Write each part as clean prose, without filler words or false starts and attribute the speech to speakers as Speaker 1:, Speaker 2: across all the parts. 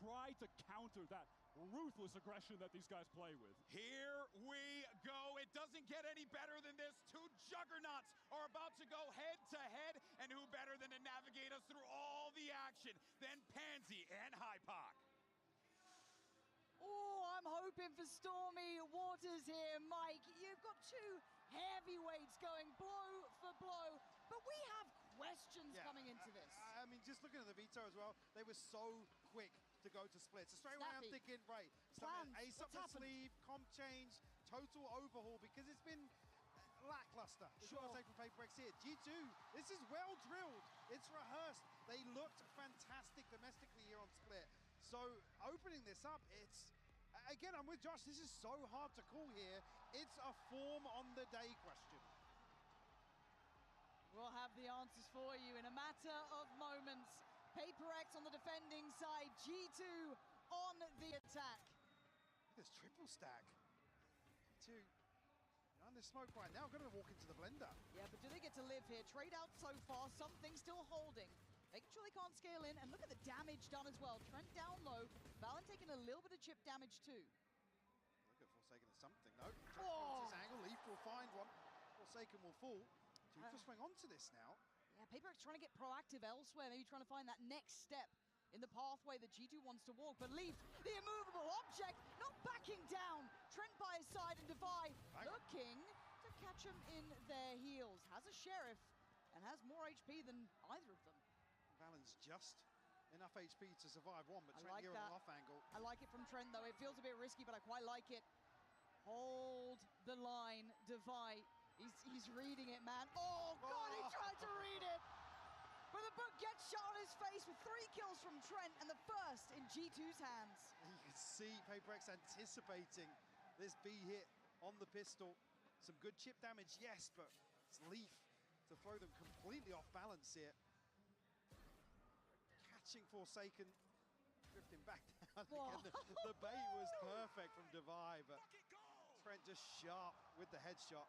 Speaker 1: try to counter that ruthless aggression that these guys play with.
Speaker 2: Here we go. It doesn't get any better than this. Two juggernauts are about to go head to head, and who better than to navigate us through all the action than Pansy and Hypoc.
Speaker 3: Oh, I'm hoping for stormy waters here, Mike. You've got two heavyweights going blow for blow, but we have questions coming into this.
Speaker 4: I mean, just looking at the veto as well, they were so quick to go to split. So straight away I'm thinking, right, ace up the sleeve, comp change, total overhaul, because it's been lackluster. Sure. I'll say from PaperX here. G2, this is well drilled. It's rehearsed. They looked fantastic domestically here on split. So opening this up, it's, again, I'm with Josh, this is so hard to call here. It's a form on the day question.
Speaker 3: We'll have the answers for you in a matter of moments. PaperX on the defending side, G2 on the attack.
Speaker 4: Look at this triple stack. G2 behind the smoke right now, going to walk into the blender.
Speaker 3: Yeah, but do they get to live here? Trade out so far, something still holding. Making sure they can't scale in, and look at the damage done as well. Trent down low, Valen taking a little bit of chip damage too.
Speaker 4: Look at Forsaken as something, no. Trent wants his angle, Leaf will find one. Forsaken will fall. G2 to swing onto this now.
Speaker 3: Yeah, PaperX trying to get proactive elsewhere, maybe trying to find that next step in the pathway that G2 wants to walk. But Leaf, the immovable object, not backing down. Trent by his side and Devi looking to catch him in their heels. Has a Sheriff and has more HP than either of them.
Speaker 4: Valen's just enough HP to survive one, but Trent here on an off angle.
Speaker 3: I like it from Trent though. It feels a bit risky, but I quite like it. Hold the line, Devi. He's reading it, man. Oh, God, he tried to read it. But the book gets shot on his face with 3 kills from Trent, and the first in G2's hands.
Speaker 4: You can see PaperX anticipating this B hit on the pistol. Some good chip damage, yes, but it's Leaf to throw them completely off balance here. Catching Forsaken, drifting back down again. The bait was perfect from Devi, but Trent just sharp with the headshot.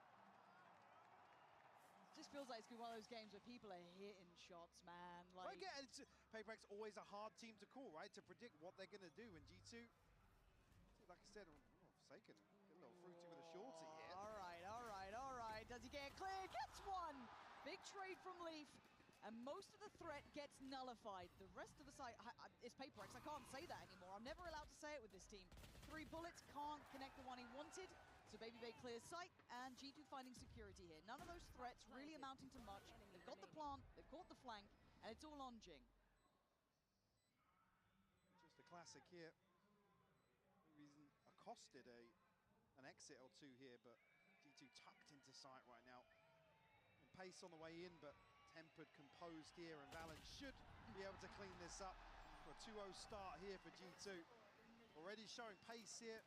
Speaker 3: Just feels like it's been one of those games where people are hitting shots, man. Like,
Speaker 4: again, PaperX always a hard team to call, right? To predict what they're going to do. And G2, like I said, Forsaken, get a little fruity with a shorty here.
Speaker 3: All right. Does he get clear? Gets one! Big trade from Leaf. And most of the threat gets nullified. The rest of the side is PaperX. I can't say that anymore. I'm never allowed to say it with this team. 3 bullets can't connect the one he wanted. So Baby Bay clears sight, and G2 finding security here. None of those threats really amounting to much. They've got the plant, they've caught the flank, and it's all on Jing.
Speaker 4: Just a classic here. He's accosted an exit or two here, but G2 tucked into sight right now. And pace on the way in, but tempered, composed here, and Valen should be able to clean this up for a 2-0 start here for G2. Already showing pace here.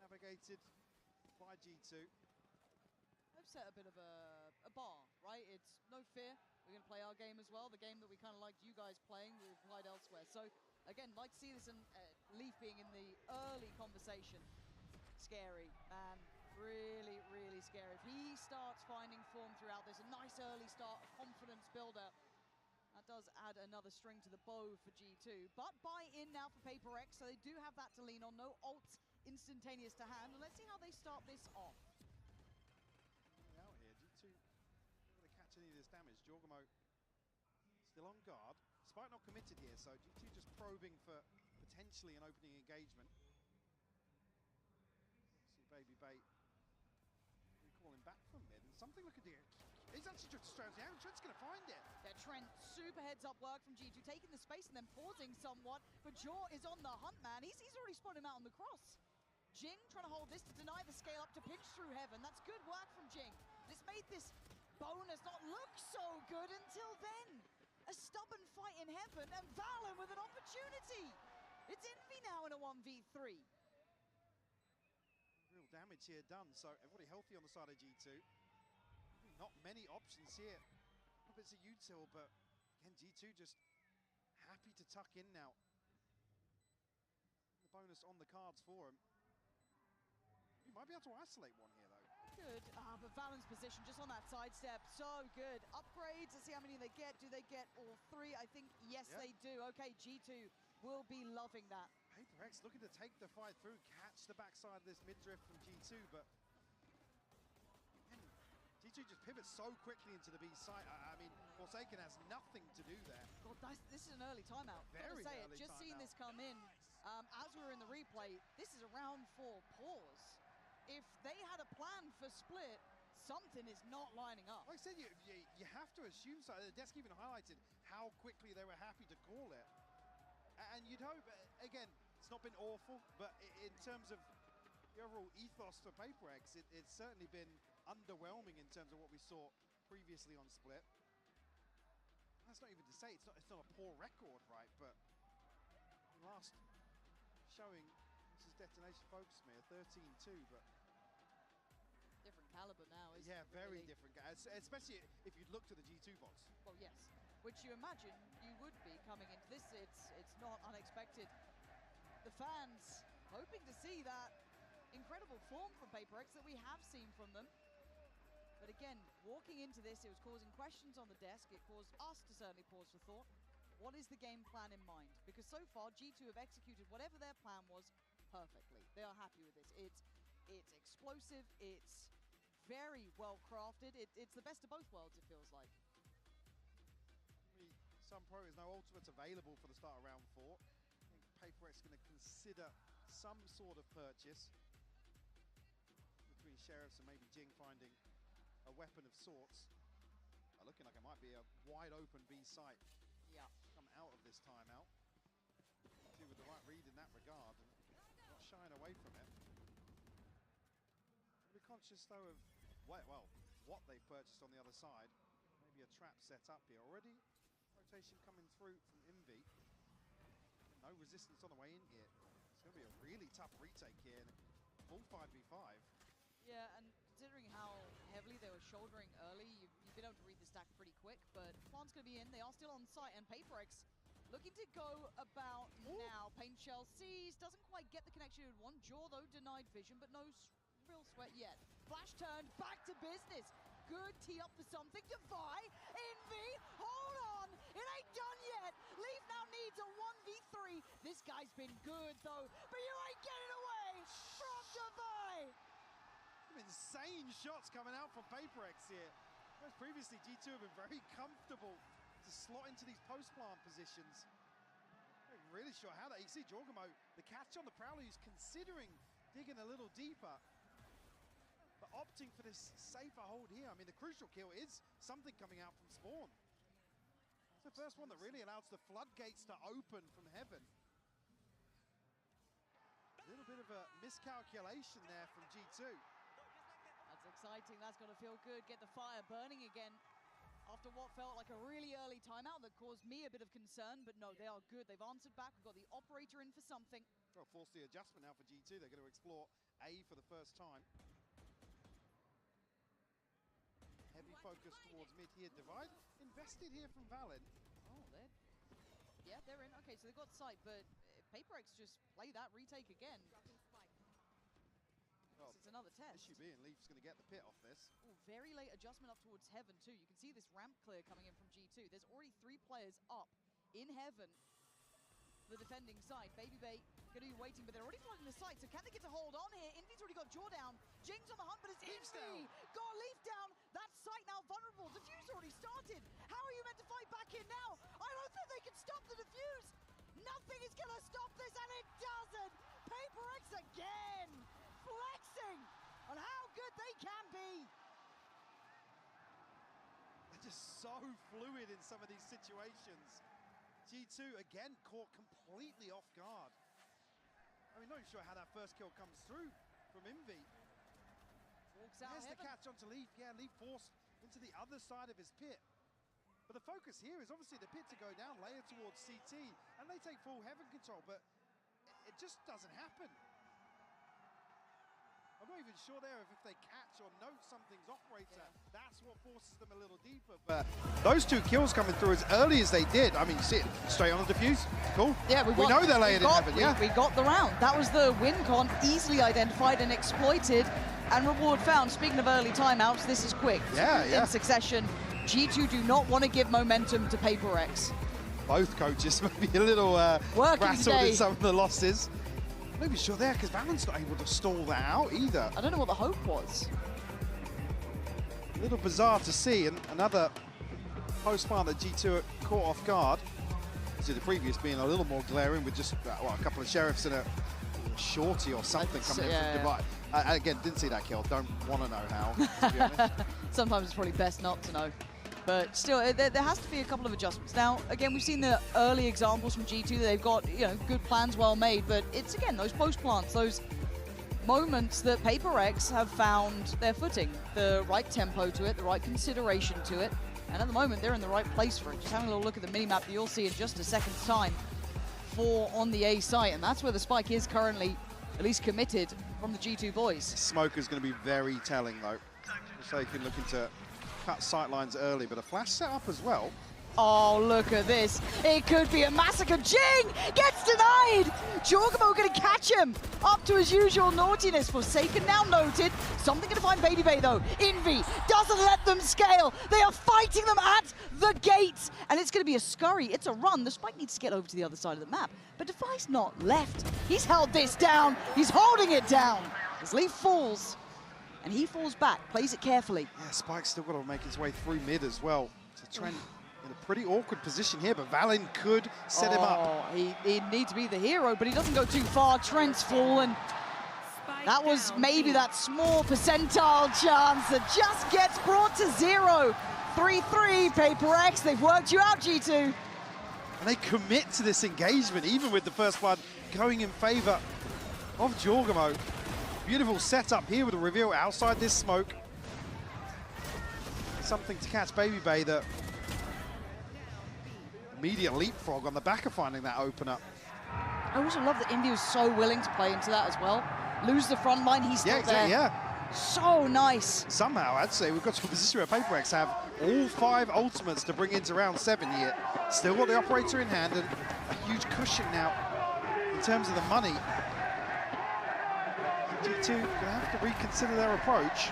Speaker 4: Navigated by G2.
Speaker 3: They've set a bit of a bar, right? It's no fear. We're going to play our game as well, the game that we kind of liked you guys playing, we've applied elsewhere. So, again, like to see this in Leaf being in the early conversation. Scary, man. Really, really scary. If he starts finding form throughout this, a nice early start, a confidence builder, that does add another string to the bow for G2. But buy-in now for PaperX, so they do have that to lean on. No ults instantaneous to hand. And let's see how they start this off.
Speaker 4: Out here, G2 able to catch any of this damage. Jorgamo still on guard, despite not committed here, so G2 just probing for potentially an opening engagement. See Baby Bait recalling back from mid, and something looking to... He's actually just straight down. Trent's going to find it.
Speaker 3: Yeah, Trent, super heads-up work from G2, taking the space and then pausing somewhat. But Jaw is on the hunt, man. He's already spotted him out on the cross. Jing trying to hold this to deny the scale up to pinch through heaven. That's good work from Jing. This made this bonus not look so good until then. A stubborn fight in heaven, and Valen with an opportunity. It's Envy now in a 1v3.
Speaker 4: Real damage here done, so everybody healthy on the side of G2. Not many options here. A bit of util, but again, G2 just happy to tuck in now. The bonus on the cards for him. He might be able to isolate one here, though.
Speaker 3: Good. But Valen's position just on that sidestep, so good. Upgrades, let's see how many they get. Do they get all three? I think, yes, they do. Okay, G2 will be loving that.
Speaker 4: playekről looking to take the fight through, catch the backside of this mid-drift from G2, but G2 just pivots so quickly into the B site. I mean, Forsaken has nothing to do there.
Speaker 3: God, this is an early timeout.
Speaker 4: Very
Speaker 3: say
Speaker 4: early
Speaker 3: it. Just seeing
Speaker 4: timeout.
Speaker 3: this come in, as we were in the replay, this is a round 4 pause. If they had a plan for split, something is not lining up.
Speaker 4: Like I said, you have to assume so. The desk even highlighted how quickly they were happy to call it. And you'd hope, again, it's not been awful, but in terms of the overall ethos for playekről, it's certainly been underwhelming in terms of what we saw previously on Split. That's not even to say it's not a poor record, right? But last showing, this is Detonation Focus me, a 13-2, but
Speaker 3: different caliber now, isn't
Speaker 4: yeah,
Speaker 3: it?
Speaker 4: very
Speaker 3: Really?
Speaker 4: different, especially if you look to the G2 box.
Speaker 3: Well, yes, which you imagine you would be coming into this. It's not unexpected. The fans hoping to see that incredible form from playekről that we have seen from them. But again, walking into this, it was causing questions on the desk. It caused us to certainly pause for thought. What is the game plan in mind? Because so far, G2 have executed whatever their plan was perfectly. They are happy with this. It's explosive. It's very well crafted. It's the best of both worlds, it feels like.
Speaker 4: Some Pro is no ultimates available for the start of round 4. I think playekről is going to consider some sort of purchase between Sheriffs and maybe Jing finding a weapon of sorts. Looking like it might be a wide open B site.
Speaker 3: Yeah.
Speaker 4: Come out of this timeout. With the right read in that regard and not shying away from it. Be conscious though of what they've purchased on the other side. Maybe a trap set up here already. Rotation coming through from Envy. No resistance on the way in here. It's going to be a really tough retake here. Full 5v5.
Speaker 3: Yeah, and considering how heavily they were shouldering early, you've been able to read the stack pretty quick, but plan's going to be in. They are still on site, and playekről looking to go about now. Pain Shell sees, doesn't quite get the connection with one. Jaw, though, denied vision, but no real sweat yet. Flash turned, back to business. Good tee up for something. Defy, Envy, hold on, it ain't done yet. Leaf now needs a 1v3. This guy's been good, though, but you ain't getting away from Defy.
Speaker 4: Insane shots coming out from playekről here. Whereas previously, G2 have been very comfortable to slot into these post-plant positions. Not really sure how that. You see Jorgamo, the catch on the Prowler, who's considering digging a little deeper, but opting for this safer hold here. I mean, the crucial kill is something coming out from Spawn. It's the first one that really allows the floodgates to open from heaven. A little bit of a miscalculation there from G2.
Speaker 3: That's exciting, that's gonna feel good. Get the fire burning again after what felt like a really early timeout that caused me a bit of concern, but no, they are good. They've answered back. We've got the operator in for something.
Speaker 4: Well, force the adjustment now for G2. They're going to explore A for the first time. Heavy focus towards mid here. Divide invested here from Valin.
Speaker 3: Oh, they're in. Okay, so they've got sight, but playekről just play that retake again.
Speaker 4: Well,
Speaker 3: it's another test.
Speaker 4: Issue being Leaf's going to get the pit off this.
Speaker 3: Ooh, very late adjustment up towards heaven too. You can see this ramp clear coming in from G2. There's already 3 players up in heaven. The defending side, Baby Bay going to be waiting, but they're already flooding the site. So can they get to hold on here? Envy's already got Jaw down. Jing's on the hunt, but it's Envy. Got Leaf down. That site now vulnerable. Diffuse already started. How are you meant to fight back in now? I don't think they can stop the defuse. Nothing is going to stop this, and it doesn't. playekről again. Flexing on how good they can be.
Speaker 4: They're just so fluid in some of these situations. G2 again caught completely off guard. I mean, not even sure how that first kill comes through from Envy.
Speaker 3: Walks out
Speaker 4: There's the
Speaker 3: heaven.
Speaker 4: catch onto Leaf. Yeah, Leaf forced into the other side of his pit. But the focus here is obviously the pit to go down, layer towards CT, and they take full heaven control, but it just doesn't happen. I'm not even sure there if they catch or note something's operator, that's what forces them a little deeper. But those 2 kills coming through as early as they did. I mean, see it straight on the defuse. Cool.
Speaker 3: Yeah, we
Speaker 4: know they're layered in heaven, yeah.
Speaker 3: We got the round. That was the win con, easily identified and exploited. and reward found. Speaking of early timeouts, this is quick. In succession. G2 do not want to give momentum to PaperX.
Speaker 4: Both coaches might be a little rattled in some of the losses. Maybe sure there, because Valorant's not able to stall that out either.
Speaker 3: I don't know what the hope was.
Speaker 4: A little bizarre to see, and another post-plant that G2 caught off guard. So the previous being a little more glaring with just a couple of sheriffs and a shorty or something coming in from Dubai. Again, didn't see that kill. Don't want to know how, to be honest.
Speaker 3: Sometimes it's probably best not to know. But still, there has to be a couple of adjustments. Now, again, we've seen the early examples from G2. They've got, good plans well made, but it's, again, those post-plants, those moments that PaperX have found their footing, the right tempo to it, the right consideration to it, and at the moment, they're in the right place for it. Just having a little look at the minimap that you'll see in just a second's time. 4 on the A site, and that's where the spike is currently, at least committed, from the G2 boys.
Speaker 4: Smoke is going to be very telling, though. Forsaken looking to cut sight lines early, but a flash set up as well.
Speaker 3: Oh, look at this. It could be a massacre. Jing gets denied. Jorgamo going to catch him up to his usual naughtiness. Forsaken now noted. Something going to find Baby Bay, though. Envy doesn't let them scale. They are fighting them at the gates. And it's going to be a scurry. It's a run. The spike needs to get over to the other side of the map. But Device not left. He's held this down. He's holding it down. As Leaf falls. And he falls back, plays it carefully.
Speaker 4: Yeah, Spike's still got to make his way through mid as well. So Trent in a pretty awkward position here, but Valen could set him up.
Speaker 3: He needs to be the hero, but he doesn't go too far. Trent's fallen. That was maybe that small percentile chance that just gets brought to 0. 3-3, PaperX, they've worked you out, G2.
Speaker 4: And they commit to this engagement, even with the first blood going in favor of Jorgamo. Beautiful setup here with a reveal outside this smoke. Something to catch Baby Bay, that immediate leapfrog on the back of finding that opener.
Speaker 3: I also love that Indy was so willing to play into that as well. Lose the front line, he's still there.
Speaker 4: Yeah.
Speaker 3: So nice.
Speaker 4: Somehow, I'd say we've got to a position where PaperX have all 5 ultimates to bring into round 7 here. Still got the operator in hand and a huge cushion now in terms of the money. G2 going to have to reconsider their approach.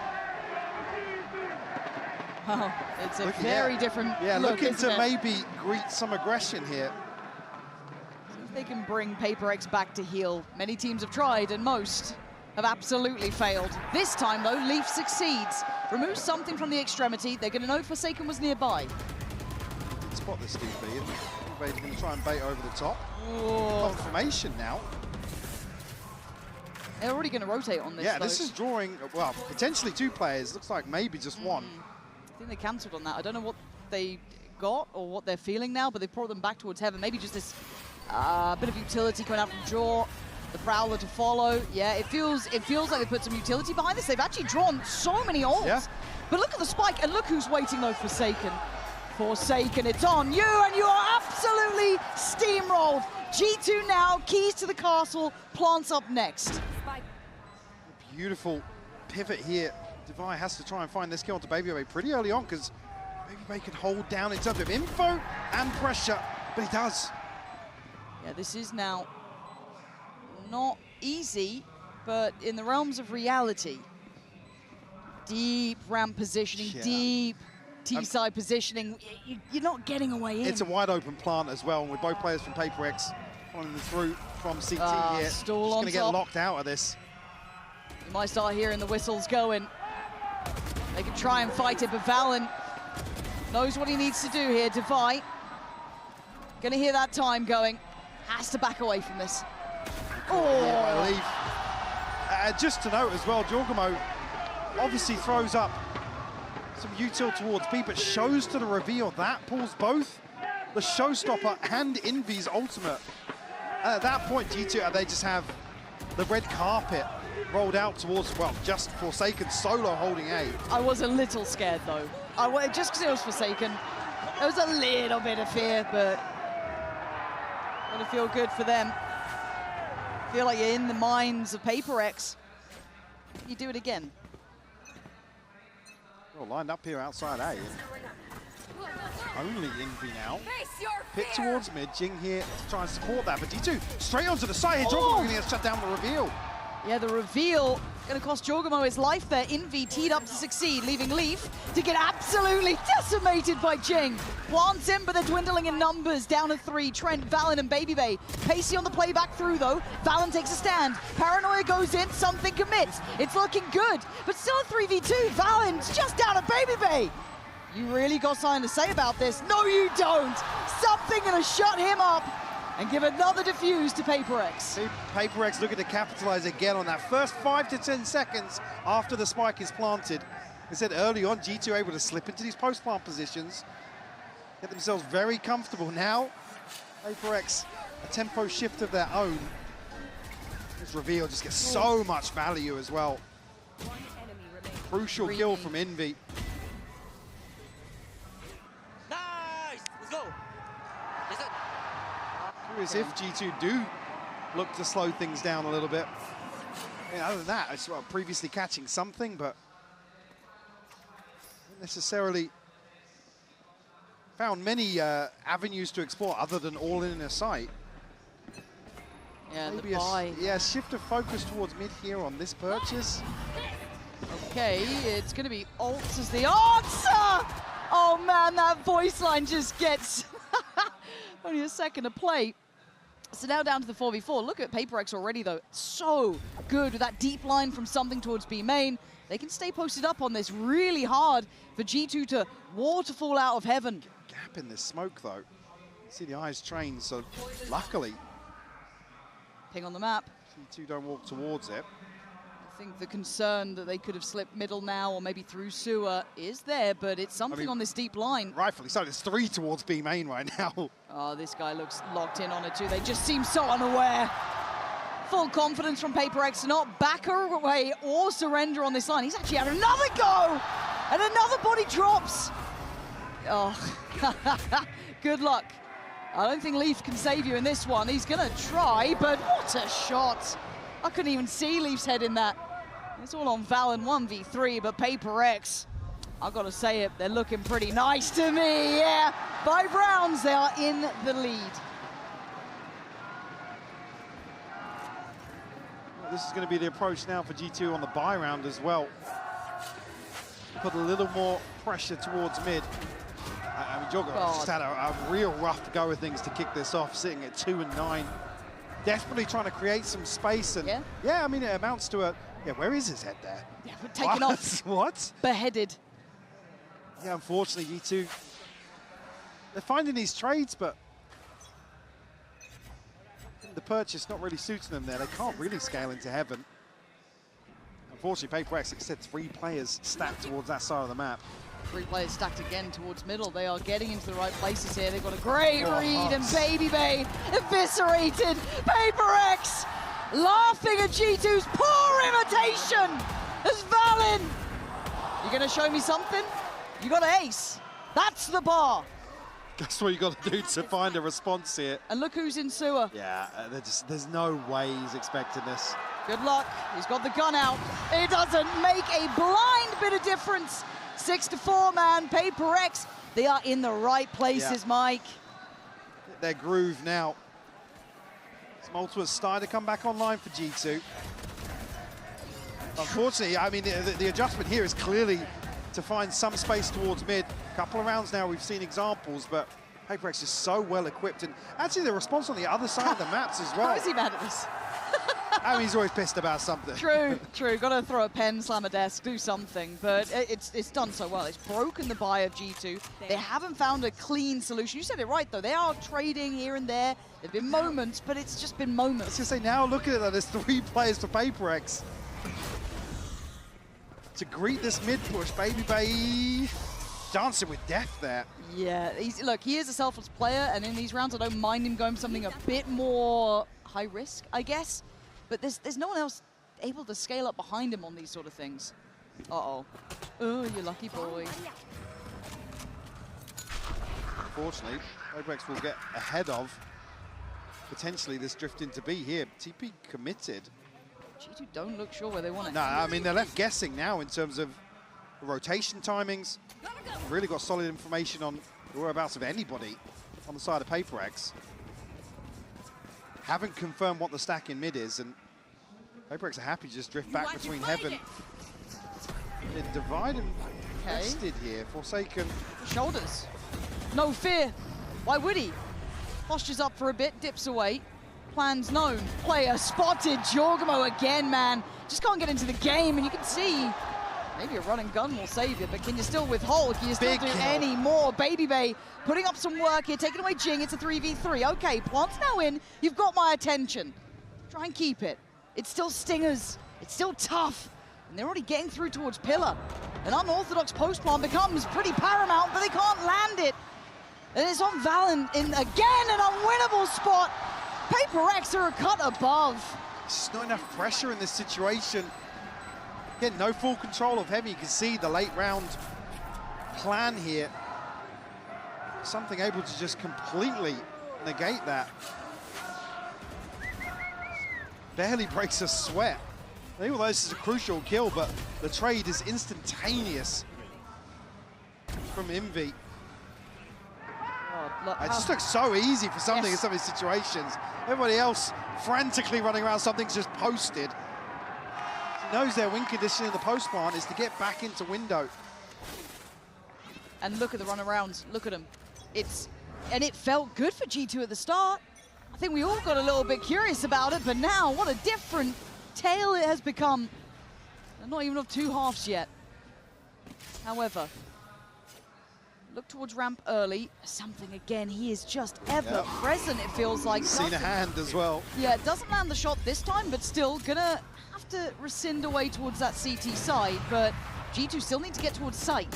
Speaker 3: Oh, it's a very different look,
Speaker 4: looking to maybe greet some aggression here.
Speaker 3: See if they can bring PaperX back to heel. Many teams have tried, and most have absolutely failed. This time, though, Leaf succeeds. Removes something from the extremity. They're going to know Forsaken was nearby.
Speaker 4: Spot this DB, and Invader's going to try and bait over the top.
Speaker 3: Whoa.
Speaker 4: Confirmation now.
Speaker 3: They're already going to rotate on this.
Speaker 4: Yeah, this is drawing, well, potentially 2 players. Looks like maybe just 1.
Speaker 3: I think they cancelled on that. I don't know what they got or what they're feeling now, but they brought them back towards heaven. Maybe just this bit of utility coming out from Jaw. The Prowler to follow. Yeah, it feels like they put some utility behind this. They've actually drawn so many ults. Yeah. But look at the spike, and look who's waiting though, Forsaken. Forsaken, it's on you, and you are absolutely steamrolled. G2 now, keys to the castle, plants up next.
Speaker 4: Beautiful pivot here. Devi has to try and find this kill to Baby Bay pretty early on, because Baby Bay can hold down in terms of info and pressure, but he does.
Speaker 3: Yeah, this is now not easy, but in the realms of reality. Deep ramp positioning, deep T-side positioning. You're not getting away in.
Speaker 4: It's a wide open plant as well, and with both players from PaperX following them through from CT here. Just going to get locked out of this.
Speaker 3: You might start hearing the whistles going. They can try and fight it, but Valen knows what he needs to do here. Devi, gonna hear that time going. Has to back away from this.
Speaker 4: Oh! Just to note as well, Jorgamo obviously throws up some util towards P, but shows to the reveal. That pulls both the showstopper and Envy's ultimate. And at that point, G2, they just have the red carpet rolled out towards, well, just Forsaken solo holding A.
Speaker 3: I was a little scared, though. Just because it was Forsaken, there was a little bit of fear, but gonna feel good for them. Feel like you're in the minds of PaperX. You do it again.
Speaker 4: Well, lined up here outside A. Only Envy now. Pit towards mid. Jing here to try and support that, but D2 straight onto the side here. Jorgamo going to get shut down the reveal.
Speaker 3: Yeah, the reveal going to cost Jorgamo his life there. Envy teed up to succeed, leaving Leaf to get absolutely decimated by Jing. Plants in, but they're dwindling in numbers. Down to 3. Trent, Valen, and Baby Bay. Pacey on the play back through, though. Valen takes a stand. Paranoia goes in. Something commits. It's looking good, but still a 3v2. Valen's just down at Baby Bay. You really got something to say about this? No, you don't. Something going to shut him up and give another defuse to payperex.
Speaker 4: payperex looking to capitalize again on that first 5 to 10 seconds after the spike is planted. I said early on, G2 able to slip into these post-plant positions, get themselves very comfortable. Now, payperex, a tempo shift of their own. This reveal just gets so much value as well. Crucial kill from Envy. As if G2 do look to slow things down a little bit. Yeah, other than that, it's previously catching something, but not necessarily found many avenues to explore other than all in a sight.
Speaker 3: Yeah,
Speaker 4: maybe
Speaker 3: the buy.
Speaker 4: Yeah, shift of focus towards mid here on this purchase.
Speaker 3: Okay, it's going to be ults as the answer! Oh man, that voice line just gets only a second to play. So now down to the 4v4. Look at payperex already, though. So good with that deep line from something towards B main. They can stay posted up on this. Really hard for G2 to waterfall out of heaven.
Speaker 4: Gap in this smoke, though. See the eyes trained, so luckily.
Speaker 3: Ping on the map.
Speaker 4: G2 don't walk towards it.
Speaker 3: I think the concern that they could have slipped middle now or maybe through sewer is there, but it's something on this deep line.
Speaker 4: Rightfully so. There's 3 towards B main right now.
Speaker 3: Oh, this guy looks locked in on it too. They just seem so unaware. Full confidence from payperex to not back away or surrender on this line. He's actually had another go, and another body drops. Oh, good luck. I don't think Leaf can save you in this one. He's gonna try, but what a shot. I couldn't even see Leaf's head in that. It's all on Valen 1v3, but payperex, I've got to say it, they're looking pretty nice to me, yeah. 5 rounds, they are in the lead.
Speaker 4: Well, this is going to be the approach now for G2 on the buy round as well. Put a little more pressure towards mid. I mean, Jorgo just had a real rough go of things to kick this off, sitting at 2 and 9. Desperately trying to create some space, and yeah, I mean, it amounts to a, where is his head there?
Speaker 3: Yeah, we're taken off.
Speaker 4: What?
Speaker 3: Beheaded.
Speaker 4: Yeah, unfortunately, G2, they're finding these trades, but the purchase not really suiting them there. They can't really scale into heaven. Unfortunately, payperex, like I said, 3 players stacked towards that side of the map.
Speaker 3: 3 players stacked again towards middle. They are getting into the right places here. They've got a great read, and Baby Bay eviscerated. payperex laughing at G2's poor imitation as Valen. You gonna show me something? You got an ace. That's the bar.
Speaker 4: That's what you got to do to find a response here.
Speaker 3: And look who's in sewer.
Speaker 4: Yeah, there's no way he's expecting this.
Speaker 3: Good luck. He's got the gun out. It doesn't make a blind bit of difference. 6-4, man. payperex, they are in the right places, Mike.
Speaker 4: Their groove now. Some ultimates starting to come back online for G2. Unfortunately, I mean, the adjustment here is clearly to find some space towards mid. A couple of rounds now, we've seen examples, but payperex is so well equipped. And actually, the response on the other side of the maps as well.
Speaker 3: How is he mad at this?
Speaker 4: I mean, he's always pissed about something.
Speaker 3: True, true. Got to throw a pen, slam a desk, do something. But it's done so well. It's broken the buy of G2. They haven't found a clean solution. You said it right, though. They are trading here and there. There have been moments, but it's just been moments.
Speaker 4: I was going to say, now look at it, though. There's 3 players for payperex. To greet this mid push, Baby Bay dancing with death there.
Speaker 3: Yeah, look, he is a selfless player, and in these rounds, I don't mind him going for something a bit more high risk, I guess. But there's no one else able to scale up behind him on these sort of things. Uh-oh. Oh, you lucky boy.
Speaker 4: Unfortunately, payperex will get ahead of potentially this drift into B here. TP committed.
Speaker 3: G2 don't look sure where they want it.
Speaker 4: No, I mean, they're left guessing now in terms of rotation timings. Really got solid information on the whereabouts of anybody on the side of payperex. Haven't confirmed what the stack in mid is, and playekről are happy to just drift back between heaven. In divide and bested here. Forsaken.
Speaker 3: Shoulders. No fear. Why would he? Postures up for a bit, dips away. Plans known. Player spotted. Jorgamo again, man. Just can't get into the game, and you can see maybe a run and gun will save you, but can you still withhold? Can you still do any more? Baby Bay putting up some work here, taking away Jing. It's a 3v3. Okay, Plant's now in. You've got my attention. Try and keep it. It's still stingers. It's still tough. And they're already getting through towards Pillar. An unorthodox post-plant becomes pretty paramount, but they can't land it. And it's on Valen in, again, an unwinnable spot. playekről are a cut above.
Speaker 4: Just not enough pressure in this situation. Again, no full control of Heavy. You can see the late round plan here. Something able to just completely negate that. Barely breaks a sweat. I think although this is a crucial kill, but the trade is instantaneous from Envy. It just looks so easy for something in some of these situations. Everybody else frantically running around, something's just posted. He knows their win condition in the post plant is to get back into window.
Speaker 3: And look at the runarounds, look at them. And it felt good for G2 at the start. I think we all got a little bit curious about it, but now what a different tale it has become. They're not even of two halves yet. However, look towards ramp early. Something again, he is just ever present, it feels like.
Speaker 4: Seen a hand as well.
Speaker 3: Yeah, doesn't land the shot this time, but still gonna have to rescind away towards that CT side, but G2 still need to get towards site.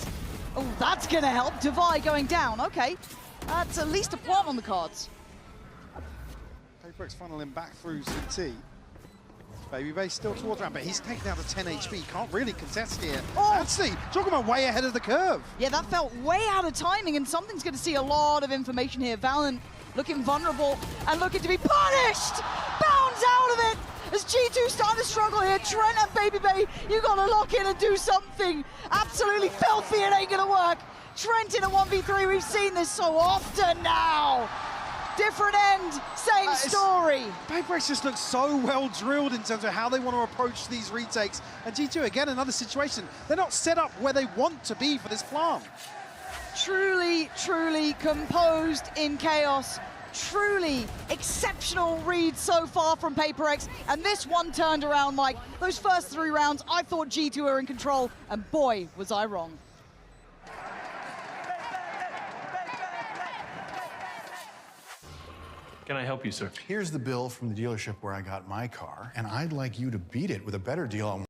Speaker 3: Oh, that's gonna help. Divide going down, okay. That's at least a plant on the cards.
Speaker 4: playekről funneling back through CT. Baby Bay still towards ramp, but he's taken down to 10 HP. Can't really contest here.
Speaker 3: Oh!
Speaker 4: Actually, talking about way ahead of the curve.
Speaker 3: Yeah, that felt way out of timing, and something's going to see a lot of information here. Valen looking vulnerable and looking to be punished. Bounds out of it as G2 starting to struggle here. Trent and Baby Bay, you got to lock in and do something absolutely filthy. It ain't going to work. Trent in a 1v3. We've seen this so often now. Different end, same story.
Speaker 4: playekről just looks so well drilled in terms of how they want to approach these retakes. And G2, again, another situation. They're not set up where they want to be for this plant.
Speaker 3: Truly, truly composed in chaos. Truly exceptional read so far from playekről. And this one turned around like those first 3 rounds. I thought G2 were in control, and boy, was I wrong.
Speaker 5: Can I help you, sir?
Speaker 6: Here's the bill from the dealership where I got my car, and I'd like you to beat it with a better deal on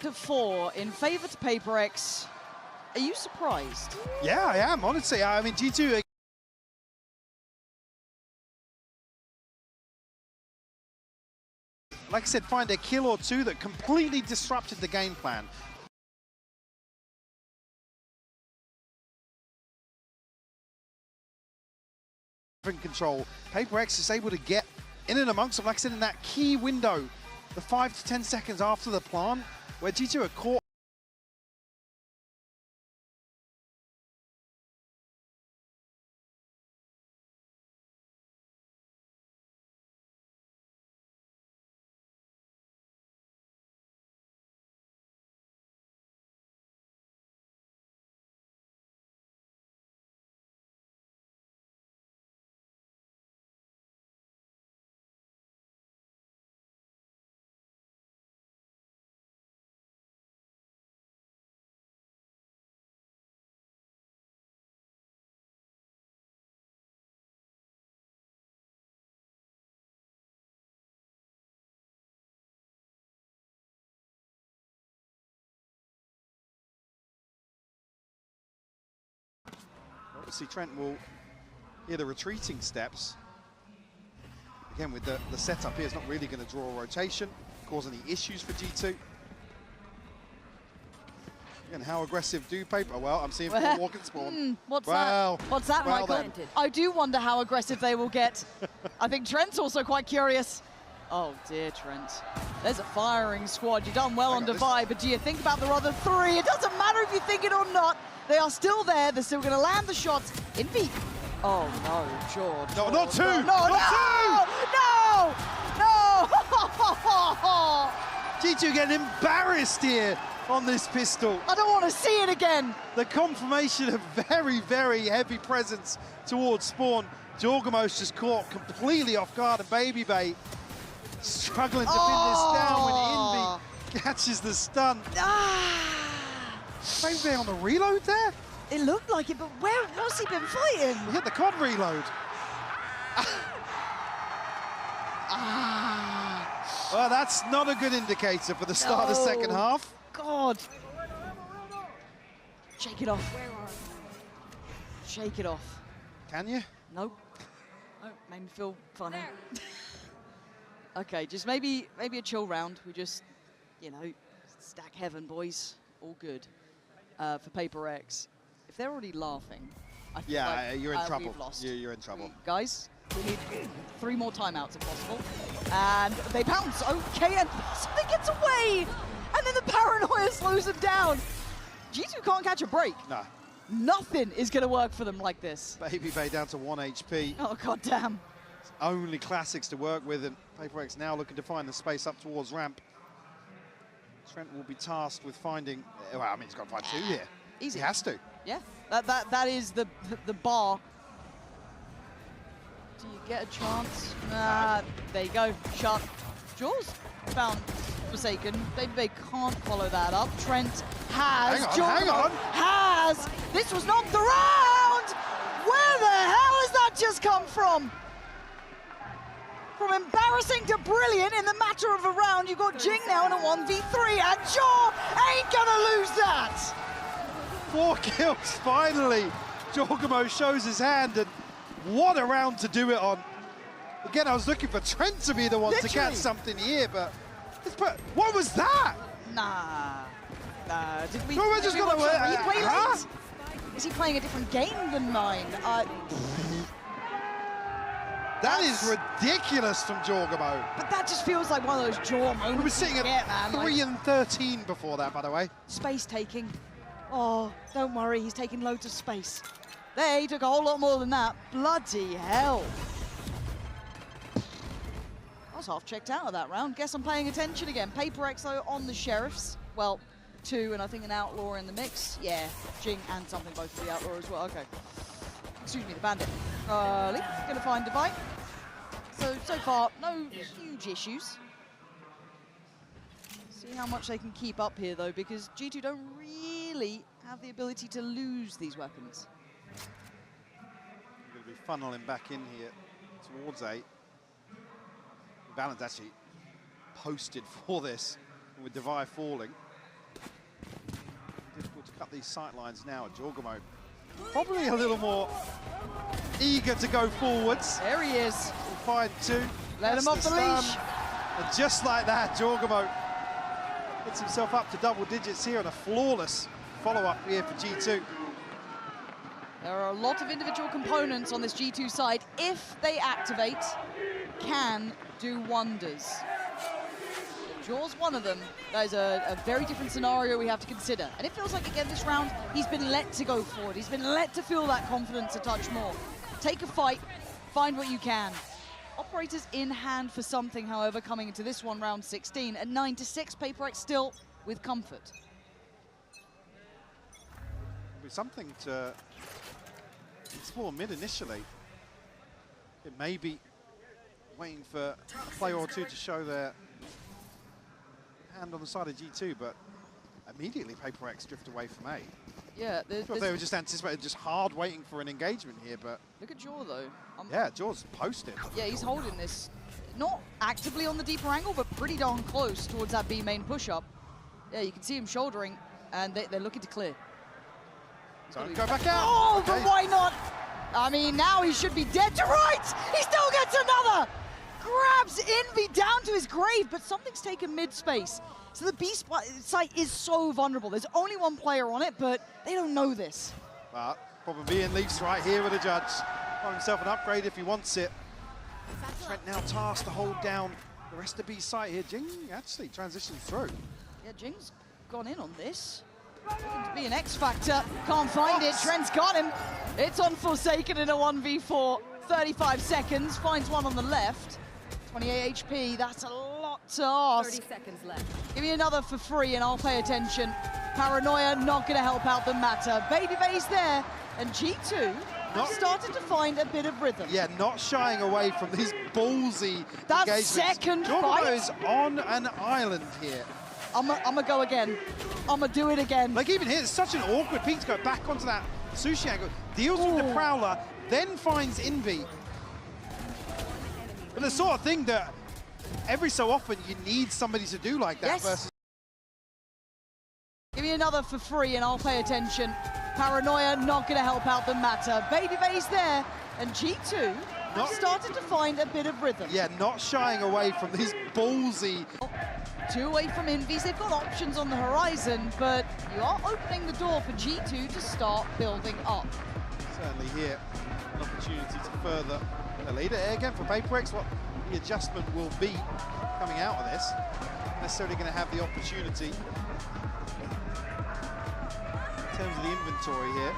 Speaker 3: to 4 in favor to playekről. Are you surprised?
Speaker 4: Yeah, I am, honestly. I mean, G2... Like I said, find a kill or two that completely disrupted the game plan. In control, playekről is able to get in and amongst them, like I said, in that key window, the 5 to 10 seconds after the plant, where G2 are caught. obviously Trent will hear the retreating steps. Again, with the setup here, it's not really going to draw a rotation, cause any issues for G2. And how aggressive do Paper? Well, I'm seeing 4 walk and spawn.
Speaker 3: What's that, Michael?
Speaker 4: Then.
Speaker 3: I do wonder how aggressive they will get. I think Trent's also quite curious. Oh dear, Trent. There's a firing squad. You've done well on Divide, but do you think about the other 3? It doesn't matter if you think it or not. They are still there. They're still going to land the shots in V. Oh no, George.
Speaker 4: No, not 2!
Speaker 3: No,
Speaker 4: not
Speaker 3: 2! No!
Speaker 4: G2 getting embarrassed here on this pistol.
Speaker 3: I don't want to see it again.
Speaker 4: The confirmation of very, very heavy presence towards spawn. Jorgamo's just caught completely off guard, and Babybay struggling to pin this down when Envy catches the stun. Babybay on the reload there?
Speaker 3: It looked like it, but where has he been fighting?
Speaker 4: He hit the COD reload. Well, that's not a good indicator for the start of the second half.
Speaker 3: God. Shake it off. Shake it off.
Speaker 4: Can you?
Speaker 3: Nope. Oh, made me feel funny. Okay, just maybe a chill round. We just, you know, stack heaven, boys. All good. For Paper X. If they're already laughing, I feel like
Speaker 4: you're in trouble.
Speaker 3: we've lost.
Speaker 4: You're in trouble.
Speaker 3: Guys, we need 3 more timeouts if possible. And they bounce. Okay, and something gets away. And then the paranoia slows them down. G2 can't catch a break.
Speaker 4: No.
Speaker 3: Nothing is going to work for them like this.
Speaker 4: Babybay down to 1 HP.
Speaker 3: Oh, goddamn.
Speaker 4: Only classics to work with, and Paper X now looking to find the space up towards ramp. Trent will be tasked with finding, well, I mean, he's got to find 2 here.
Speaker 3: Easy.
Speaker 4: He has to.
Speaker 3: Yeah, that is the bar. Do you get a chance? There you go, shot. Jaws found Forsaken. They can't follow that up. Trent has.
Speaker 4: Hang on.
Speaker 3: Has. This was not the round! Where the hell has that just come from? From embarrassing to brilliant in the matter of a round, you've got Jing now in a 1v3, and Jaw ain't gonna lose that!
Speaker 4: 4 kills, finally. Jorgamo shows his hand, and what a round to do it on. Again, I was looking for Trent to be the one to catch something here, but what was that?
Speaker 3: Nah. Did we
Speaker 4: just
Speaker 3: watch
Speaker 4: gonna
Speaker 3: the replay late? Is he playing a different game than mine?
Speaker 4: That is ridiculous from Jorgamo.
Speaker 3: But that just feels like one of those jaw moments.
Speaker 4: We were sitting at 3 and 13 before that, by the way.
Speaker 3: Space taking. Oh, don't worry, he's taking loads of space. There, he took a whole lot more than that. Bloody hell. I was half checked out of that round. Guess I'm paying attention again. Paper X, though, on the Sheriffs. Well, 2, and I think an Outlaw in the mix. Yeah, Jing and something both for the Outlaw as well. Okay. Excuse me, the Bandit. Lee, gonna find Divine. So far, no huge issues. See how much they can keep up here, though, because G2 don't really have the ability to lose these weapons.
Speaker 4: Going to be funneling back in here towards 8. Balance actually posted for this with Divide falling. Difficult to cut these sight lines now. Jorgamo probably a little more eager to go forwards.
Speaker 3: There he is.
Speaker 4: We'll find 2.
Speaker 3: Let him off the leash.
Speaker 4: And just like that, Jorgamo gets himself up to double digits here on a flawless follow-up here for G2.
Speaker 3: There are a lot of individual components on this G2 side. If they activate, can do wonders. Jaws one of them. That is a very different scenario we have to consider. And it feels like, again, this round, he's been let to go forward. He's been let to feel that confidence a touch more. Take a fight, find what you can. Operators in hand for something, however, coming into this one, round 16. At 9-6, Paper X still with comfort.
Speaker 4: With something to explore mid initially. It may be waiting for a player or 2 to show their hand on the side of G2, but immediately Paper X drift away from A.
Speaker 3: Yeah,
Speaker 4: I thought they were just anticipating, just hard waiting for an engagement here, but...
Speaker 3: Look at Jaw, though.
Speaker 4: Yeah, Jaw's posted.
Speaker 3: Yeah, he's holding this. Not actively on the deeper angle, but pretty darn close towards that B main push-up. Yeah, you can see him shouldering, and they're looking to clear.
Speaker 4: Don't go back out.
Speaker 3: Oh,
Speaker 4: Okay.
Speaker 3: but why not? I mean, now he should be dead to rights. He still gets another. Grabs Envy down to his grave, but something's taken mid-space. So the B site is so vulnerable. There's only one player on it, but they don't know this.
Speaker 4: But problem being, Leafs right here with the judge. Got himself an upgrade if he wants it. Trent now tasked to hold down the rest of the B site here. Jing actually transitions through.
Speaker 3: Yeah, Jing's gone in on this. Looking to be an X factor. Can't find it. Trent's got him. It's on Forsaken in a 1v4. 35 seconds. Finds one on the left. 28 HP. That's a lot to ask.
Speaker 5: 30 seconds left.
Speaker 3: Give me another for free and I'll pay attention. Paranoia not going to help out the matter. Baby Bay's there. And G2 started to find a bit of rhythm.
Speaker 4: Yeah, not shying away from these ballsy
Speaker 3: That
Speaker 4: engagements.
Speaker 3: second
Speaker 4: Jorgo
Speaker 3: fight.
Speaker 4: is on an island here.
Speaker 3: I'm gonna go again. I'm gonna do it again.
Speaker 4: Like even here, it's such an awkward peak to go back onto that sushi angle. Deals with the Prowler, then finds Envy. But the sort of thing that every so often you need somebody to do like that versus...
Speaker 3: Give me another for free and I'll pay attention. Paranoia not going to help out the matter. Baby Bay's there, and G2 started to find a bit of rhythm.
Speaker 4: Yeah, not shying away from these ballsy...
Speaker 3: 2 away from Envies. They've got options on the horizon, but you are opening the door for G2 to start building up.
Speaker 4: Certainly here, an opportunity to further the lead. Again, for PaperX, what the adjustment will be coming out of this. Not necessarily going to have the opportunity in terms of the inventory here.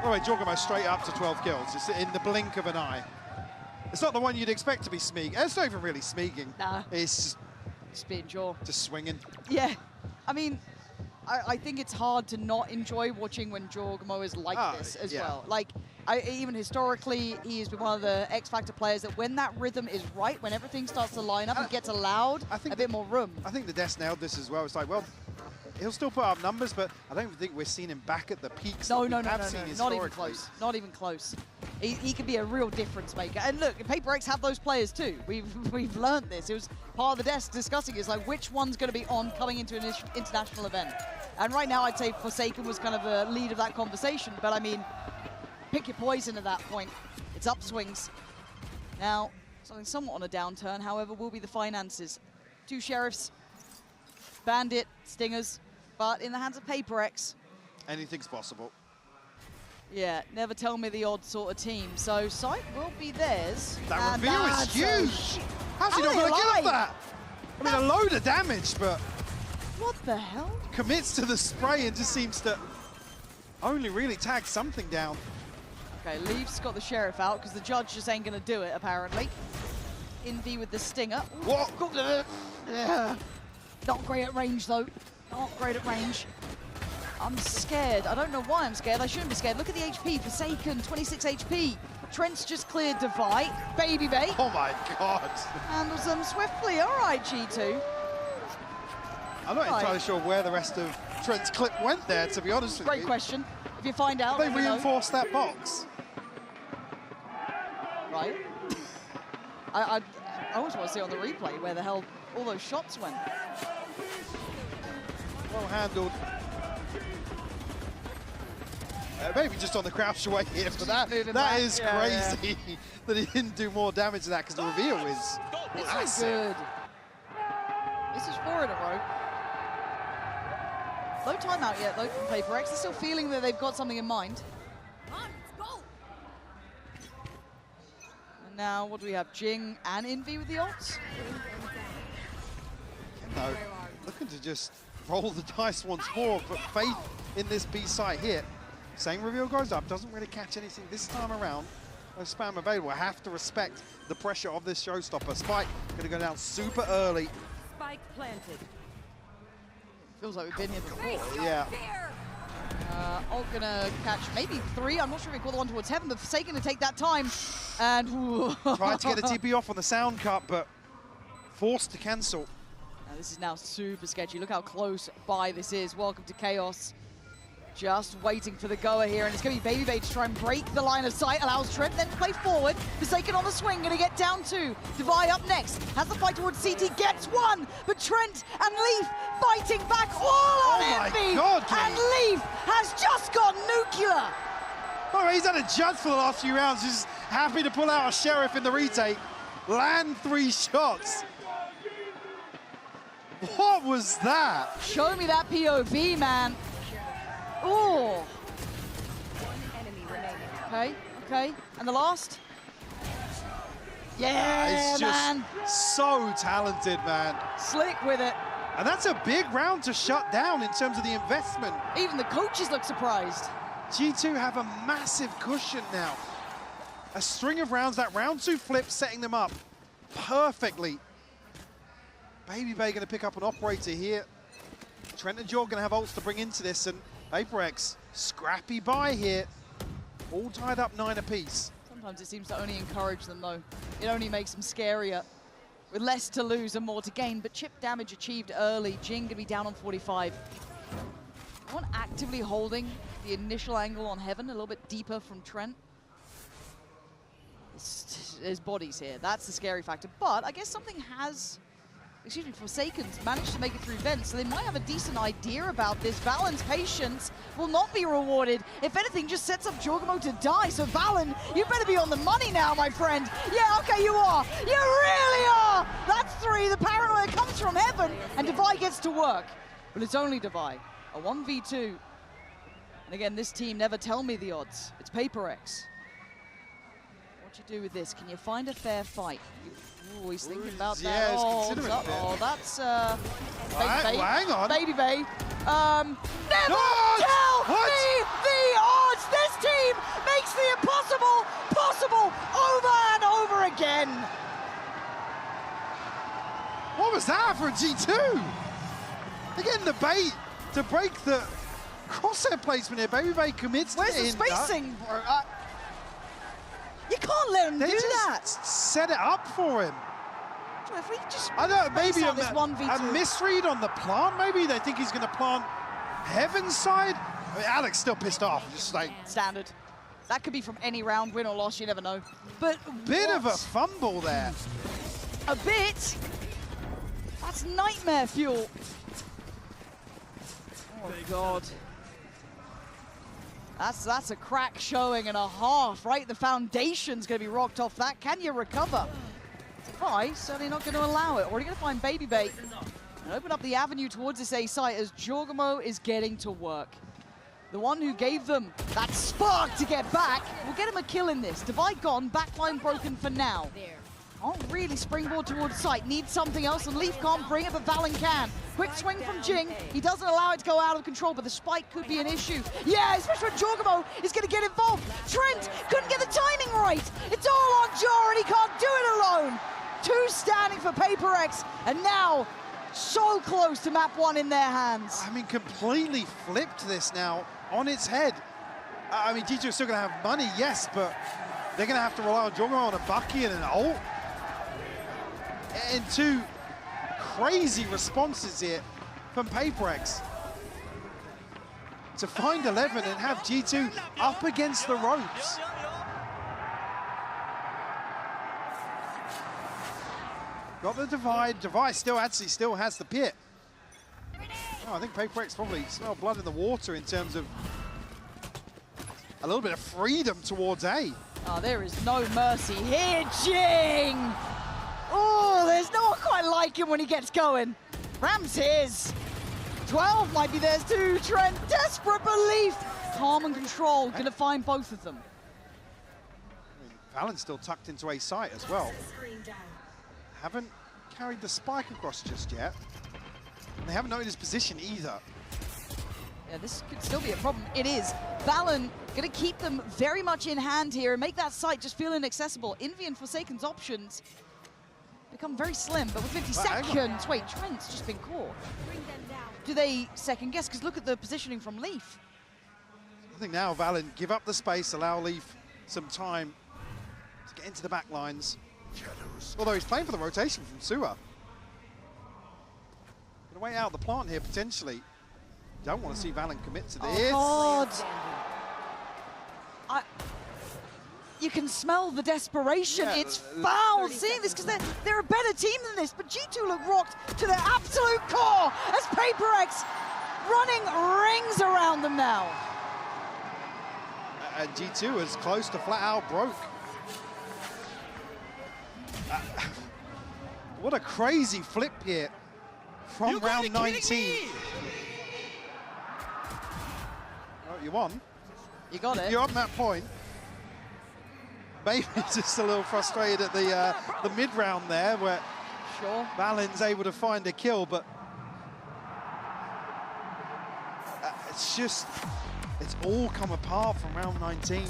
Speaker 4: By the way, Jorgo straight up to 12 kills. It's in the blink of an eye. It's not the one you'd expect to be Smeeg. It's not even really Smeeging.
Speaker 3: Nah.
Speaker 4: It's
Speaker 3: Spin jaw.
Speaker 4: just swinging.
Speaker 3: Yeah. I mean, I think it's hard to not enjoy watching when Jorgo is like this as well. Like, even historically, he has been one of the X Factor players that when that rhythm is right, when everything starts to line up and gets allowed a bit more room.
Speaker 4: I think the Des nailed this as well. It's like, well, he'll still put up numbers, but I don't think we're seeing him back at the peaks
Speaker 3: No,
Speaker 4: that we have seen
Speaker 3: not
Speaker 4: historically.
Speaker 3: even close. Not even close. He can be a real difference maker. And look, PaperX have those players too. We've learned this. It was part of the desk discussing it's like which one's going to be on coming into an international event. And right now I'd say Forsaken was kind of the lead of that conversation. But I mean, pick your poison at that point. It's upswings. Now, something somewhat on a downturn, however, will be the finances. 2 Sheriffs, Bandit, Stingers, but in the hands of PaperX.
Speaker 4: Anything's possible.
Speaker 3: Yeah, never tell me the odd sort of team. So sight will be theirs.
Speaker 4: That reveal is huge. How's he not going to get up that? I mean, a load of damage, but
Speaker 3: what the hell?
Speaker 4: Commits to the spray and just seems to only really tag something down.
Speaker 3: Okay, Leaf's got the Sheriff out because the judge just ain't going to do it, apparently. Envy with the Stinger.
Speaker 4: What?
Speaker 3: Not great at range, though. Not great at range. I'm scared. I don't know why I'm scared. I shouldn't be scared. Look at the HP. Forsaken, 26 HP. Trent's just cleared Divide. Baby Bay.
Speaker 4: Oh my God.
Speaker 3: Handles them swiftly. All right, G2.
Speaker 4: I'm not entirely sure where the rest of Trent's clip went there, to be honest with you.
Speaker 3: Great question. If you find out,
Speaker 4: they reinforced that box.
Speaker 3: Right. I always want to see on the replay where the hell all those shots went.
Speaker 4: Well handled. Maybe just on the crouch away here, but that is crazy that he didn't do more damage to that because the reveal is
Speaker 3: This is good. This is 4 in a row. No timeout yet, though, from PaperX. They're still feeling that they've got something in mind. And now, what do we have? Jing and Envy with the ults?
Speaker 4: No, looking to just roll the dice once more, but faith in this B site here. Same reveal goes up, doesn't really catch anything this time around. No spam available. I have to respect the pressure of this showstopper. Spike going to go down super early.
Speaker 5: Spike planted.
Speaker 3: Feels like we've been here before.
Speaker 4: Yeah.
Speaker 3: Ult gonna catch maybe 3. I'm not sure if we call the one towards heaven, but Forsaken to take that time. And
Speaker 4: tried to get a TP off on the sound cut, but forced to cancel.
Speaker 3: Now, this is now super sketchy. Look how close by this is. Welcome to Chaos. Just waiting for the goer here, and it's going to be Baby to try and break the line of sight, allows Trent then to play forward. Forsaken on the swing, going to get down two. Divide up next, has the fight towards CT, gets one, but Trent and Leaf fighting back all on Envy, and Leaf has just gone nuclear.
Speaker 4: Oh, he's had a judge for the last few rounds, just happy to pull out a Sheriff in the retake, land 3 shots. What was that?
Speaker 3: Show me that POV, man. Ooh. Okay, okay. And the last? Yeah,
Speaker 4: it's
Speaker 3: man.
Speaker 4: Just so talented, man.
Speaker 3: Slick with it.
Speaker 4: And that's a big round to shut down in terms of the investment.
Speaker 3: Even the coaches look surprised.
Speaker 4: G2 have a massive cushion now. A string of rounds, that round 2 flip setting them up perfectly. Baby Bay going to pick up an operator here. Trent and Jorg going to have ults to bring into this, and PaperX, scrappy buy here. All tied up 9 apiece.
Speaker 3: Sometimes it seems to only encourage them, though. It only makes them scarier. With less to lose and more to gain, but chip damage achieved early. Jing going to be down on 45. One actively holding the initial angle on Heaven, a little bit deeper from Trent. His body's here. That's the scary factor. But I guess something has... Excuse me, Forsaken's managed to make it through vents, so they might have a decent idea about this. Valen's patience will not be rewarded. If anything, just sets up Jorgamo to die. So Valen, you better be on the money now, my friend. Yeah, okay, you are. You really are. That's 3. The paranoia comes from Heaven, and Devi gets to work. But it's only Devi. A 1v2. And again, this team never tell me the odds. It's PaperX. What you do with this? Can you find a fair fight? Ooh, he's thinking about that.
Speaker 4: Yeah,
Speaker 3: Oh, that's
Speaker 4: hang on.
Speaker 3: Baby Bay. Never tell me the odds. This team makes the impossible possible over and over again.
Speaker 4: What was that for a G2? Again, the bait to break the crosshair placement here. Baby Bay commits
Speaker 3: Where's
Speaker 4: to
Speaker 3: the
Speaker 4: it.
Speaker 3: spacing? You can't let him do that.
Speaker 4: Set it up for him.
Speaker 3: If we just
Speaker 4: I don't know, maybe
Speaker 3: this 1v2.
Speaker 4: a misread on the plant, maybe? They think he's going to plant Heaven's side? I mean, Alex still pissed off, just like...
Speaker 3: Standard. That could be from any round, win or loss, you never know. But
Speaker 4: bit of a fumble there.
Speaker 3: A bit? That's nightmare fuel. Oh, God. That's a crack showing and a half, right? The foundation's going to be rocked off that. Can you recover? Devi certainly not going to allow it. Already going to find Baby Bay and open up the avenue towards this A site as Jorgamo is getting to work. The one who gave them that spark to get back will get him a kill in this. Devi gone, backline broken for now. Can't really springboard towards site. Needs something else, and Leaf can't bring it, but Valen can. Quick swing from Jing. He doesn't allow it to go out of control, but the spike could be an issue. Yeah, especially when Jorgamo is going to get involved. Trent couldn't get the timing right. It's all on Jar, and he can't do it alone. 2 standing for PaperX, and now so close to map 1 in their hands.
Speaker 4: I mean, completely flipped this now on its head. I mean, G2 are still going to have money, yes, but they're going to have to rely on Jorgamo on a Bucky and an ult. And 2 crazy responses here from PaperX to find 11 and have G2 up against the ropes. Got the divide. Divide still has the pit. Oh, I think PaperX probably smell blood in the water in terms of a little bit of freedom towards A.
Speaker 3: Oh, there is no mercy here, Jing! Oh, there's no one quite like him when he gets going. Ram's his. 12 might be theirs too. Trent, desperate belief. Calm and control, gonna find both of them.
Speaker 4: I mean, Valen's still tucked into A site as well. Haven't carried the spike across just yet. And they haven't noted his position either.
Speaker 3: Yeah, this could still be a problem. It is. Valen gonna keep them very much in hand here and make that site just feel inaccessible. Envy and Forsaken's options become very slim, but with 50 seconds, wait, Trent's just been caught. Do they second guess? Because look at the positioning from Leaf.
Speaker 4: I think now Valen give up the space, allow Leaf some time to get into the back lines. Although he's playing for the rotation from Sua. Gonna wait out the plant here potentially. Don't want to see Valorant commit to
Speaker 3: Oh,
Speaker 4: this.
Speaker 3: God. You can smell the desperation.
Speaker 4: Yeah,
Speaker 3: It's foul seeing this because they're a better team than this. But G2 look rocked to their absolute core as PaperX running rings around them now.
Speaker 4: And G2 is close to flat out broke. What a crazy flip here from round 19. Oh, you won.
Speaker 3: You got it.
Speaker 4: You're on that point. Maybe just a little frustrated at the mid round there, where
Speaker 3: Sure.
Speaker 4: Valen's able to find a kill, but it's all come apart from round 19.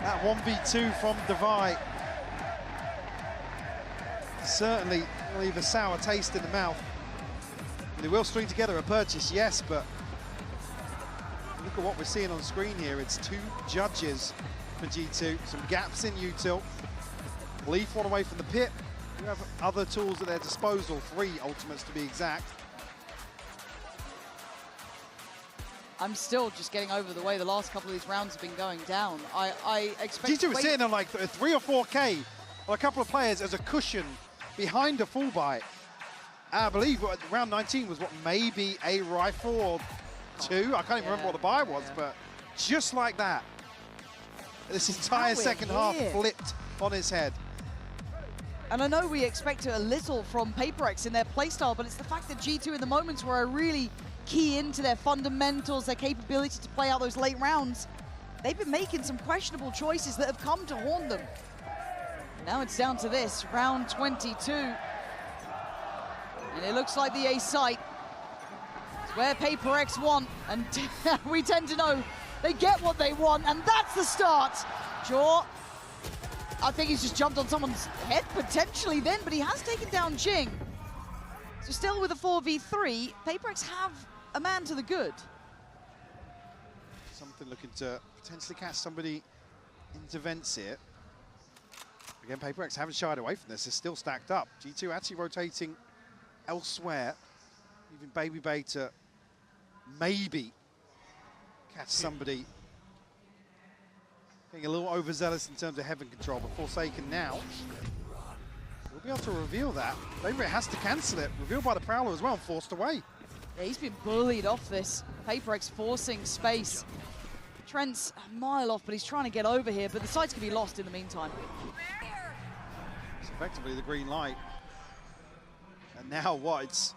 Speaker 4: That 1v2 from Divide certainly will leave a sour taste in the mouth. They will string together a purchase, yes, but look at what we're seeing on screen here. It's 2 judges for G2, some gaps in util. Leaf one away from the pit. You have other tools at their disposal, 3 ultimates to be exact.
Speaker 3: I'm still just getting over the way the last couple of these rounds have been going down. I expect
Speaker 4: G2 was sitting on like 3 or 4K on a couple of players as a cushion behind a full buy. I believe round 19 was what, maybe a rifle or 2? I can't even remember what the buy was, but just like that, this entire second half flipped on his head.
Speaker 3: And I know we expect a little from PaperX in their playstyle, but it's the fact that G2 in the moments where I really key into their fundamentals, their capability to play out those late rounds, they've been making some questionable choices that have come to haunt them. Now it's down to this, round 22. And it looks like the ace site. It's where PaperX want, and we tend to know they get what they want, and that's the start. Jaw, I think he's just jumped on someone's head potentially then, but he has taken down Jing. So still with a 4v3, PaperX have a man to the good.
Speaker 4: Something looking to potentially catch somebody into vents here. Again, PaperX haven't shied away from this. They're still stacked up. G2 actually rotating elsewhere, leaving Baby Bay to maybe catch somebody. Getting a little overzealous in terms of heaven control, but Forsaken now will be able to reveal that. Baby Bay has to cancel it. Revealed by the Prowler as well and forced away.
Speaker 3: Yeah, he's been bullied off this. PaperX forcing space. Trent's a mile off, but he's trying to get over here, but the site's going to be lost in the meantime.
Speaker 4: It's effectively the green light. And now what? It's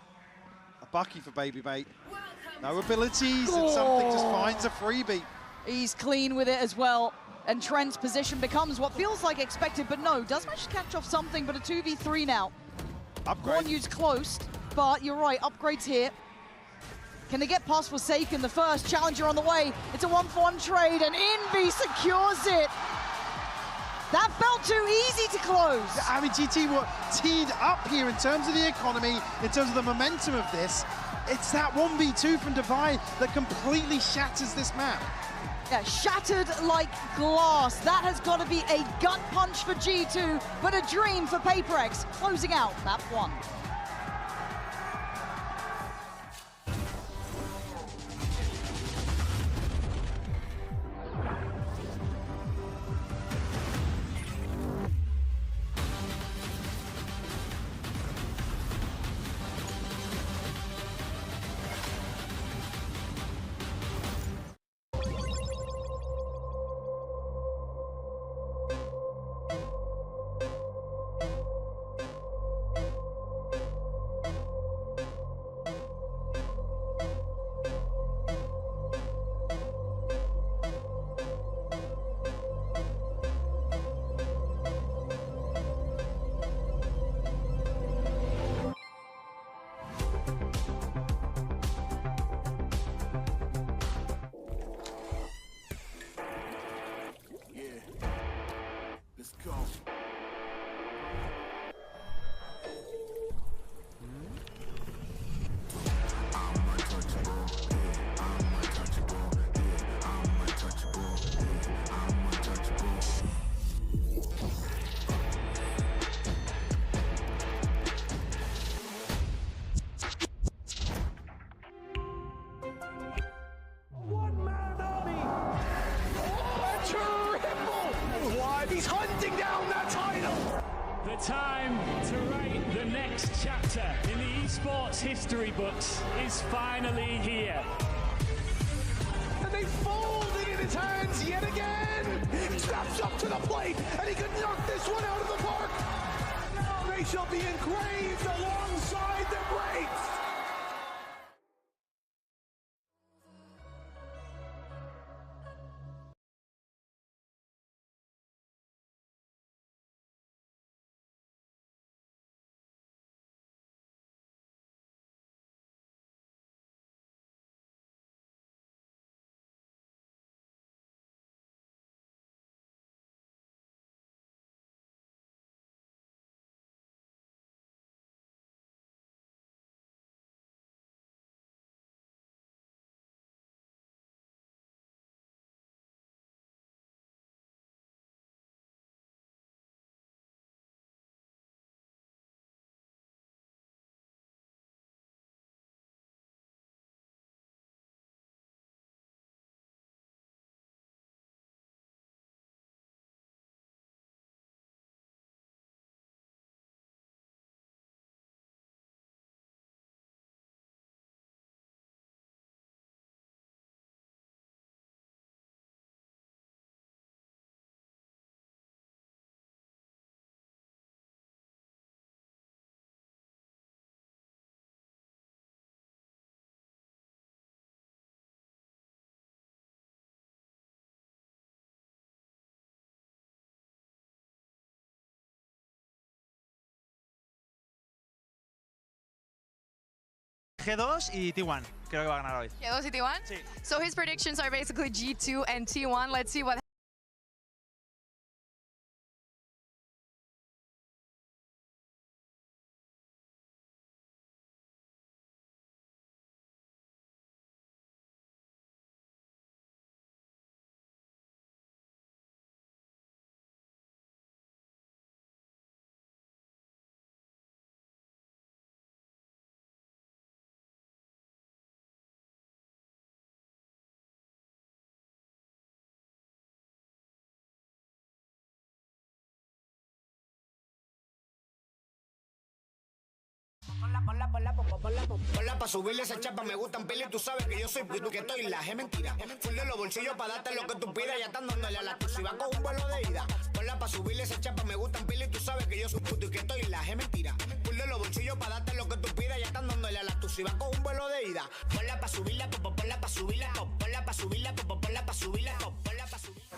Speaker 4: a Bucky for Baby Bay. No abilities, and something just finds a freebie.
Speaker 3: He's clean with it as well. And Trent's position becomes what feels like expected, but no, does manage to catch off something, but a 2v3 now.
Speaker 4: Upgrade.
Speaker 3: Gornyu's close, but you're right, upgrades here. Can they get past Forsaken? The first challenger on the way. It's a 1-for-1 trade, and Envy secures it. That felt too easy to close.
Speaker 4: I mean, GT were teed up here in terms of the economy, in terms of the momentum of this. It's that 1v2 from Divide that completely shatters this map.
Speaker 3: Yeah, shattered like glass. That has got to be a gut punch for G2, but a dream for PaperX, closing out map 1.
Speaker 5: time to write the next chapter in the esports history books is finally here.
Speaker 7: And they fold it in his hands yet again. Steps up to the plate, and he could knock this one out of the park. Now they shall be engraved alongside the greats.
Speaker 8: G2 y T1, creo que va a ganar hoy.
Speaker 9: G2 y T1?
Speaker 8: Sí.
Speaker 9: So his predictions are basically G2 and T1. Let's see what
Speaker 10: Ponla pa' subirle esa chapa, me gustan pila y tú sabes que yo soy puto que estoy la es mentira. Full de los bolsillos pa' darte lo que tú pidas, ya están dándole a la tuya y va con un vuelo de ida. Ponla pa' subirle esa chapa, me gustan pila y tú sabes que yo soy puto y que estoy la es mentira. Full de los bolsillos pa' darte lo que tú pidas, ya están dándole a la tuya y va con un vuelo de ida. Ponla pa' subirla, ponla pa' subirla, ponla pa' subirla, ponla pa' subirla, ponla pa' subirla.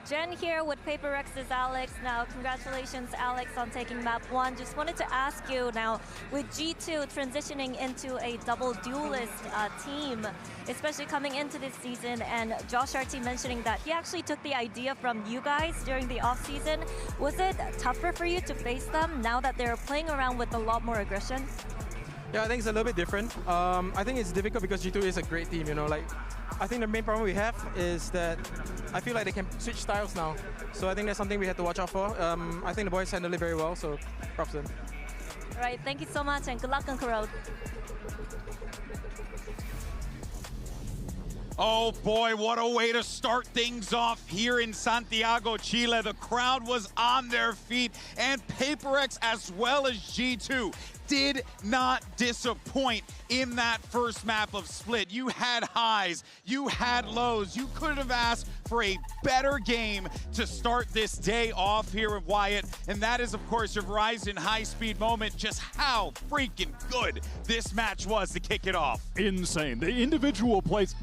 Speaker 11: Jen here with PaperX's Alex. Now, congratulations, Alex, on taking map 1. Just wanted to ask you now, with G2 transitioning into a double duelist team, especially coming into this season, and Josh Arty mentioning that he actually took the idea from you guys during the off-season, was it tougher for you to face them now that they're playing around with a lot more aggression?
Speaker 12: Yeah, I think it's a little bit different. I think it's difficult because G2 is a great team, you know, like, I think the main problem we have is that I feel like they can switch styles now. So I think that's something we have to watch out for. I think the boys handle it very well, so props to them.
Speaker 11: All right, thank you so much, and good luck on Corode.
Speaker 2: Oh boy, what a way to start things off here in Santiago, Chile. The crowd was on their feet, and PaperX as well as G2 did not disappoint in that first map of Split. You had highs, you had lows. You couldn't have asked for a better game to start this day off here at Wyatt. And that is, of course, your Verizon high-speed moment. Just how freaking good this match was to kick it off.
Speaker 1: Insane. The individual plays,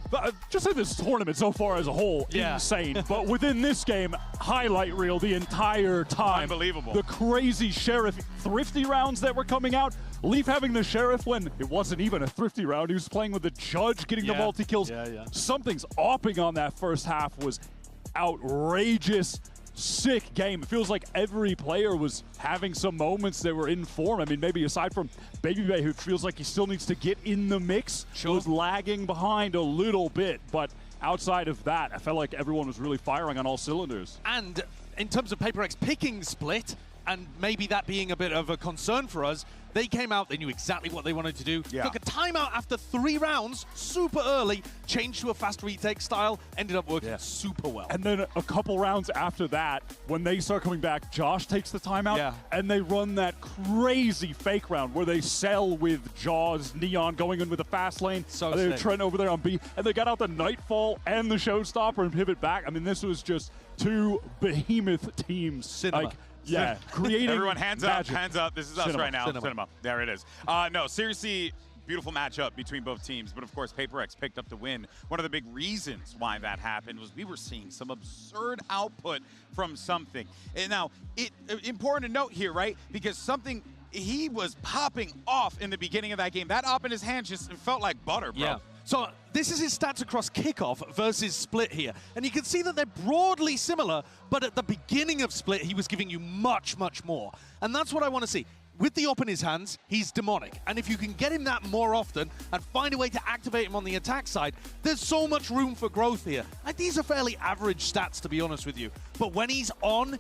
Speaker 1: just in this tournament so far as a whole, insane. But within this game, highlight reel the entire time.
Speaker 2: Unbelievable.
Speaker 1: The crazy Sheriff thrifty rounds that were coming out. Leaf having the Sheriff when it wasn't even a thrifty round. He was playing with the Judge, getting the multi-kills. Something's opping on that first half was outrageous. Sick game. It feels like every player was having some moments that were in form. I mean, maybe aside from Baby Bay, who feels like he still needs to get in the mix, was lagging behind a little bit. But outside of that, I felt like everyone was really firing on all cylinders.
Speaker 13: And in terms of PaperX picking Split, and maybe that being a bit of a concern for us, they came out, they knew exactly what they wanted to do.
Speaker 1: Yeah.
Speaker 13: Took a timeout after 3 rounds, super early, changed to a fast retake style, ended up working super well.
Speaker 1: And then a couple rounds after that, when they start coming back, Josh takes the timeout, and they run that crazy fake round where they sell with Jaws, Neon going in with a fast lane.
Speaker 13: So
Speaker 1: they're
Speaker 13: sick.
Speaker 1: trending over there on B, and they got out the Nightfall and the Showstopper and pivot back. I mean, this was just 2 behemoth teams.
Speaker 13: Cinema.
Speaker 1: Like, yeah, creating
Speaker 14: Everyone hands
Speaker 1: magic.
Speaker 14: up, hands up. This is us right now. Cinema. There it is. No, seriously, beautiful matchup between both teams. But of course, PaperX picked up the win. One of the big reasons why that happened was we were seeing some absurd output from something. And now, important to note here, right? Because something, he was popping off in the beginning of that game. That op in his hand just felt like butter, bro.
Speaker 13: Yeah. So this is his stats across kickoff versus split here. And you can see that they're broadly similar, but at the beginning of split, he was giving you much, much more. And that's what I want to see. With the op in his hands, he's demonic. And if you can get him that more often and find a way to activate him on the attack side, there's so much room for growth here. Like, these are fairly average stats, to be honest with you. But when he's on,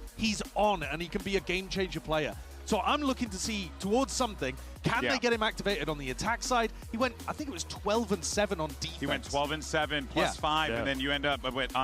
Speaker 13: and he can be a game-changer player. So I'm looking to see towards something. Can they get him activated on the attack side? He went, I think it was 12-7 on defense.
Speaker 14: He went 12-7 plus 5, and then you end up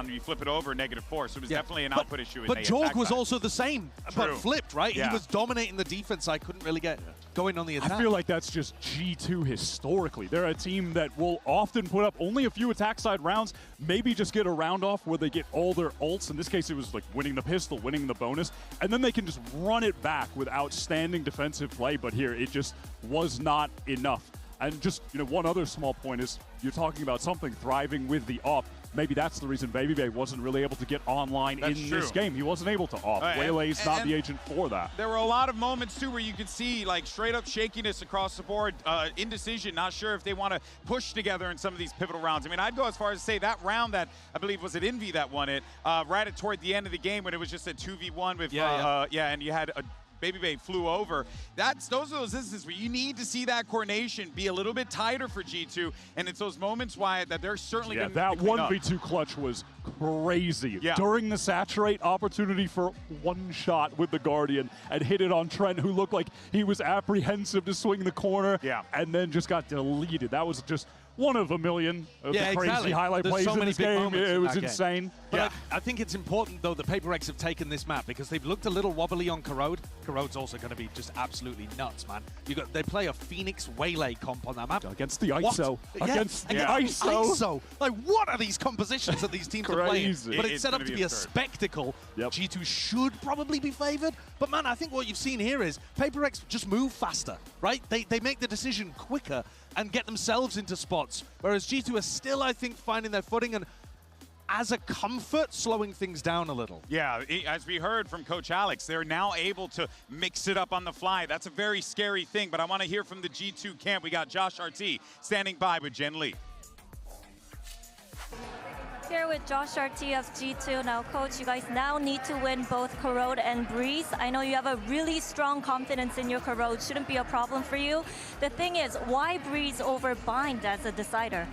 Speaker 14: you flip it over -4. So it was definitely an output issue.
Speaker 13: But Jorg was also the same, but flipped, right?
Speaker 14: Yeah.
Speaker 13: He was dominating the defense side, couldn't really get going on the attack.
Speaker 1: I feel like that's just G2 historically. They're a team that will often put up only a few attack side rounds, maybe just get a round off where they get all their ults. In this case, it was like winning the pistol, winning the bonus, and then they can just run it back with outstanding defensive play. But here, it just was not enough. And just, one other small point is you're talking about something thriving with the op. Maybe that's the reason Baby wasn't really able to get online in this game. He wasn't able to op. Waylay's not the agent for that.
Speaker 14: There were a lot of moments, too, where you could see, like, straight-up shakiness across the board, indecision, not sure if they want to push together in some of these pivotal rounds. I mean, I'd go as far as to say that round that, I believe, was it Envy that won it, right toward the end of the game when it was just a 2v1 with, and you had a Baby flew over. Those are those instances where you need to see that coordination be a little bit tighter for G2, and it's those moments that they're certainly going to
Speaker 1: that 1v2 clutch was crazy. During the saturate, opportunity for one shot with the Guardian and hit it on Trent, who looked like he was apprehensive to swing the corner, and then just got deleted. That was just one of a million of the crazy highlight plays in this game. It was insane.
Speaker 13: But I think it's important, though, that PaperX have taken this map because they've looked a little wobbly on Corrode. Corrode's also going to be just absolutely nuts, man. They play a Phoenix Waylay comp on that map.
Speaker 1: Against the ISO. Against the ISO.
Speaker 13: Like, what are these compositions that these teams are playing? But it's set up to be a spectacle. G2 should probably be favored. But, man, I think what you've seen here is PaperX just move faster, right? They make the decision quicker and get themselves into spots. Whereas G2 are still, I think, finding their footing and, as a comfort, slowing things down a little.
Speaker 14: Yeah, as we heard from Coach Alex, they're now able to mix it up on the fly. That's a very scary thing, but I want to hear from the G2 camp. We got Josh RT standing by with Jen Lee.
Speaker 11: Here with Josh RT of G2. Now, Coach, you guys now need to win both Corrode and Breeze. I know you have a really strong confidence in your Corrode. Shouldn't be a problem for you. The thing is, why Breeze over Bind as a decider?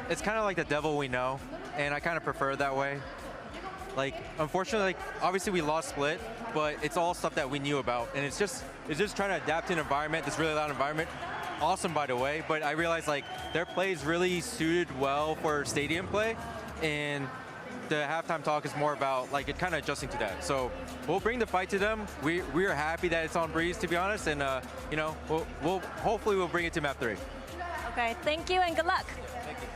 Speaker 15: It's kind of like the devil we know, and I kind of prefer it that way. Like, unfortunately, obviously we lost Split, but it's all stuff that we knew about, and it's just trying to adapt to an environment, this really loud environment. Awesome, by the way, but I realized like their play is really suited well for stadium play, and the halftime talk is more about like it kind of adjusting to that. So we'll bring the fight to them. We're happy that it's on Breeze, to be honest, and hopefully we'll bring it to map 3.
Speaker 11: Okay, thank you and good luck.
Speaker 15: Thank you.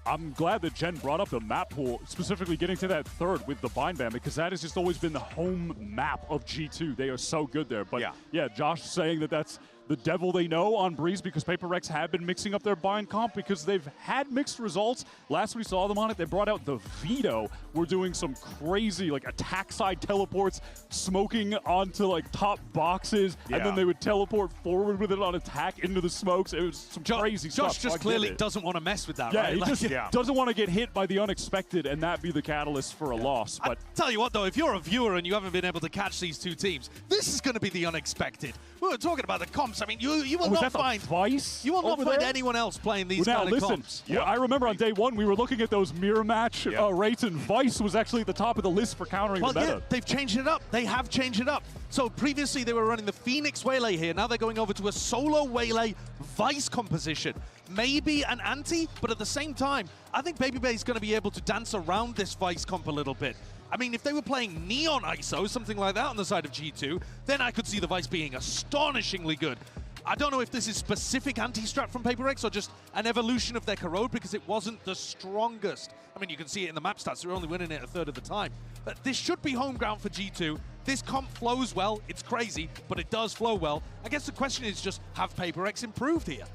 Speaker 1: I'm glad that Jen brought up the map pool, specifically getting to that third with the Bind Ban, because that has just always been the home map of G2. They are so good there. But yeah, Josh saying that that's the devil they know on Breeze, because PaperX have been mixing up their Bind comp because they've had mixed results. Last we saw them on it, they brought out the Veto. We're doing some crazy like attack side teleports, smoking onto like top boxes, and then they would teleport forward with it on attack into the smokes. It was some crazy stuff.
Speaker 13: Josh just clearly doesn't want to mess with that,
Speaker 1: yeah,
Speaker 13: right?
Speaker 1: He just doesn't want to get hit by the unexpected and that be the catalyst for a loss. But
Speaker 13: I tell you what, though, if you're a viewer and you haven't been able to catch these two teams, this is going to be the unexpected. We were talking about the comps comps. I mean, you will not find
Speaker 1: Vice.
Speaker 13: You will not find
Speaker 1: there?
Speaker 13: anyone else playing these
Speaker 1: Now,
Speaker 13: kind of
Speaker 1: listen,
Speaker 13: comps.
Speaker 1: yeah, I remember on day one we were looking at those mirror match rates, and Vice was actually at the top of the list for countering the meta.
Speaker 13: Yeah, they've changed it up. They have changed it up. So previously they were running the Phoenix Waylay here. Now they're going over to a solo Waylay Vice composition. Maybe an anti, but at the same time, I think Babybay is going to be able to dance around this Vice comp a little bit. I mean, if they were playing Neon ISO, something like that on the side of G2, then I could see the Vice being astonishingly good. I don't know if this is specific anti-strat from PaperX or just an evolution of their corrode because it wasn't the strongest. I mean, you can see it in the map stats. They're only winning it a third of the time. But this should be home ground for G2. This comp flows well. It's crazy, but it does flow well. I guess the question is just, have PaperX improved here?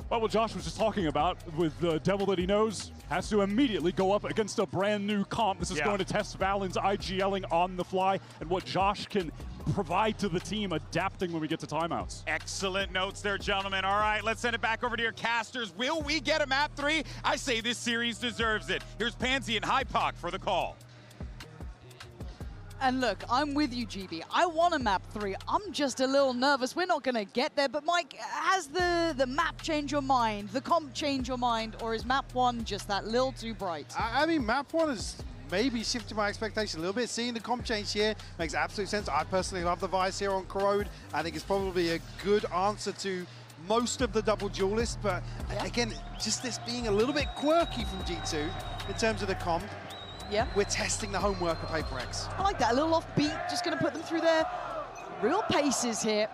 Speaker 1: Well, what Josh was just talking about with the devil that he knows has to immediately go up against a brand new comp. This is going to test Valen's IGLing on the fly and what Josh can provide to the team adapting when we get to timeouts.
Speaker 14: Excellent notes there, gentlemen. All right, let's send it back over to your casters. Will we get a map 3? I say this series deserves it. Here's Pansy and Hypoc for the call.
Speaker 3: And look, I'm with you, GB. I want a map 3. I'm just a little nervous. We're not going to get there. But Mike, has the map changed your mind, the comp changed your mind, or is map 1 just that little too bright?
Speaker 4: I mean, map 1 is maybe shifting my expectation a little bit. Seeing the comp change here makes absolute sense. I personally love the Vice here on Corrode. I think it's probably a good answer to most of the double duelists. But again, just this being a little bit quirky from G2 in terms of the comp.
Speaker 3: Yeah.
Speaker 4: We're testing the homework of PaperX.
Speaker 3: I like that, a little offbeat, just going to put them through their real paces here.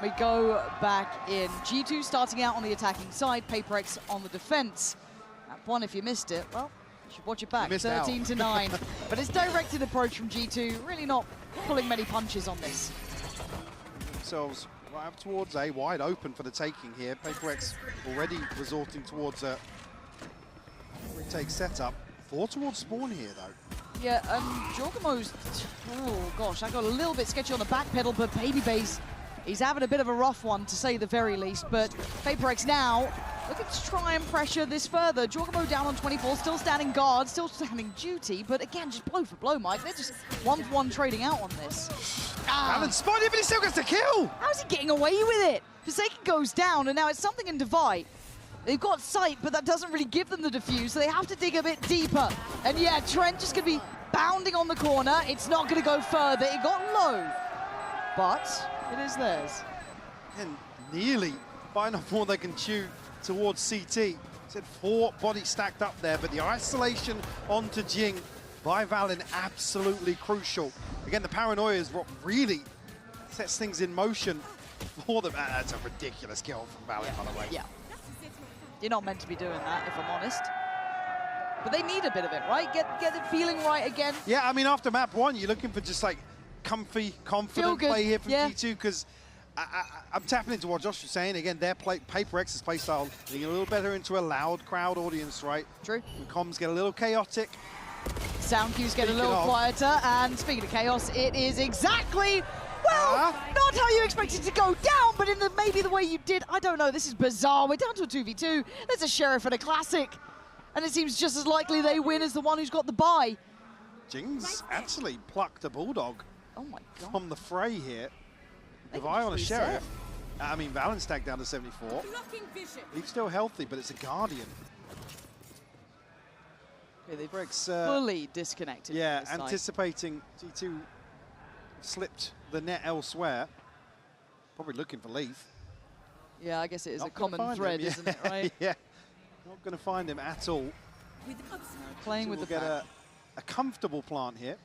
Speaker 3: We go back in. G2 starting out on the attacking side, PaperX on the defense. Map 1, if you missed it, well, you should watch it back, 13-9. But it's directed approach from G2, really not pulling many punches on this.
Speaker 4: Themselves right up towards A, wide open for the taking here. PaperX already resorting towards a retake setup. 4 towards spawn here, though.
Speaker 3: Yeah, Jorgamo's, oh gosh, I got a little bit sketchy on the back pedal, but Babybay's, he's having a bit of a rough one, to say the very least. But PaperX now looking to try and pressure this further. Jorgamo down on 24, still standing guard, still standing duty, but again, just blow for blow, Mike. They're just 1-for-1 trading out on this.
Speaker 4: Alan spotted, but he still gets the kill!
Speaker 3: How's he getting away with it? Forsaken goes down, and now it's something in Divide. They've got sight, but that doesn't really give them the defuse, so they have to dig a bit deeper. And yeah, Trent just gonna be bounding on the corner. It's not gonna go further. It got low, but it is theirs.
Speaker 4: And nearly by enough more they can chew towards CT. Said 4 bodies stacked up there, but the isolation onto Jing by Valen absolutely crucial. Again, the paranoia is what really sets things in motion for them. That's a ridiculous kill from Valen, by the way.
Speaker 3: Yeah. You're not meant to be doing that, if I'm honest. But they need a bit of it, right? Get the feeling right again.
Speaker 4: Yeah, I mean, after map 1, you're looking for just like comfy, confident play here from G2, because I'm tapping into what Josh was saying. Again, their PaperX's play style getting a little better into a loud crowd audience, right?
Speaker 3: True.
Speaker 4: And comms get a little chaotic.
Speaker 3: Sound cues get a little quieter, and speaking of chaos, it is exactly, well, not how you expected to go down, but in maybe the way you did. I don't know, this is bizarre. We're down to a 2v2. There's a Sheriff and a Classic, and it seems just as likely they win as the one who's got the bye.
Speaker 4: Jing's actually plucked a Bulldog from the fray here. Devi on a Sheriff. I mean, Valen stacked down to 74. He's still healthy, but it's a Guardian.
Speaker 3: Yeah, they've fully disconnected.
Speaker 4: Yeah, anticipating G2 slipped the net elsewhere. Probably looking for Leaf.
Speaker 3: Yeah, I guess it is a common thread, isn't it, right?
Speaker 4: Yeah, not going to find him at all.
Speaker 3: Playing with the
Speaker 4: get a comfortable plant here.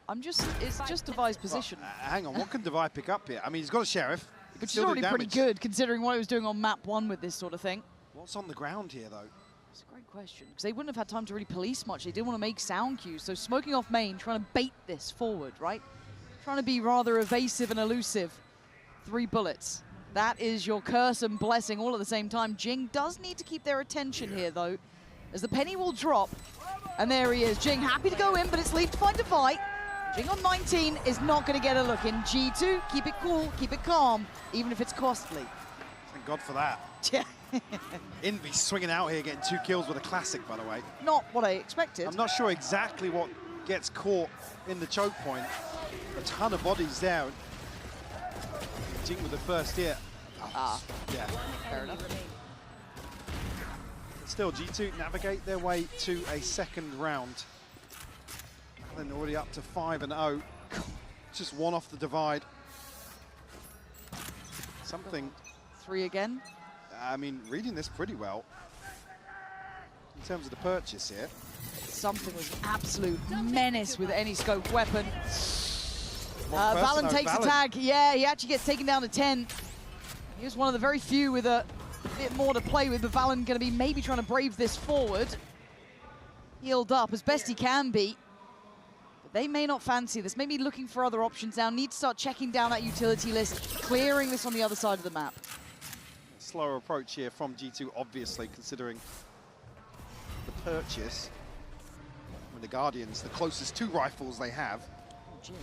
Speaker 3: It's just Devi's position.
Speaker 4: Well, hang on, what can Devi pick up here? I mean, he's got a Sheriff.
Speaker 3: But he's already pretty good, considering what he was doing on map 1 with this sort of thing.
Speaker 4: What's on the ground here, though?
Speaker 3: It's a great question, because they wouldn't have had time to really police much. They didn't want to make sound cues, so smoking off main, trying to bait this forward, right? Trying to be rather evasive and elusive. 3 bullets. That is your curse and blessing all at the same time. Jing does need to keep their attention here, though, as the penny will drop. And there he is. Jing happy to go in, but it's Leaf to find Devi. Jing on 19 is not going to get a look in. G2, keep it cool, keep it calm, even if it's costly.
Speaker 4: Thank God for that.
Speaker 3: Yeah.
Speaker 4: Envy swinging out here, getting 2 kills with a Classic, by the way.
Speaker 3: Not what I expected.
Speaker 4: I'm not sure exactly what gets caught in the choke point. A ton of bodies there. Jing with the first hit. Yeah.
Speaker 3: Fair enough.
Speaker 4: Still, G2 navigate their way to a second round. Then already up to 5-0. Just one off the divide. Something.
Speaker 3: 3 again.
Speaker 4: I mean, reading this pretty well in terms of the purchase here.
Speaker 3: Something was an absolute menace with any scope weapon. Valen takes a tag. Yeah, he actually gets taken down to 10. He was one of the very few with a bit more to play with, but Valen going to be maybe trying to brave this forward. Healed up as best he can be. But they may not fancy this. Maybe looking for other options now. Need to start checking down that utility list, clearing this on the other side of the map.
Speaker 4: Slower approach here from G2, obviously, considering the purchase. I mean, the Guardians, the closest 2 rifles they have.
Speaker 3: Jin.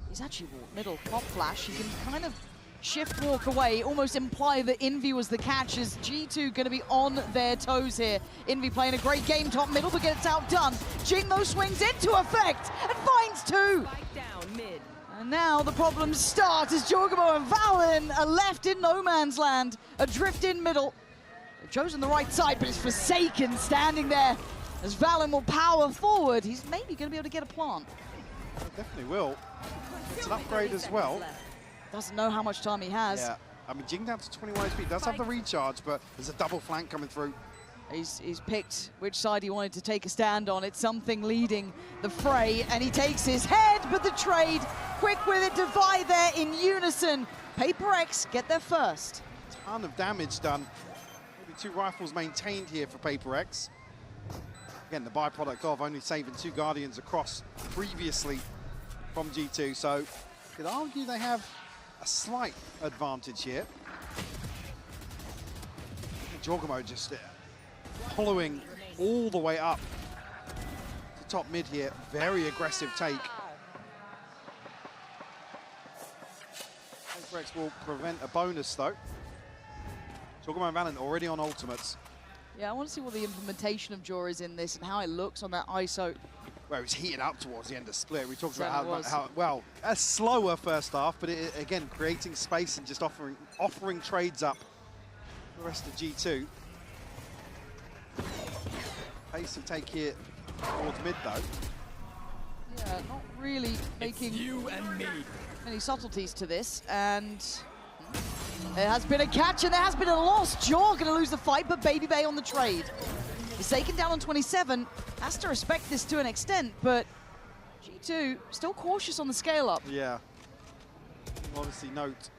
Speaker 3: He's actually walked middle, pop flash. He can kind of shift walk away, almost imply that Envy was the catch, as G2 going to be on their toes here. Envy playing a great game top middle, but gets outdone. Jing though swings into effect and finds 2.
Speaker 16: Down mid.
Speaker 3: And now the problems start as Jorgamo and Valen are left in no man's land, adrift in middle. They've chosen the right side, but it's Forsaken standing there as Valen will power forward. He's maybe going to be able to get a plant.
Speaker 4: Definitely will. It's an upgrade as well.
Speaker 3: Doesn't know how much time he has.
Speaker 4: Yeah, I mean, Jing down to 21 HP, does have the recharge, but there's a double flank coming through.
Speaker 3: He's picked which side he wanted to take a stand on. It's something leading the fray, and he takes his head, but the trade, quick with it, divide there in unison. PaperX get there first.
Speaker 4: Ton of damage done. Maybe 2 rifles maintained here for PaperX. Again, the byproduct of only saving 2 Guardians across previously from G2, so you could argue they have a slight advantage here. Jorgamo just following all the way up to top mid here. Very aggressive take. PaperX will prevent a bonus though. Jorgamo and Valen already on ultimates.
Speaker 3: Yeah, I want to see what the implementation of Jor is in this and how it looks on that ISO.
Speaker 4: Well, it was heating up towards the end of split. We talked about how well, a slower first half, but it, again, creating space and just offering trades up for the rest of G2. Pace of take here towards mid, though.
Speaker 3: Yeah, not really making
Speaker 16: you and me.
Speaker 3: Any subtleties to this, and there has been a catch and there has been a loss. Jor going to lose the fight, but Baby Bay on the trade. He's taken down on 27. Has to respect this to an extent, but G2 still cautious on the scale up.
Speaker 4: Yeah. Obviously note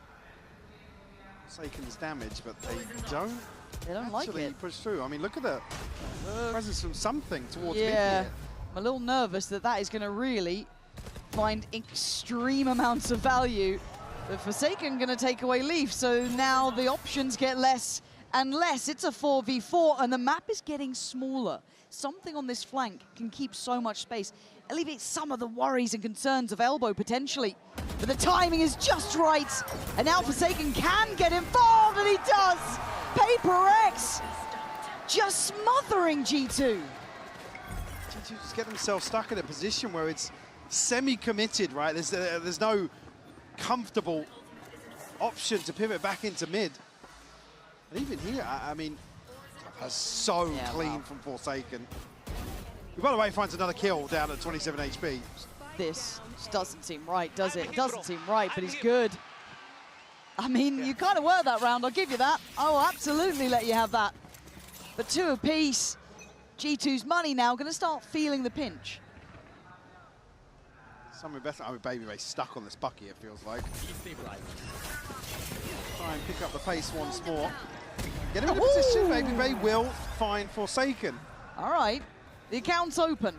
Speaker 4: Forsaken's damage, but they don't
Speaker 3: like it.
Speaker 4: Push through. I mean, look at the presence from something towards mid
Speaker 3: Yeah,
Speaker 4: here.
Speaker 3: I'm a little nervous that that is going to really find extreme amounts of value. But Forsaken going to take away Leaf, so now the options get less and less. It's a 4v4, and the map is getting smaller. Something on this flank can keep so much space, alleviate some of the worries and concerns of Elbow potentially. But the timing is just right, and now Forsaken can get involved, and he does! PaperX just smothering G2.
Speaker 4: G2 just get themselves stuck in a position where it's semi-committed, right? There's no comfortable option to pivot back into mid. And even here, I mean, that's so clean from Forsaken. Who, by the way, finds another kill down at 27 HP.
Speaker 3: This just doesn't seem right, does it? It doesn't seem right, but he's good. I mean, you kind of were that round, I'll give you that. I will absolutely let you have that. But 2 apiece. G2's money now going to start feeling the pinch.
Speaker 4: Some investment. I mean, Baby Bay stuck on this bucket, it feels like. Try and pick up the pace once more. Get him in a position. Baby Bay will find Forsaken.
Speaker 3: All right, the account's open.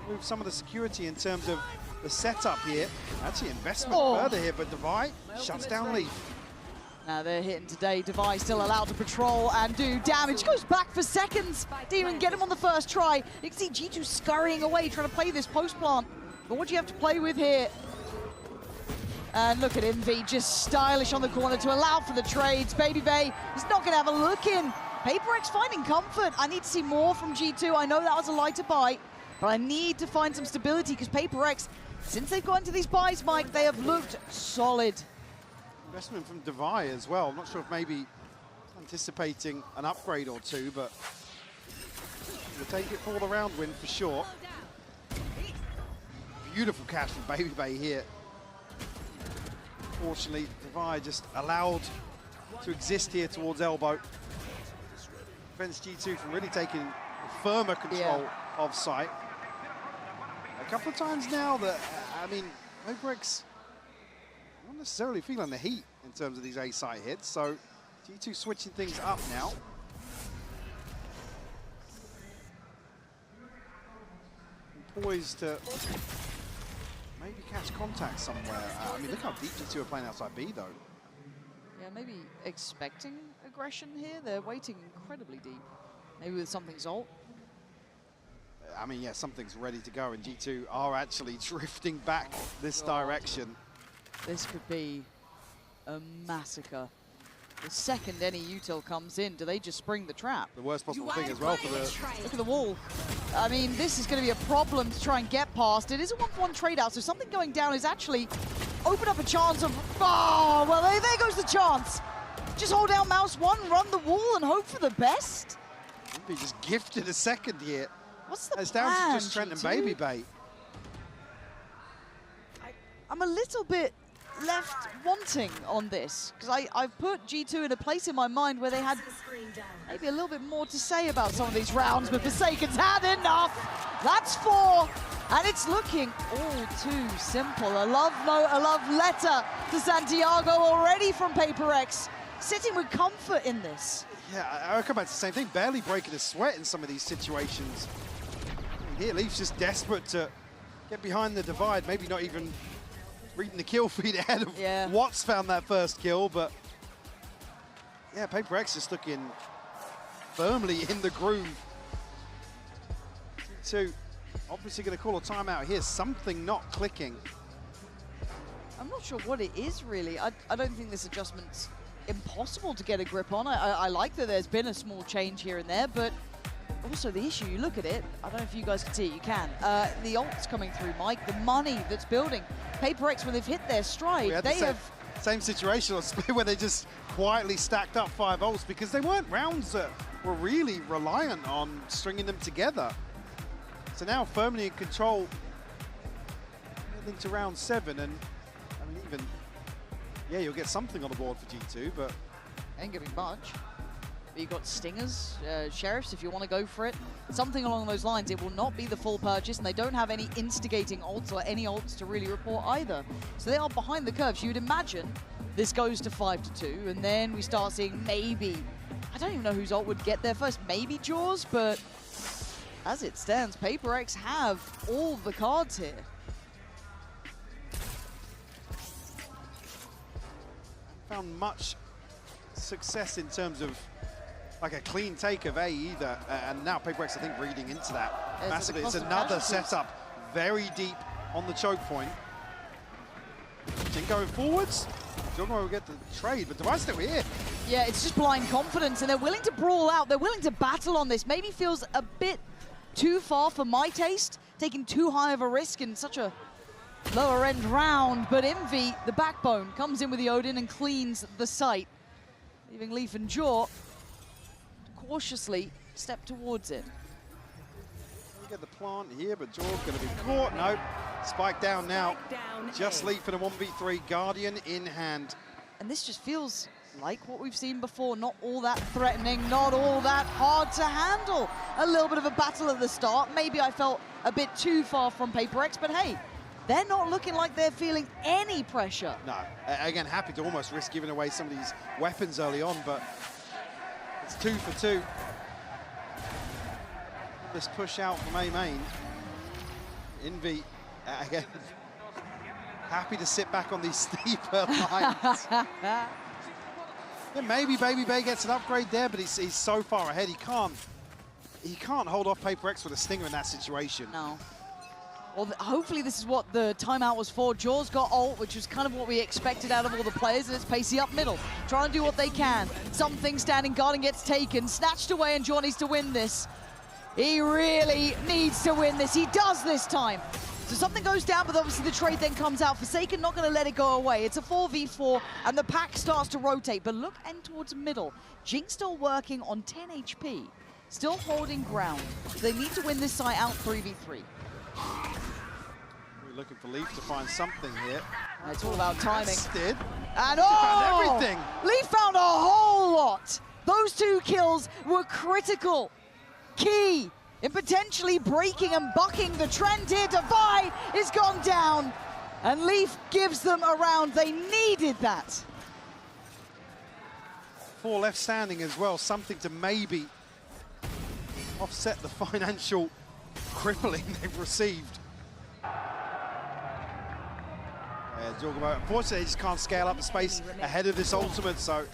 Speaker 4: Move some of the security in terms of the setup here. Actually, investment further here, but Devi shuts down Leaf.
Speaker 3: Now they're hitting today. Devi still allowed to patrol and do damage. Goes back for seconds. Didn't even get him on the first try. You can see G2 scurrying away, trying to play this post plant. But what do you have to play with here? And look at Envy, just stylish on the corner to allow for the trades. Baby Bay is not going to have a look in. PaperX finding comfort. I need to see more from G2. I know that was a lighter buy, but I need to find some stability because PaperX since they've gone into these buys, Mike, they have looked solid.
Speaker 4: Investment from Devi as well. I'm not sure if maybe anticipating an upgrade or two, but we'll take it for the round win for sure. Beautiful catch from Baby Bay here. Fortunately, Devi just allowed to exist here towards elbow. Prevents G2 from really taking firmer control of site. A couple of times now that, I mean, PaperX not necessarily feeling the heat in terms of these A site hits, so G2 switching things up now. And poised to maybe catch contact somewhere. I mean, look how deep G2 are playing outside B, though.
Speaker 3: Yeah, maybe expecting aggression here. They're waiting incredibly deep. Maybe with something's ult.
Speaker 4: I mean, yeah, something's ready to go, and G2 are actually drifting back this direction.
Speaker 3: This could be a massacre. The second any util comes in, do they just spring the trap?
Speaker 4: The worst possible thing as well for the...
Speaker 3: Look at the wall. I mean, this is going to be a problem to try and get past. It is a 1-for-1 trade out, so something going down is actually open up a chance of... Oh, well, there goes the chance. Just hold down mouse 1, run the wall, and hope for the best.
Speaker 4: He just gifted a second here.
Speaker 3: What's the
Speaker 4: It's
Speaker 3: plan,
Speaker 4: down to just Trent and Baby Bay.
Speaker 3: I'm a little bit left wanting on this, because I've put G2 in a place in my mind where they had maybe a little bit more to say about some of these rounds, but Forsaken's had enough. That's 4, and it's looking all too simple. A love note, a love letter to Santiago already from PaperX, sitting with comfort in this.
Speaker 4: Yeah, I'll come back to the same thing, barely breaking a sweat in some of these situations. Here, Leaf's just desperate to get behind the divide, maybe not even reading the kill feed ahead of Watts found that first kill, but yeah, PaperX just looking firmly in the groove. G2 obviously going to call a timeout here, something not clicking.
Speaker 3: I'm not sure what it is really. I don't think this adjustment's impossible to get a grip on. I like that there's been a small change here and there, but also the issue, you look at it, I don't know if you guys can see it, you can. The ult's coming through, Mike, the money that's building. PaperX, when they've hit their stride, they have...
Speaker 4: Same situation on Split where they just quietly stacked up 5 ults because they weren't rounds that were really reliant on stringing them together. So now firmly in control, heading to round 7, and I mean even, yeah, you'll get something on the board for G2, but...
Speaker 3: Ain't giving much. You've got stingers, sheriffs, if you want to go for it. Something along those lines. It will not be the full purchase, and they don't have any instigating ults or any ults to really report either. So they are behind the curve. So you'd imagine this goes to 5-2, and then we start seeing maybe, I don't even know whose ult would get there first, maybe Jaws, but as it stands, PaperX have all the cards here.
Speaker 4: Found much success in terms of like a clean take of A either, and now PaperX I think reading into that massively. It's another setup very deep on the choke point. Going forwards, Jogma will get the trade, but Devi's still here.
Speaker 3: Yeah, it's just blind confidence, and they're willing to brawl out. They're willing to battle on this. Maybe feels a bit too far for my taste, taking too high of a risk in such a lower end round, but Envy, the backbone, comes in with the Odin and cleans the site, leaving Leaf and Jaw cautiously step towards it.
Speaker 4: We get the plant here, but Jaw's going to be caught. No, spike down now. Just Leaf in a 1v3, Guardian in hand.
Speaker 3: And this just feels like what we've seen before, not all that threatening, not all that hard to handle. A little bit of a battle at the start. Maybe I felt a bit too far from PaperX, but hey, they're not looking like they're feeling any pressure.
Speaker 4: No, again, happy to almost risk giving away some of these weapons early on, but it's 2 for 2. This push out from A main. Envy, again, happy to sit back on these steeper lines. Yeah, maybe Baby Bay gets an upgrade there, but he's so far ahead, he can't hold off PaperX with a stinger in that situation.
Speaker 3: No. Well, hopefully this is what the timeout was for. Jaws got ult, which was kind of what we expected out of all the players, and it's Pacey up middle, trying to do what they can. Something standing guard and gets taken, snatched away, and Jaw needs to win this. He really needs to win this. He does this time. So something goes down, but obviously the trade then comes out. Forsaken not going to let it go away. It's a 4v4, and the pack starts to rotate. But look end towards the middle. Jing still working on 10 HP. Still holding ground. They need to win this site out 3v3.
Speaker 4: We're looking for Leaf to find something here.
Speaker 3: It's all about timing.
Speaker 4: Did.
Speaker 3: And
Speaker 4: found everything.
Speaker 3: Leaf found a whole lot. Those 2 kills were critical. Key in potentially breaking and bucking the trend here. Divide is gone down, and Leaf gives them a round. They needed that.
Speaker 4: 4 left standing as well, something to maybe offset the financial crippling they've received. Yeah, unfortunately, they just can't scale up the space ahead of this ultimate, so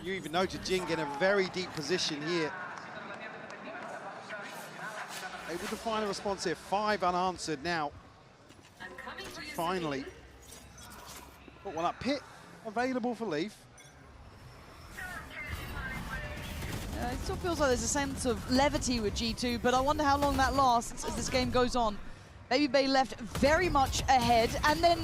Speaker 4: you even noted Jing in a very deep position here. Able to find a response here, 5 unanswered now. Finally, put one up. Pit available for Leaf.
Speaker 3: It still feels like there's a sense of levity with G2, but I wonder how long that lasts as this game goes on. babybay left very much ahead, and then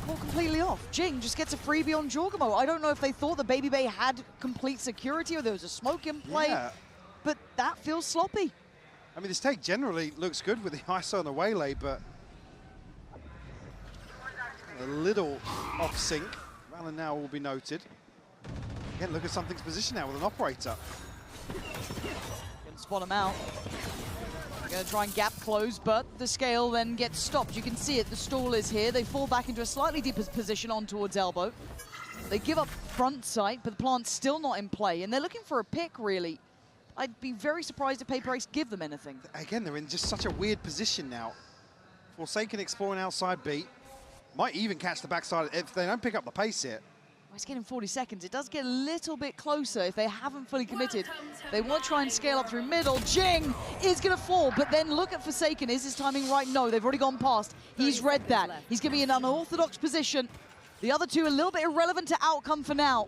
Speaker 3: caught completely off. Jing just gets a freebie on Jorgamo. I don't know if they thought that babybay had complete security or there was a smoke in play, but that feels sloppy.
Speaker 4: I mean, this take generally looks good with the ISO and the waylay, but a little off sync. Valorant now will be noted. Again, look at something's position now with an operator.
Speaker 3: Gonna spot him out. Gonna try and gap close, but the scale then gets stopped. You can see it, the stall is here. They fall back into a slightly deeper position on towards elbow. They give up front sight, but the plant's still not in play, and they're looking for a pick, really. I'd be very surprised if PaperX give them anything.
Speaker 4: Again, they're in just such a weird position now. Forsaken exploring outside B. Might even catch the backside if they don't pick up the pace here.
Speaker 3: Well, it's getting 40 seconds. It does get a little bit closer if they haven't fully committed. They want to try and scale up through middle. Jing is going to fall, but then look at Forsaken. Is his timing right? No, they've already gone past. He's read that. He's going to be in an unorthodox position. The other 2 a little bit irrelevant to outcome for now.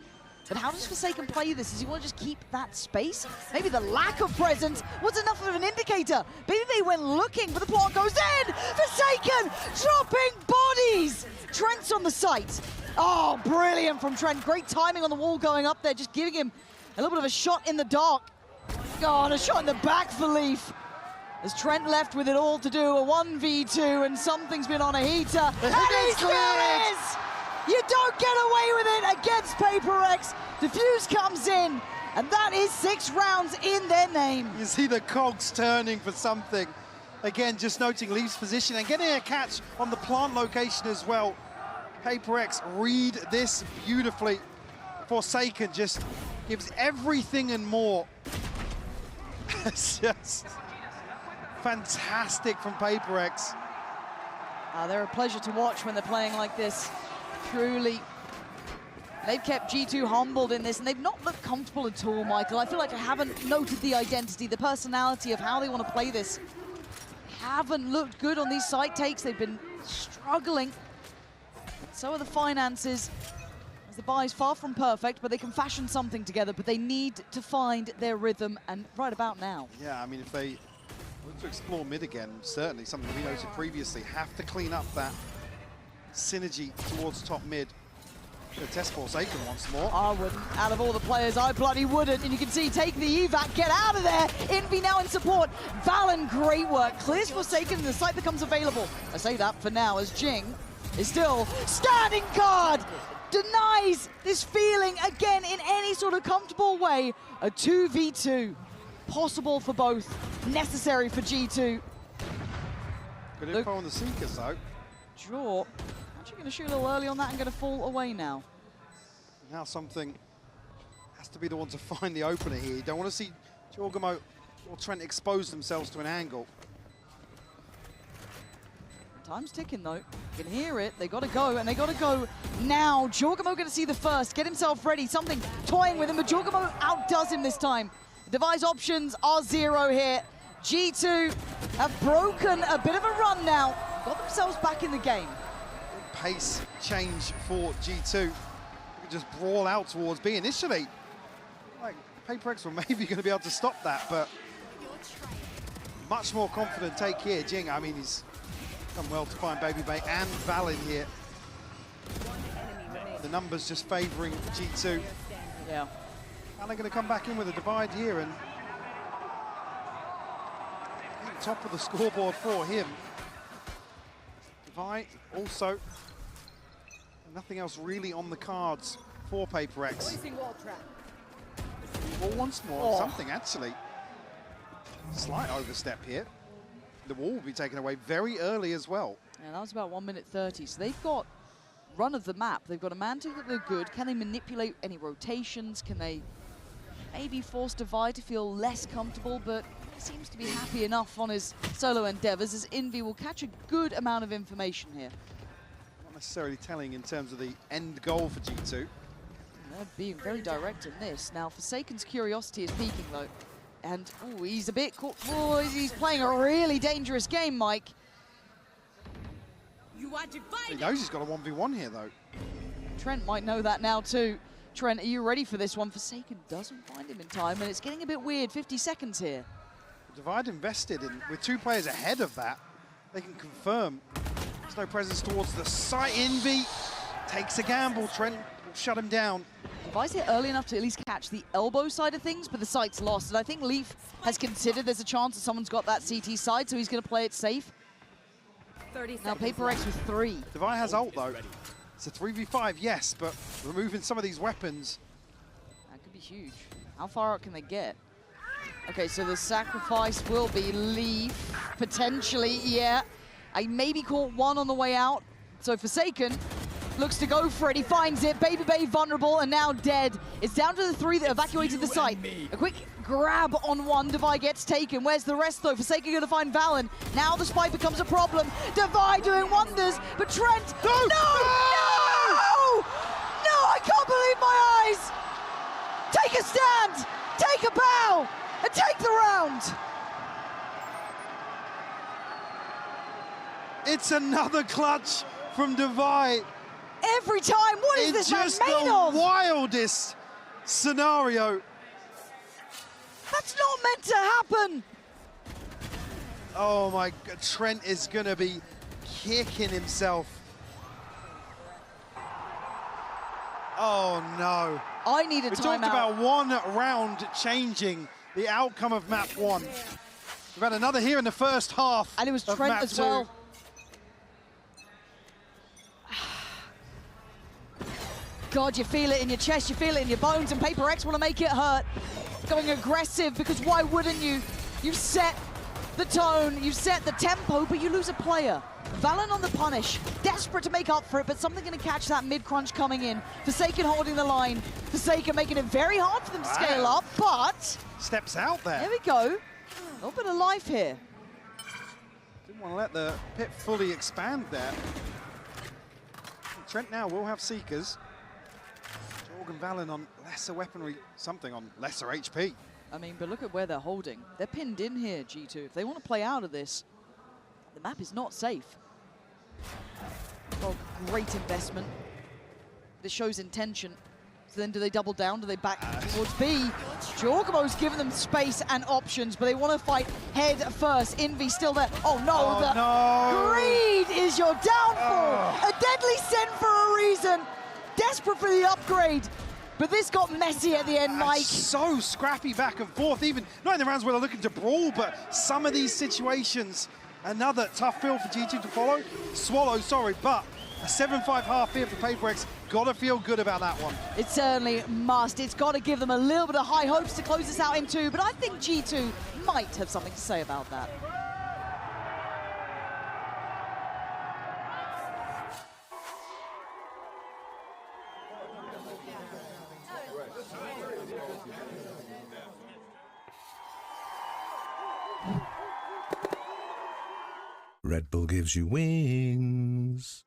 Speaker 3: But how does Forsaken play this? Does he want to just keep that space? Maybe the lack of presence was enough of an indicator. babybay went looking, but the plant goes in! Forsaken dropping bodies! Trent's on the site. Oh, brilliant from Trent. Great timing on the wall going up there, just giving him a little bit of a shot in the dark. Oh, and a shot in the back for Leaf. As Trent left with it all to do, a 1v2, and something's been on a heater. And he still is! You don't get away with it against PaperX. Diffuse comes in, and that is 6 rounds in their name.
Speaker 4: You see the cogs turning for something. Again, just noting Leaf's position and getting a catch on the plant location as well. PaperX read this beautifully. Forsaken just gives everything and more. It's just fantastic from PaperX.
Speaker 3: They're a pleasure to watch when they're playing like this. Truly, they've kept G2 humbled in this, and they've not looked comfortable at all, Michael. I feel like I haven't noted the identity, the personality of how they want to play this. Haven't looked good on these side takes. They've been struggling. So are the finances. As the buy is far from perfect, but they can fashion something together, but they need to find their rhythm, and right about now.
Speaker 4: Yeah, I mean, if they look to explore mid again, certainly something we noted previously, have to clean up that synergy towards top mid. Test Forsaken once more.
Speaker 3: I wouldn't. Out of all the players, I bloody wouldn't. And you can see, take the evac, get out of there. Envy now in support. Valen, great work. Clears Forsaken and the site becomes available. I say that for now as Jing is still standing guard. Denies this feeling again in any sort of comfortable way. A 2v2. Possible for both. Necessary for G2.
Speaker 4: Good info on the Seekers though.
Speaker 3: Draw. Actually going to shoot a little early on that and going to fall away now.
Speaker 4: Now something has to be the one to find the opener here. You don't want to see Jorgamo or Trent expose themselves to an angle.
Speaker 3: Time's ticking though. You can hear it. They got to go, and they got to go now. Jorgamo going to see the first, get himself ready. Something toying with him, but Jorgamo outdoes him this time. Device options are 0 here. G2 have broken a bit of a run now. Got themselves back in the game.
Speaker 4: Pace change for G2. They could just brawl out towards B initially. Like, PaperX were maybe going to be able to stop that, but much more confident take here. Jing, I mean, he's Done well to find Baby Bay and Valin here. The numbers just favouring G2.
Speaker 3: Yeah.
Speaker 4: And they're going to come back in with a divide here, and I think top of the scoreboard for him. Divide also. Nothing else really on the cards for PaperX. Well, once more, something actually. Slight overstep here. The wall will be taken away very early as well.
Speaker 3: Yeah, that was about 1 minute 30. So they've got run of the map. They've got a man that they're good. Can they manipulate any rotations? Can they maybe force Divide to feel less comfortable? But he seems to be happy enough on his solo endeavors, as Envy will catch a good amount of information here.
Speaker 4: Not necessarily telling in terms of the end goal for G2.
Speaker 3: They're being very direct in this. Now, Forsaken's curiosity is peaking, though. And, oh, he's a bit caught. Oh, he's playing a really dangerous game, Mike.
Speaker 4: He knows he's got a 1v1 here, though.
Speaker 3: Trent might know that now, too. Trent, are you ready for this one? Forsaken doesn't find him in time, and it's getting a bit weird. 50 seconds here.
Speaker 4: Divide invested in, with 2 players ahead of that, they can confirm there's no presence towards the site. Envy takes a gamble. Trent will shut him down.
Speaker 3: Divide's here early enough to at least catch the elbow side of things, but the site's lost. And I think Leaf has considered there's a chance that someone's got that CT side, so he's going to play it safe. Now PaperX with 3.
Speaker 4: Divide has ult, though. It's a 3v5, yes, but removing some of these weapons.
Speaker 3: That could be huge. How far out can they get? Okay, so the sacrifice will be Leaf, potentially, yeah. I maybe caught one on the way out. So Forsaken looks to go for it. He finds it. Baby Bay vulnerable and now dead. It's down to the 3 that evacuated the site. A quick grab on one. Divide gets taken. Where's the rest, though? Forsaken going to find Valen. Now the spike becomes a problem. Divide doing wonders, but Trent... No! No! No! No! I can't believe my eyes! Take a stand! Take a bow! And take the round!
Speaker 4: It's another clutch from Divide.
Speaker 3: Every time, what is this man made of?
Speaker 4: It's just the wildest scenario.
Speaker 3: That's not meant to happen.
Speaker 4: Oh my God, Trent is gonna be kicking himself. Oh no.
Speaker 3: I need a timeout.
Speaker 4: We talked about one round changing the outcome of map 1. We've had another here in the first half.
Speaker 3: And it was Trent as well. God, you feel it in your chest, you feel it in your bones, and PaperX want to make it hurt. Going aggressive, because why wouldn't you? You've set the tone, you've set the tempo, but you lose a player. Valen on the punish, desperate to make up for it, but something going to catch that mid-crunch coming in. Forsaken holding the line. Forsaken making it very hard for them to scale up, but...
Speaker 4: Steps out there.
Speaker 3: There we go. A little bit of life here.
Speaker 4: Didn't want to let the pit fully expand there. Trent now will have Seekers. Jorgen Valen on lesser weaponry, something on lesser HP.
Speaker 3: I mean, but look at where they're holding. They're pinned in here, G2. If they want to play out of this, the map is not safe. Oh, great investment. This shows intention. So then do they double down? Do they back towards B? Jorgamo's given them space and options, but they want to fight head first. Envy still there. Oh no,
Speaker 4: no.
Speaker 3: Greed is your downfall. A deadly sin for a reason. Desperate for the upgrade. But this got messy at the end, Mike.
Speaker 4: So scrappy back and forth, even not in the rounds where they're looking to brawl, but some of these situations, another tough field for G2 to follow. Swallow, sorry, but a 7-5 half here for PaperX. Gotta feel good about that one.
Speaker 3: It certainly must. It's got to give them a little bit of high hopes to close this out in 2, but I think G2 might have something to say about that.
Speaker 16: Red Bull gives you wings.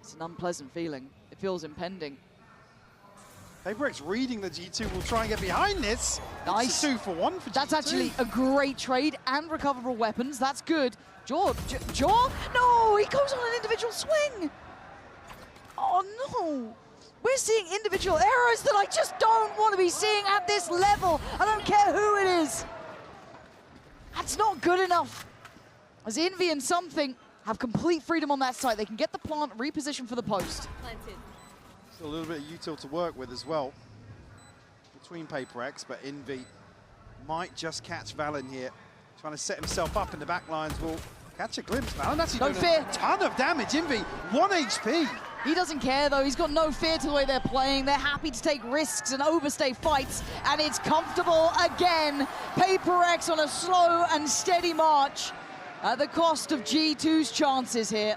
Speaker 3: It's an unpleasant feeling. It feels impending.
Speaker 4: PaperX reading the G2 will try and get behind this.
Speaker 3: Nice.
Speaker 4: It's a 2-for-1 for G2.
Speaker 3: That's actually a great trade and recoverable weapons. That's good. Jaw? No, he goes on an individual swing. Oh no. We're seeing individual errors that I just don't want to be seeing at this level. I don't care who it is. That's not good enough. As Envy and Something have complete freedom on that site, they can get the plant repositioned for the post.
Speaker 11: Planted.
Speaker 4: Still a little bit of util to work with as well between PaperX, but Envy might just catch Valen here. Trying to set himself up in the back lines will catch a glimpse. Valen actually doing a ton of damage. Envy, 1 HP.
Speaker 3: He doesn't care though, he's got no fear to the way they're playing. They're happy to take risks and overstay fights, and it's comfortable again. PaperX on a slow and steady march at the cost of G2's chances here.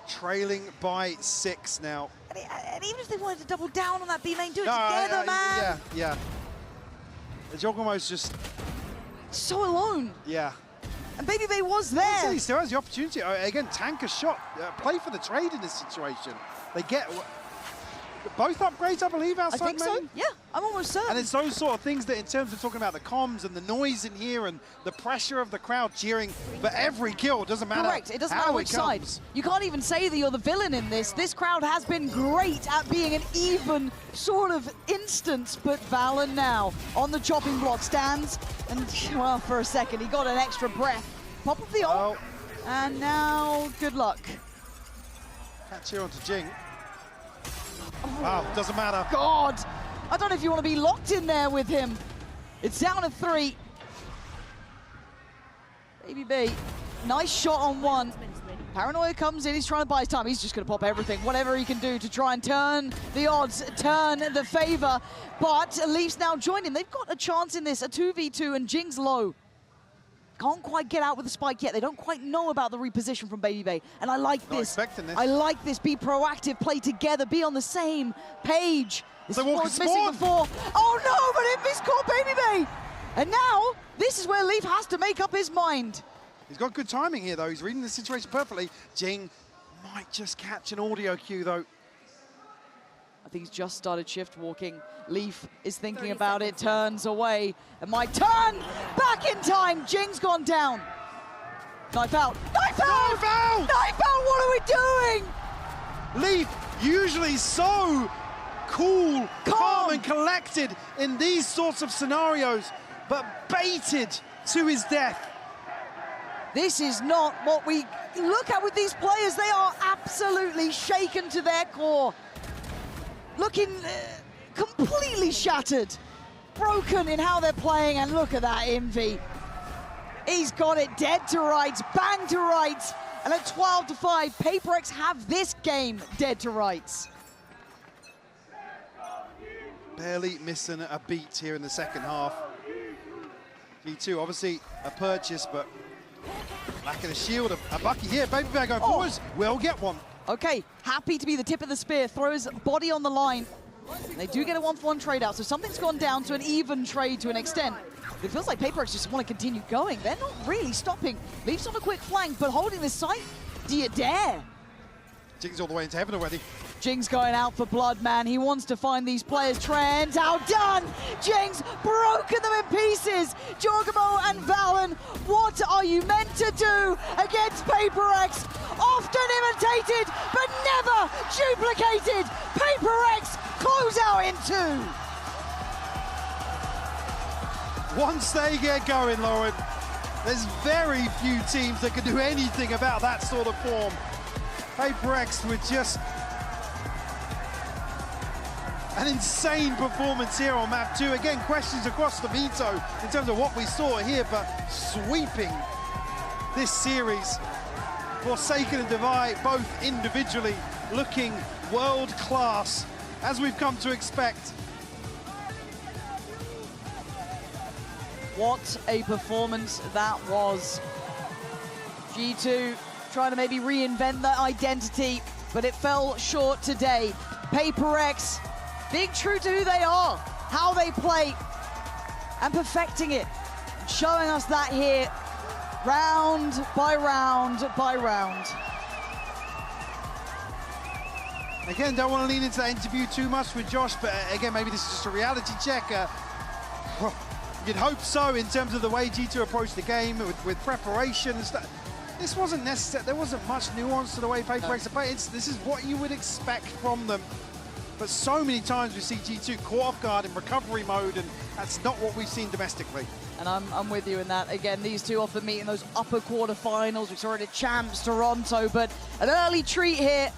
Speaker 4: Trailing by 6 now.
Speaker 3: And even if they wanted to double down on that B lane, do it together, man.
Speaker 4: Yeah. The Joggermo's just
Speaker 3: so alone.
Speaker 4: Yeah.
Speaker 3: And Baby Bay was there.
Speaker 4: He still has the opportunity. Again, tank a shot. Play for the trade in this situation. They get both upgrades, I believe, outside.
Speaker 3: I think so. Yeah, I'm almost certain.
Speaker 4: And it's those sort of things that, in terms of talking about the comms and the noise in here and the pressure of the crowd cheering for every kill, doesn't matter.
Speaker 3: Correct. It doesn't matter which side. You can't even say that you're the villain in this. This crowd has been great at being an even sort of instance, but Valen now on the chopping block stands, and well, for a second he got an extra breath. Pop of the ult, and now good luck.
Speaker 4: Catch here onto Jing. Wow, doesn't matter.
Speaker 3: God, I don't know if you want to be locked in there with him. It's down to 3. Baby B, nice shot on 1. Paranoia comes in, he's trying to buy his time. He's just going to pop everything, whatever he can do to try and turn the odds, turn the favor. But Leafs now join him. They've got a chance in this, a 2v2, and Jing's low. Can't quite get out with the spike yet. They don't quite know about the reposition from Baby Bay. And I like this. I like this. Be proactive, play together, be on the same page. This is what was missing before. Oh no, but Envy's caught Baby Bay. And now, this is where Leaf has to make up his mind.
Speaker 4: He's got good timing here, though. He's reading the situation perfectly. Jing might just catch an audio cue, though.
Speaker 3: I think he's just started shift walking. Leaf is thinking about it, turns away. And might turn back in time. Jing's gone down. Knife out. Knife out!
Speaker 4: Knife out!
Speaker 3: Knife out! What are we doing?
Speaker 4: Leaf, usually so cool, calm and collected in these sorts of scenarios, but baited to his death.
Speaker 3: This is not what we look at with these players. They are absolutely shaken to their core. Looking completely shattered, broken in how they're playing, and look at that Envy. He's got it dead to rights, bang to rights, and at 12-5, PaperX have this game dead to rights.
Speaker 4: Barely missing a beat here in the second half. G2, obviously a purchase, but lack of the shield. A Bucky here, Baby Bear going forwards, will get one.
Speaker 3: Okay, happy to be the tip of the spear, throws body on the line. And they do get a 1-for-1 trade out, so something's gone down to an even trade to an extent. It feels like PaperX just want to continue going. They're not really stopping. Leafs on a quick flank, but holding this site, do you dare?
Speaker 4: Jing's all the way into heaven already.
Speaker 3: Jing's going out for blood, man. He wants to find these players. Trent outdone. Jing's broken them in pieces. Jorgamo and Valen, what are you meant to do against PaperX? Often imitated, but never duplicated. PaperX close out in 2.
Speaker 4: Once they get going, Lauren, there's very few teams that can do anything about that sort of form. PaperX with just an insane performance here on map 2. Again, questions across the veto in terms of what we saw here, but sweeping this series. Forsaken and Divide, both individually looking world class, as we've come to expect.
Speaker 3: What a performance that was. G2 trying to maybe reinvent their identity, but it fell short today. PaperX being true to who they are, how they play, and perfecting it. Showing us that here, round by round by round.
Speaker 4: Again, don't want to lean into that interview too much with Josh, but again, maybe this is just a reality check. You'd hope so in terms of the way G2 approached the game with preparation and stuff. This wasn't necessary. There wasn't much nuance to the way playekről play. This is what you would expect from them. But so many times we see G2 caught off guard in recovery mode, and that's not what we've seen domestically.
Speaker 3: And I'm with you in that. Again, these two often meet in those upper quarterfinals. We saw it at Champs Toronto, but an early treat here.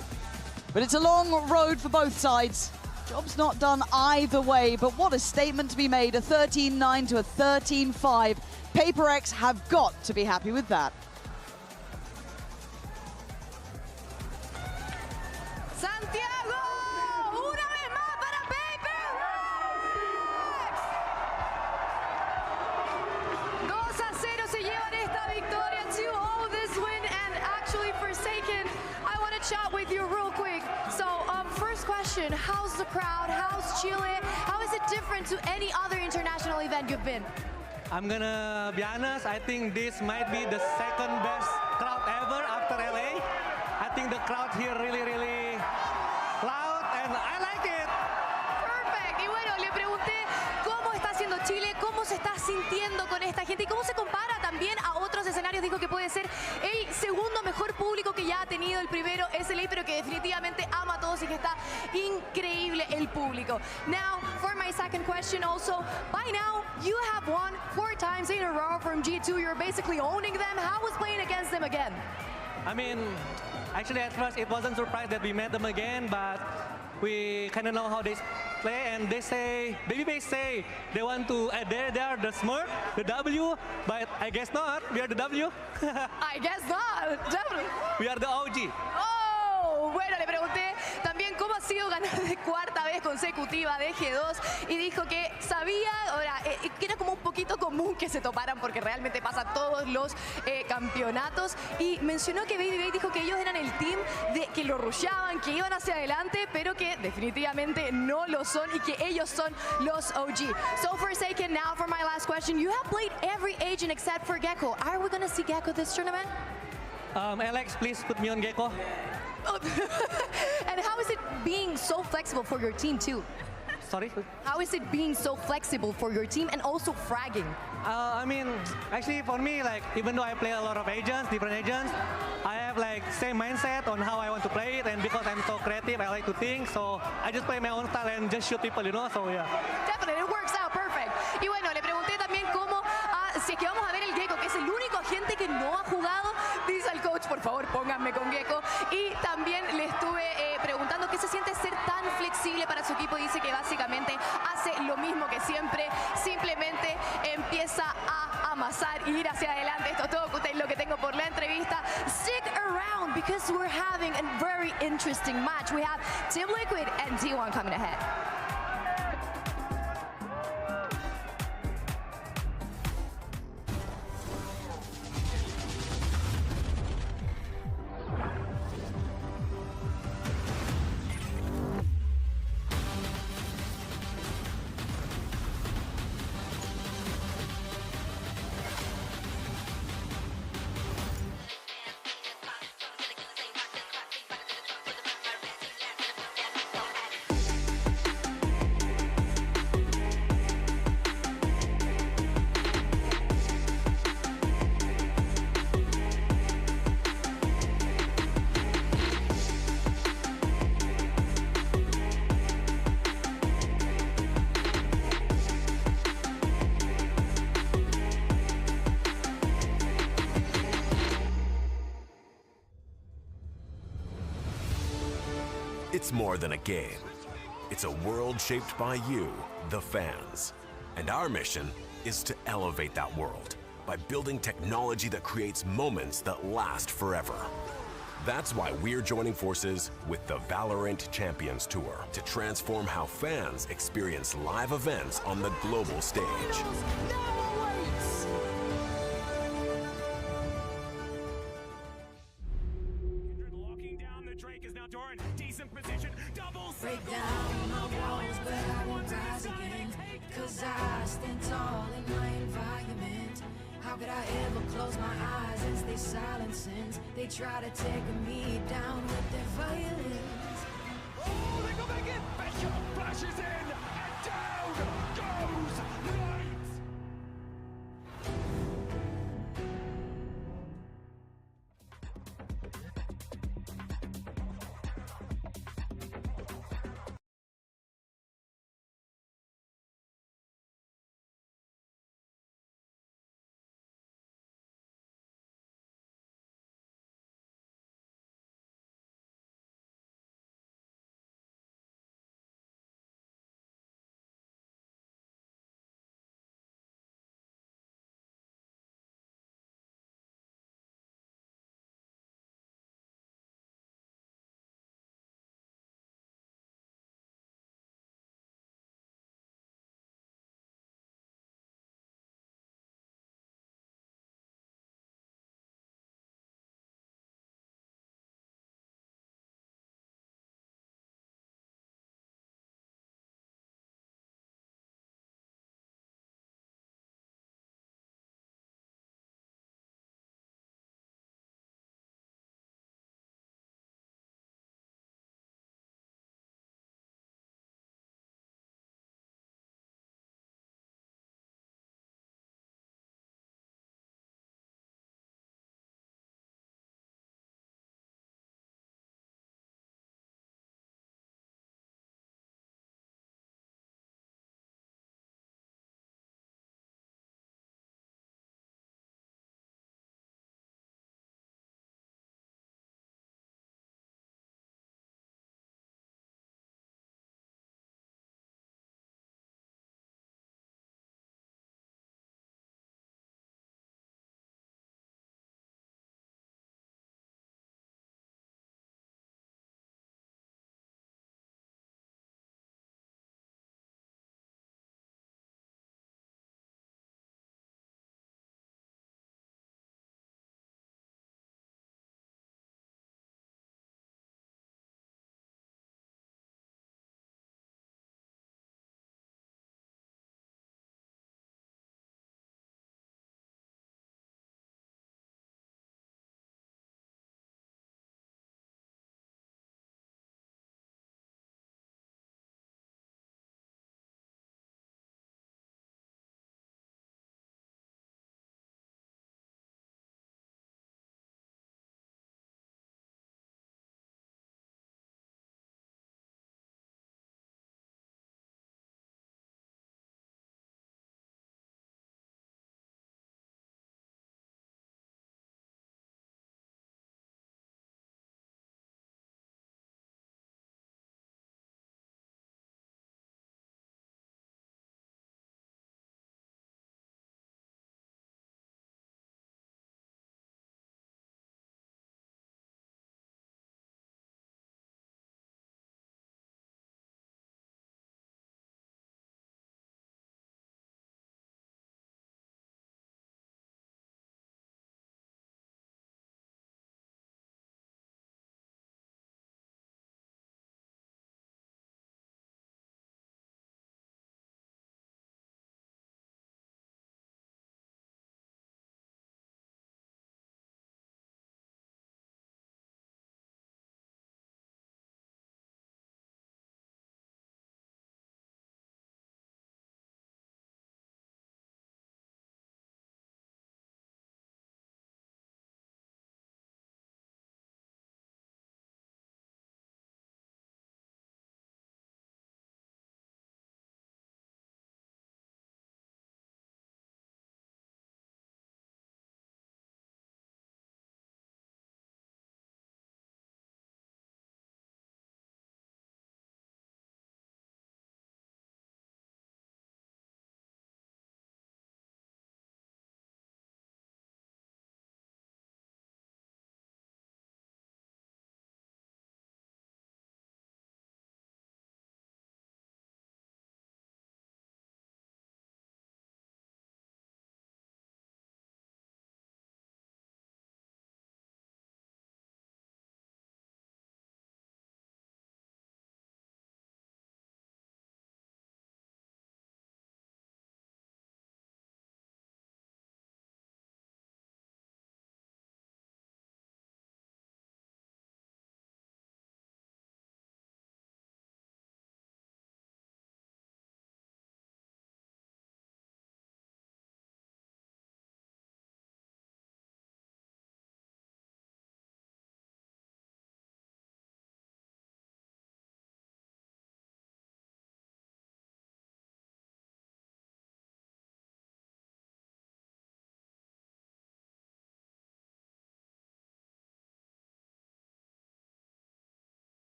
Speaker 3: But it's a long road for both sides. Job's not done either way, but what a statement to be made. A 13-9 to a 13-5. playekről have got to be happy with that.
Speaker 9: Santiago, una vez más para playekről. 2-0 se llevan esta victoria to hold this win, and actually Forsaken, I want to chat with you real quick. So, first question, how's the crowd? How's Chile? How is it different to any other international event you've been?
Speaker 17: I'm gonna be honest, I think this might be the second best crowd ever after LA. I think the crowd here really loud and I like it.
Speaker 9: Perfect. Y bueno, le pregunté cómo está haciendo Chile, cómo se está sintiendo con esta gente y cómo se compara también a otros escenarios. Dijo que puede ser el segundo mejor público que ya ha tenido. El primero es LA, pero que definitivamente ama a todos y que está increíble el público. Now, for my second question also, by now, you have won 4 times in a row from G2. You're basically owning them. How was playing against them again?
Speaker 17: I mean, actually at first it wasn't surprised that we met them again, but we kind of know how they play, and they say, Babyface say they want to, they are the Smurf, the W, but I guess not, we are the W.
Speaker 9: I guess not, definitely.
Speaker 17: We are the OG.
Speaker 9: Oh, bueno, le pregunté también cómo ha sido ganar de 4ª vez consecutiva de G2 y dijo que sabía, ahora, que era como un poquito común que se toparan porque realmente pasa todos los campeonatos, y mencionó que Babyface dijo que ellos eran el team que lo rusheaban, que iban hacia adelante, pero que definitivamente no lo son y que ellos son los OG. So Forsaken, now for my last question, you have played every agent except for Gecko. Are we gonna see Gecko this tournament?
Speaker 17: Alex, please put me on Gecko.
Speaker 9: And how is it being so flexible for your team too?
Speaker 17: Sorry?
Speaker 9: How is it being so flexible for your team and also fragging?
Speaker 17: I mean, actually for me, like, even though I play a lot of agents, different agents, I have like same mindset on how I want to play it, and because I'm so creative, I like to think, so I just play my own style and just shoot people, you know, so yeah.
Speaker 9: Definitely, it works out perfect. Y bueno, le pregunté también cómo, si es que vamos a ver el Gecko, que es el único agente que no ha jugado, dice al coach, por favor, pónganme con Gecko. Y también le estuve preguntando qué se siente ser tan flexible para su equipo. Dice que básicamente hace lo mismo que siempre, simplemente empieza a amasar y ir hacia adelante. Esto es todo lo que tengo por la entrevista. Stick around because we're having a very interesting match. We have Team Liquid and T1 coming ahead.
Speaker 18: It's more than a game. It's a world shaped by you, the fans. And our mission is to elevate that world by building technology that creates moments that last forever. That's why we're joining forces with the Valorant Champions Tour to transform how fans experience live events on the global stage.
Speaker 19: Break down my walls, but I won't rise again. Cause I stand tall in my environment. How could I ever close my eyes and stay silent since they try to take me down with their violence?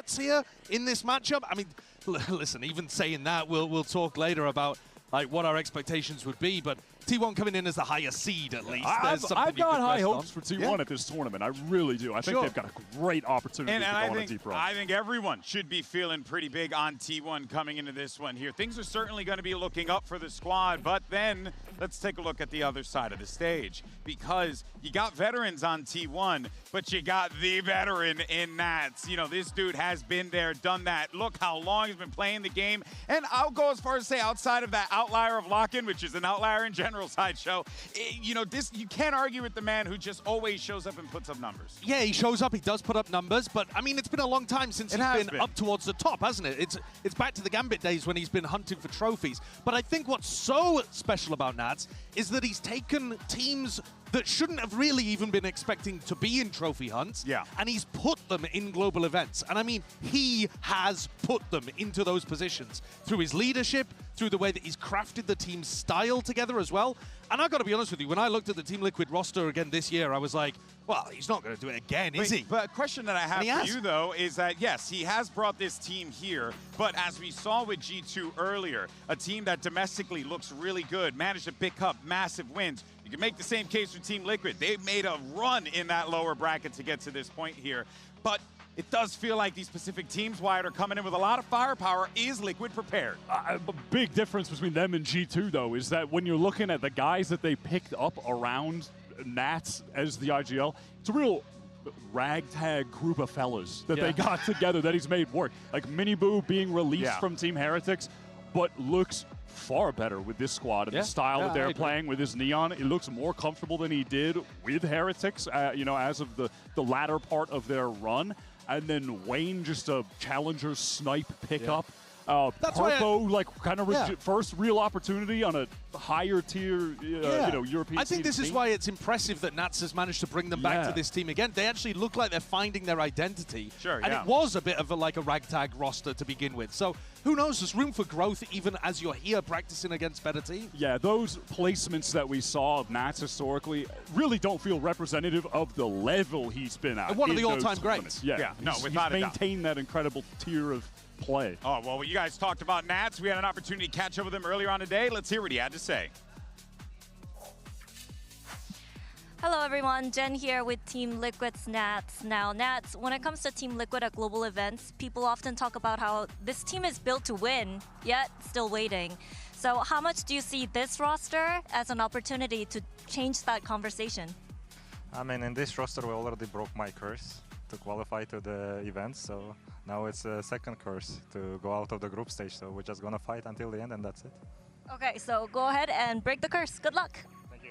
Speaker 13: Nats here in this matchup. I mean, listen, even saying that, we'll talk later about like what our expectations would be, but T1 coming in as the higher seed at least.
Speaker 1: I've got high hopes for T1 at this tournament. I really do. I think they've got a great opportunity to go on a deep run.
Speaker 14: I think everyone should be feeling pretty big on T1 coming into this one here. Things are certainly going to be looking up for the squad, but then let's take a look at the other side of the stage, because you got veterans on T1, but you got the veteran in Nats. You know, this dude has been there, done that. Look how long he's been playing the game. And I'll go as far as to say, outside of that outlier of lock-in, which is an outlier in general sideshow, you know, this, you can't argue with the man who just always shows up and puts up numbers.
Speaker 13: Yeah, he shows up, he does put up numbers, but I mean, it's been a long time since he's been up towards the top, hasn't it? It's back to the Gambit days when he's been hunting for trophies. But I think what's so special about Nats is that he's taken teams that shouldn't have really even been expecting to be in trophy hunts, and he's put them in global events. And I mean, he has put them into those positions through his leadership, through the way that he's crafted the team's style together as well. And I've got to be honest with you, when I looked at the Team Liquid roster again this year, I was like, well, he's not going to do it again, is he?
Speaker 14: But a question that I have for you, though, is that, yes, he has brought this team here, but as we saw with G2 earlier, a team that domestically looks really good, managed to pick up massive wins. You can make the same case for Team Liquid. They've made a run in that lower bracket to get to this point here. But it does feel like these Pacific teams, Wyatt, are coming in with a lot of firepower. Is Liquid prepared?
Speaker 1: A big difference between them and G2, though, is that when you're looking at the guys that they picked up around Nats as the IGL, it's a real ragtag group of fellas that they got together that he's made work. Like Miniboo being released from Team Heretics, but looks far better with this squad and the style that they're playing with his Neon. It looks more comfortable than he did with Heretics, you know, as of the latter part of their run. And then Wayne, just a challenger snipe pickup.
Speaker 13: That's
Speaker 1: Purpo, like kind of first real opportunity on a higher tier, you know, European.
Speaker 13: I think this is why it's impressive that Nats has managed to bring them back to this team again. They actually look like they're finding their identity. And it was a bit of like a ragtag roster to begin with. So who knows, there's room for growth even as you're here practicing against better teams.
Speaker 1: Yeah, those placements that we saw of Nats historically really don't feel representative of the level he's been at.
Speaker 13: One of the all-time greats.
Speaker 1: Yeah,
Speaker 14: no,
Speaker 1: he's
Speaker 14: without a doubt.
Speaker 1: maintained that incredible tier of play.
Speaker 14: Oh, well, you guys talked about Nats. We had an opportunity to catch up with him earlier on today. Let's hear what he had to say.
Speaker 11: Hello everyone, Jen here with Team Liquid's Nats. Now, Nats, when it comes to Team Liquid at global events, people often talk about how this team is built to win, yet still waiting. So how much do you see this roster as an opportunity to change that conversation?
Speaker 20: I mean, in this roster, we already broke my curse to qualify to the events, so now it's a second curse to go out of the group stage, so we're just gonna fight until the end, and that's it.
Speaker 11: Okay, so go ahead and break the curse. Good luck.
Speaker 20: Thank you.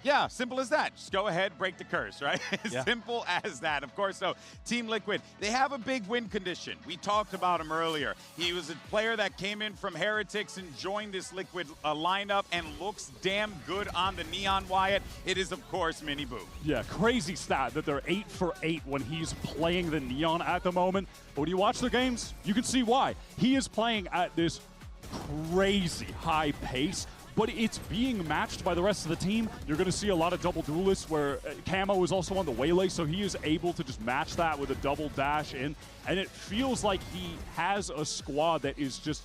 Speaker 14: Yeah, simple as that. Just go ahead, break the curse, right? Simple as that. Of course, so Team Liquid, they have a big win condition. We talked about him earlier. He was a player that came in from Heretics and joined this Liquid lineup and looks damn good on the Neon, Wyatt. It is, of course, Miniboo.
Speaker 1: Yeah, crazy stat that they're 8 for 8 when he's playing the Neon at the moment. But when you watch the games, you can see why. He is playing at this crazy high pace, but it's being matched by the rest of the team. You're going to see a lot of double duelists where Camo is also on the waylay, so he is able to just match that with a double dash in. And it feels like he has a squad that is just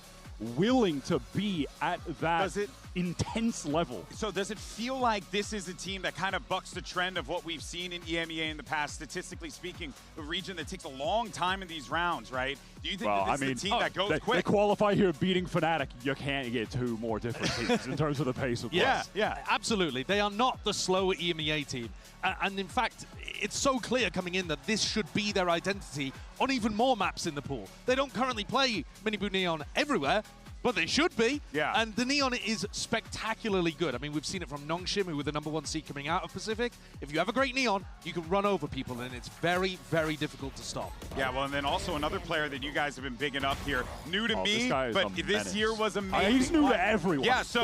Speaker 1: willing to be at that intense level.
Speaker 14: So does it feel like this is a team that kind of bucks the trend of what we've seen in EMEA in the past, statistically speaking, a region that takes a long time in these rounds, right? Do you think that this is a team that goes quick?
Speaker 1: They qualify here beating Fnatic. You can't get two more different teams in terms of the pace of play.
Speaker 13: Yeah, absolutely. They are not the slow EMEA team. And in fact, it's so clear coming in that this should be their identity on even more maps in the pool. They don't currently play Miniboo Neon everywhere, but they should be.
Speaker 14: Yeah.
Speaker 13: And the Neon is spectacularly good. I mean, we've seen it from Nongshim, who were the #1 seed coming out of Pacific. If you have a great Neon, you can run over people, and it's very, very difficult to stop.
Speaker 14: Yeah, well, and then also another player that you guys have been bigging up here, new to me, but this year was amazing.
Speaker 1: He's new to everyone.
Speaker 14: Yeah, so,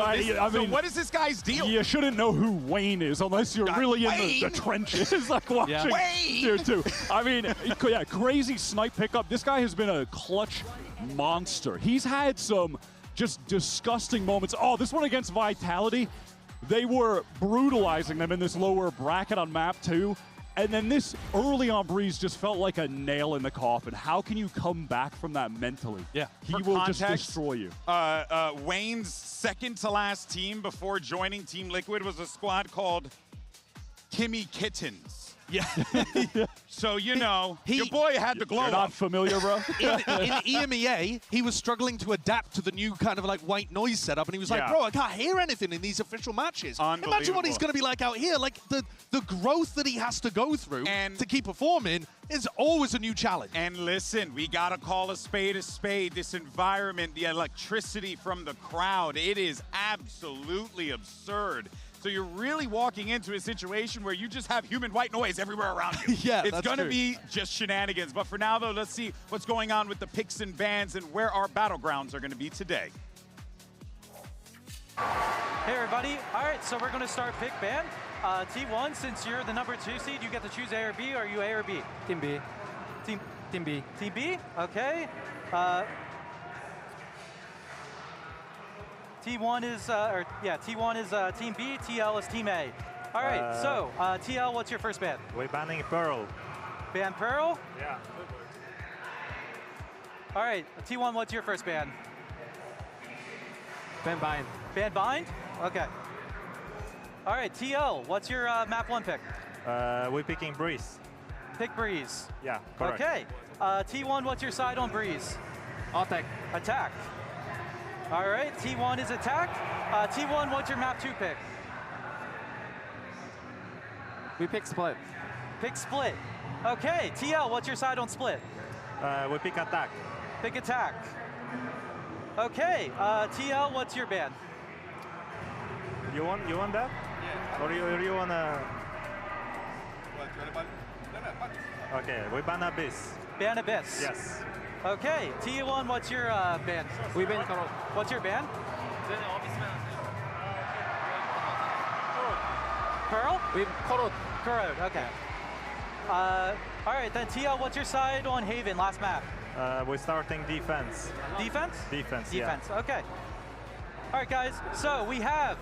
Speaker 14: so what is this guy's deal?
Speaker 1: You shouldn't know who Wayne is unless you're really in the trenches, like watching Tier 2. I mean, yeah, crazy snipe pickup. This guy has been a clutch monster. He's had some just disgusting moments. Oh, this one against Vitality, they were brutalizing them in this lower bracket on map 2. And then this early on Breeze just felt like a nail in the coffin. How can you come back from that mentally?
Speaker 13: Yeah.
Speaker 1: He will just destroy you.
Speaker 14: Wayne's second to last team before joining Team Liquid was a squad called Kimmy Kittens.
Speaker 13: Yeah.
Speaker 14: So, you know, your boy had the glow
Speaker 1: You're not familiar, bro?
Speaker 13: in EMEA, he was struggling to adapt to the new kind of like white noise setup, and he was like, bro, I can't hear anything in these official matches. Imagine what he's going to be like out here. Like, the growth that he has to go through to keep performing is always a new challenge.
Speaker 14: And listen, we got to call a spade a spade. This environment, the electricity from the crowd, it is absolutely absurd. So you're really walking into a situation where you just have human white noise everywhere around you.
Speaker 13: Yeah,
Speaker 14: it's going to be just shenanigans. But for now, though, let's see what's going on with the picks and bans and where our battlegrounds are going to be today.
Speaker 21: Hey, everybody. All right, so we're going to start pick ban. T1, since you're the number 2 seed, you get to choose A or B. Are you A or B?
Speaker 12: Team B.
Speaker 21: Team
Speaker 12: B.
Speaker 21: Team B? Okay. T1 is, T1 is Team B, TL is Team A. All right, so TL, what's your first ban?
Speaker 20: We're banning Pearl.
Speaker 21: Ban Pearl?
Speaker 20: Yeah.
Speaker 21: All right, T1, what's your first ban?
Speaker 12: Ban Bind.
Speaker 21: Ban Bind? Okay. All right, TL, what's your map 1 pick?
Speaker 20: We're picking Breeze.
Speaker 21: Pick Breeze.
Speaker 20: Yeah, correct.
Speaker 21: Okay. T1, what's your side on Breeze?
Speaker 12: Attack.
Speaker 21: Attack. All right, T1 is attack. T1, what's your map 2 pick?
Speaker 12: We pick Split.
Speaker 21: Pick Split. Okay, TL, what's your side on Split?
Speaker 20: We pick Attack.
Speaker 21: Pick Attack. Okay, TL, what's your ban?
Speaker 20: You want that? Yeah. Or you wanna? Okay, we ban Abyss.
Speaker 21: Ban Abyss.
Speaker 20: Yes.
Speaker 21: Okay, T1, what's your ban?
Speaker 12: We ban Karol.
Speaker 21: What's your ban? Pearl?
Speaker 12: We Karol.
Speaker 21: Corrode, okay. All right, then TL, what's your side on Haven, last map?
Speaker 20: We're starting defense.
Speaker 21: Defense?
Speaker 20: Defense,
Speaker 21: Defense, okay. All right, guys, so we have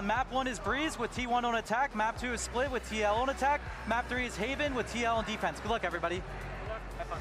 Speaker 21: map 1 is Breeze with T1 on attack, map 2 is Split with TL on attack, map 3 is Haven with TL on defense. Good luck, everybody. Good luck. Have fun.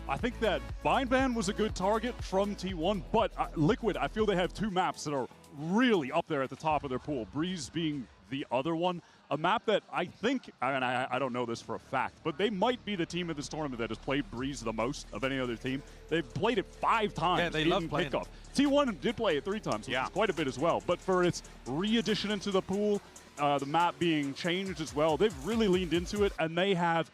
Speaker 1: I think that Bind Ban was a good target from T1, but Liquid, I feel they have 2 maps that are really up there at the top of their pool, Breeze being the other one. A map that I think, and I don't know this for a fact, but they might be the team of this tournament that has played Breeze the most of any other team. They've played it 5 times.
Speaker 13: Yeah, they love playing
Speaker 1: kickoff. T1 did play it 3 times, which is quite a bit as well. But for its re-addition into the pool, the map being changed as well, they've really leaned into it, and they have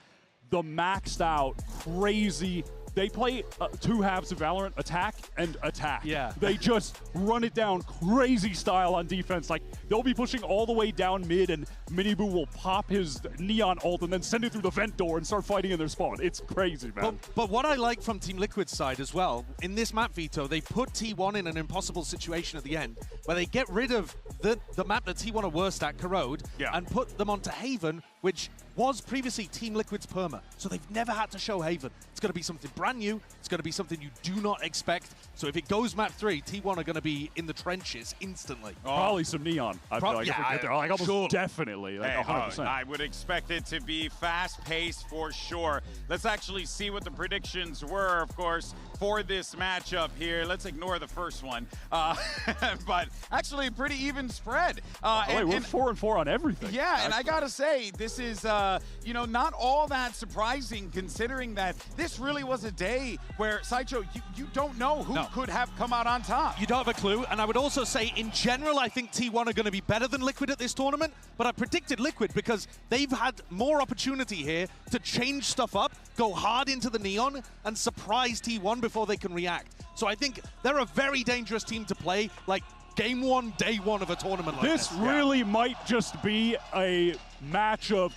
Speaker 1: the maxed out, crazy. They play 2 halves of Valorant, attack and attack.
Speaker 13: Yeah.
Speaker 1: They just run it down crazy style on defense. Like, they'll be pushing all the way down mid, and Miniboo will pop his Neon ult and then send it through the vent door and start fighting in their spawn. It's crazy, man.
Speaker 13: But what I like from Team Liquid's side as well, in this map veto, they put T1 in an impossible situation at the end, where they get rid of the map that T1 are worst at, Corrode, and put them onto Haven, which was previously Team Liquid's perma. So they've never had to show Haven. It's going to be something brand new. It's going to be something you do not expect. So if it goes map 3, T1 are going to be in the trenches instantly.
Speaker 1: Probably some Neon. I feel like if we get there, like almost definitely, like 100%.
Speaker 14: I would expect it to be fast-paced for sure. Let's actually see what the predictions were, of course, for this matchup here. Let's ignore the first one. But actually a pretty even spread.
Speaker 1: Wait, we're 4-4 on everything.
Speaker 14: Yeah, and I gotta say, this is, you know, not all that surprising considering that this really was a day where, Sideshow, you don't know who could have come out on top.
Speaker 13: You don't have a clue, and I would also say, in general, I think T1 are going to be better than Liquid at this tournament, but I predicted Liquid because they've had more opportunity here to change stuff up, go hard into the Neon, and surprise T1 before they can react. So I think they're a very dangerous team to play, like game 1, day 1 of a tournament like this.
Speaker 1: This really might just be a match of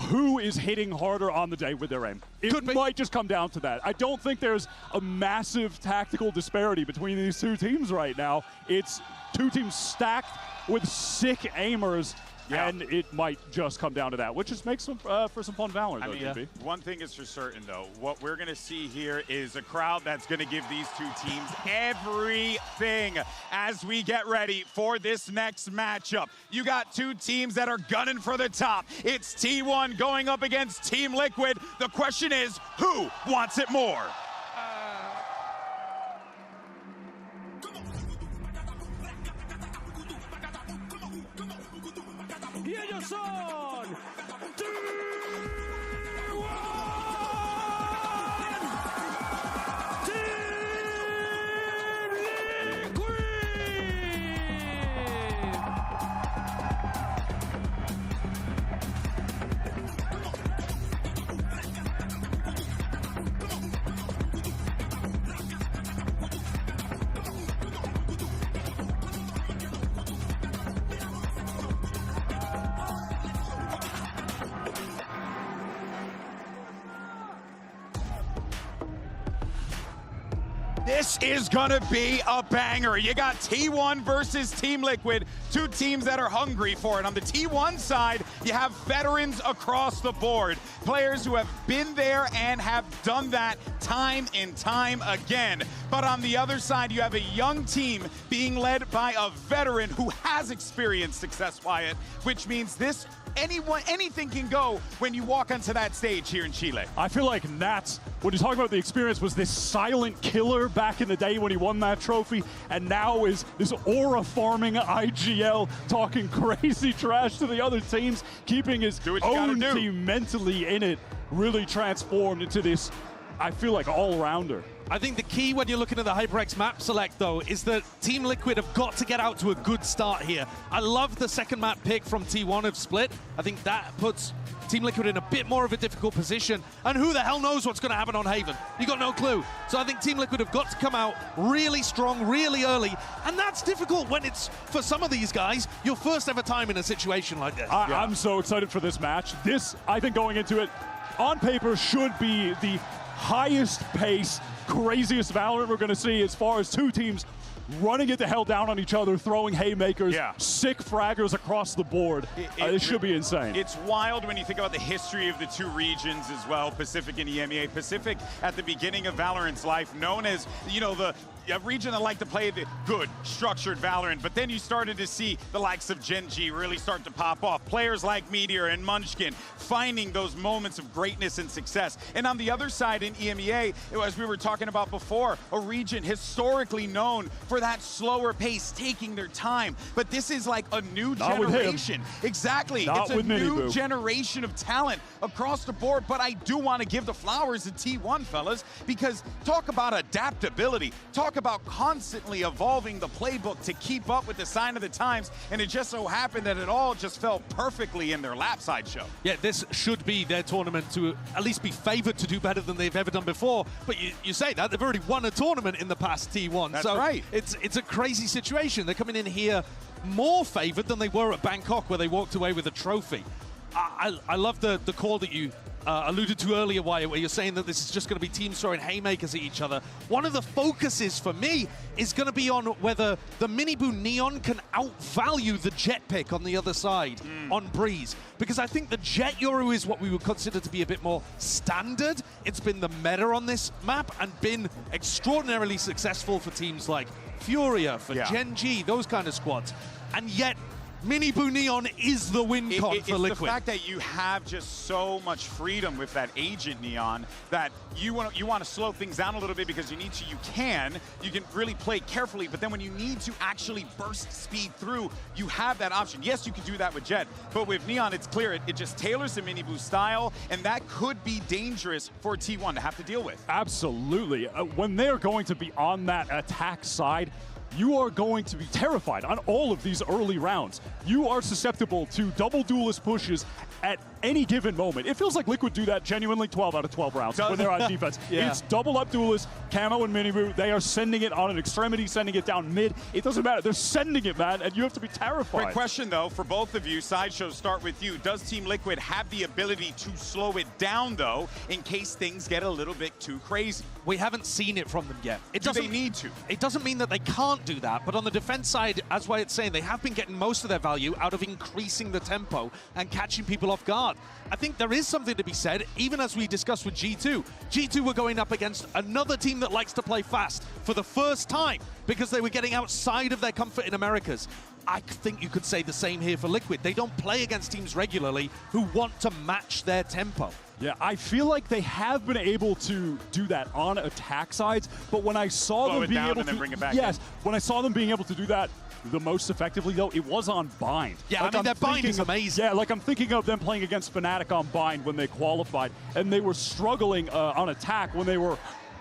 Speaker 1: who is hitting harder on the day with their aim. It might just come down to that. I don't think there's a massive tactical disparity between these 2 teams right now. It's 2 teams stacked with sick aimers and it might just come down to that, which just makes for some fun Valorant.
Speaker 14: I mean, one thing is for certain, though. What we're going to see here is a crowd that's going to give these two teams everything as we get ready for this next matchup. You got two teams that are gunning for the top. It's T1 going up against Team Liquid. The question is, who wants it more?
Speaker 5: Y ellos son
Speaker 14: This is gonna be a banger. You got T1 versus Team Liquid, two teams that are hungry for it. On the T1 side, you have veterans across the board, players who have been there and have done that time and time again. But on the other side, you have a young team being led by a veteran who has experienced success, Wyatt, which means anything can go when you walk onto that stage here in Chile.
Speaker 1: I feel like Nats, when you talk about the experience, was this silent killer back in the day when he won that trophy, and now is this aura farming IGL, talking crazy trash to the other teams, keeping his own team mentally in it, really transformed into this, I feel like, all-rounder.
Speaker 13: I think the key when you're looking at the HyperX map select, though, is that Team Liquid have got to get out to a good start here. I love the second map pick from T1 of Split. I think that puts Team Liquid in a bit more of a difficult position. And who the hell knows what's going to happen on Haven? You got no clue. So I think Team Liquid have got to come out really strong, really early. And that's difficult when it's, for some of these guys, your first ever time in a situation like this.
Speaker 1: I'm so excited for this match. This, I think, going into it, on paper, should be the highest pace, craziest Valorant we're going to see as far as two teams running it the hell down on each other, throwing haymakers, sick fraggers across the board. It should be insane.
Speaker 14: It's wild when you think about the history of the two regions as well, Pacific and EMEA. Pacific, at the beginning of Valorant's life, known as, you know, a region that liked to play the good, structured Valorant, but then you started to see the likes of Gen.G really start to pop off. Players like Meteor and Munchkin finding those moments of greatness and success. And on the other side in EMEA, as we were talking about before, a region historically known for that slower pace, taking their time. But this is like a new generation. Exactly. It's a new generation of talent across the board. But I do want to give the flowers to T1, fellas, because talk about adaptability. Talk about constantly evolving the playbook to keep up with the sign of the times, and it just so happened that it all just fell perfectly in their lap sideshow.
Speaker 13: Yeah, this should be their tournament to at least be favored to do better than they've ever done before. But you say that, they've already won a tournament in the past T1.
Speaker 14: That's
Speaker 13: so
Speaker 14: right.
Speaker 13: It's a crazy situation. They're coming in here more favored than they were at Bangkok, where they walked away with a trophy. I love the call that you alluded to earlier, Wyatt, where you're saying that this is just going to be teams throwing haymakers at each other. One of the focuses for me is going to be on whether the Miniboo Neon can outvalue the Jet pick on the other side on Breeze. Because I think the Jet Yoru is what we would consider to be a bit more standard. It's been the meta on this map and been extraordinarily successful for teams like Furia, for Gen.G, those kind of squads. And yet, Miniboo Neon is the win con for Liquid.
Speaker 14: It's the fact that you have just so much freedom with that Agent Neon that you want to slow things down a little bit because you need to. You can really play carefully, but then when you need to actually burst speed through, you have that option. Yes, you can do that with Jet, but with Neon, it's clear it just tailors the Miniboo style, and that could be dangerous for T1 to have to deal with.
Speaker 1: Absolutely. When they're going to be on that attack side, you are going to be terrified on all of these early rounds. You are susceptible to double duelist pushes at any given moment. It feels like Liquid do that genuinely 12 out of 12 rounds when they're on defense.
Speaker 13: Yeah.
Speaker 1: It's double up duelist, Camo and Minibu. They are sending it on an extremity, sending it down mid. It doesn't matter. They're sending it, man, and you have to be terrified.
Speaker 14: Great question, though, for both of you. Sideshow, start with you. Does Team Liquid have the ability to slow it down, though, in case things get a little bit too crazy?
Speaker 13: We haven't seen it from them yet.
Speaker 14: Do they need to?
Speaker 13: It doesn't mean that they can't do that, but on the defense side, as Wyatt's saying, they have been getting most of their value out of increasing the tempo and catching people off guard. I think there is something to be said, even as we discussed with G2. G2 were going up against another team that likes to play fast for the first time because they were getting outside of their comfort in Americas. I think you could say the same here for Liquid. They don't play against teams regularly who want to match their tempo.
Speaker 1: Yeah, I feel like they have been able to do that on attack sides, but when I saw them being able to
Speaker 14: bring it back
Speaker 1: when I saw them being able to do that the most effectively, though, it was on Bind.
Speaker 13: Yeah,
Speaker 1: like,
Speaker 13: I mean, their Bind is amazing.
Speaker 1: Yeah, like I'm thinking of them playing against Fnatic on Bind when they qualified, and they were struggling on attack when they were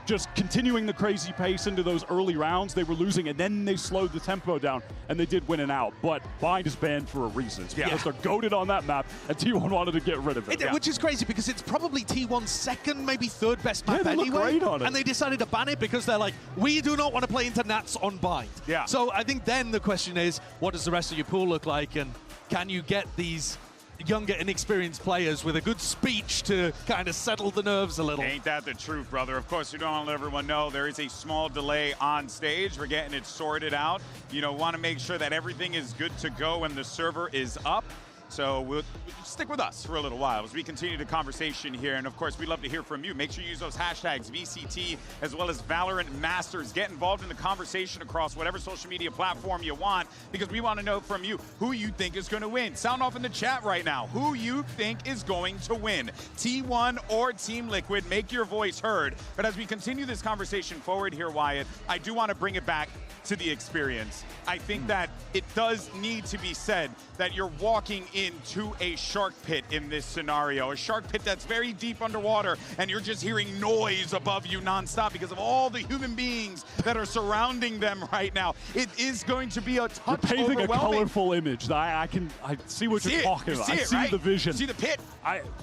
Speaker 1: just continuing the crazy pace into those early rounds. They were losing, and then they slowed the tempo down, and they did win and out. But Bind is banned for a reason. It's because they're goated on that map, and T1 wanted to get rid of it.
Speaker 13: Which is crazy, because it's probably T1's second, maybe third best map
Speaker 1: they
Speaker 13: anyway.
Speaker 1: look great on it.
Speaker 13: And they decided to ban it because they're like, we do not want to play into Nats on Bind.
Speaker 14: Yeah.
Speaker 13: So I think then the question is, what does the rest of your pool look like, and can you get these younger, inexperienced players with a good speech to kind of settle the nerves a little?
Speaker 14: Ain't that the truth, brother? Of course, we don't want to let everyone know there is a small delay on stage. We're getting it sorted out. You know, want to make sure that everything is good to go when the server is up. So we'll stick with us for a little while as we continue the conversation here. And of course, we'd love to hear from you. Make sure you use those hashtags VCT as well as Valorant Masters. Get involved in the conversation across whatever social media platform you want, because we want to know from you who you think is going to win. Sound off in the chat right now. Who you think is going to win, T1 or Team Liquid? Make your voice heard. But as we continue this conversation forward here, Wyatt, I do want to bring it back to the experience. I think that it does need to be said that you're walking into a shark pit in this scenario, a shark pit that's very deep underwater, and you're just hearing noise above you nonstop because of all the human beings that are surrounding them right now. It is going to be a touch
Speaker 1: overwhelming. You're painting a colorful image. I see what you're talking about. I see the vision.
Speaker 14: See the pit.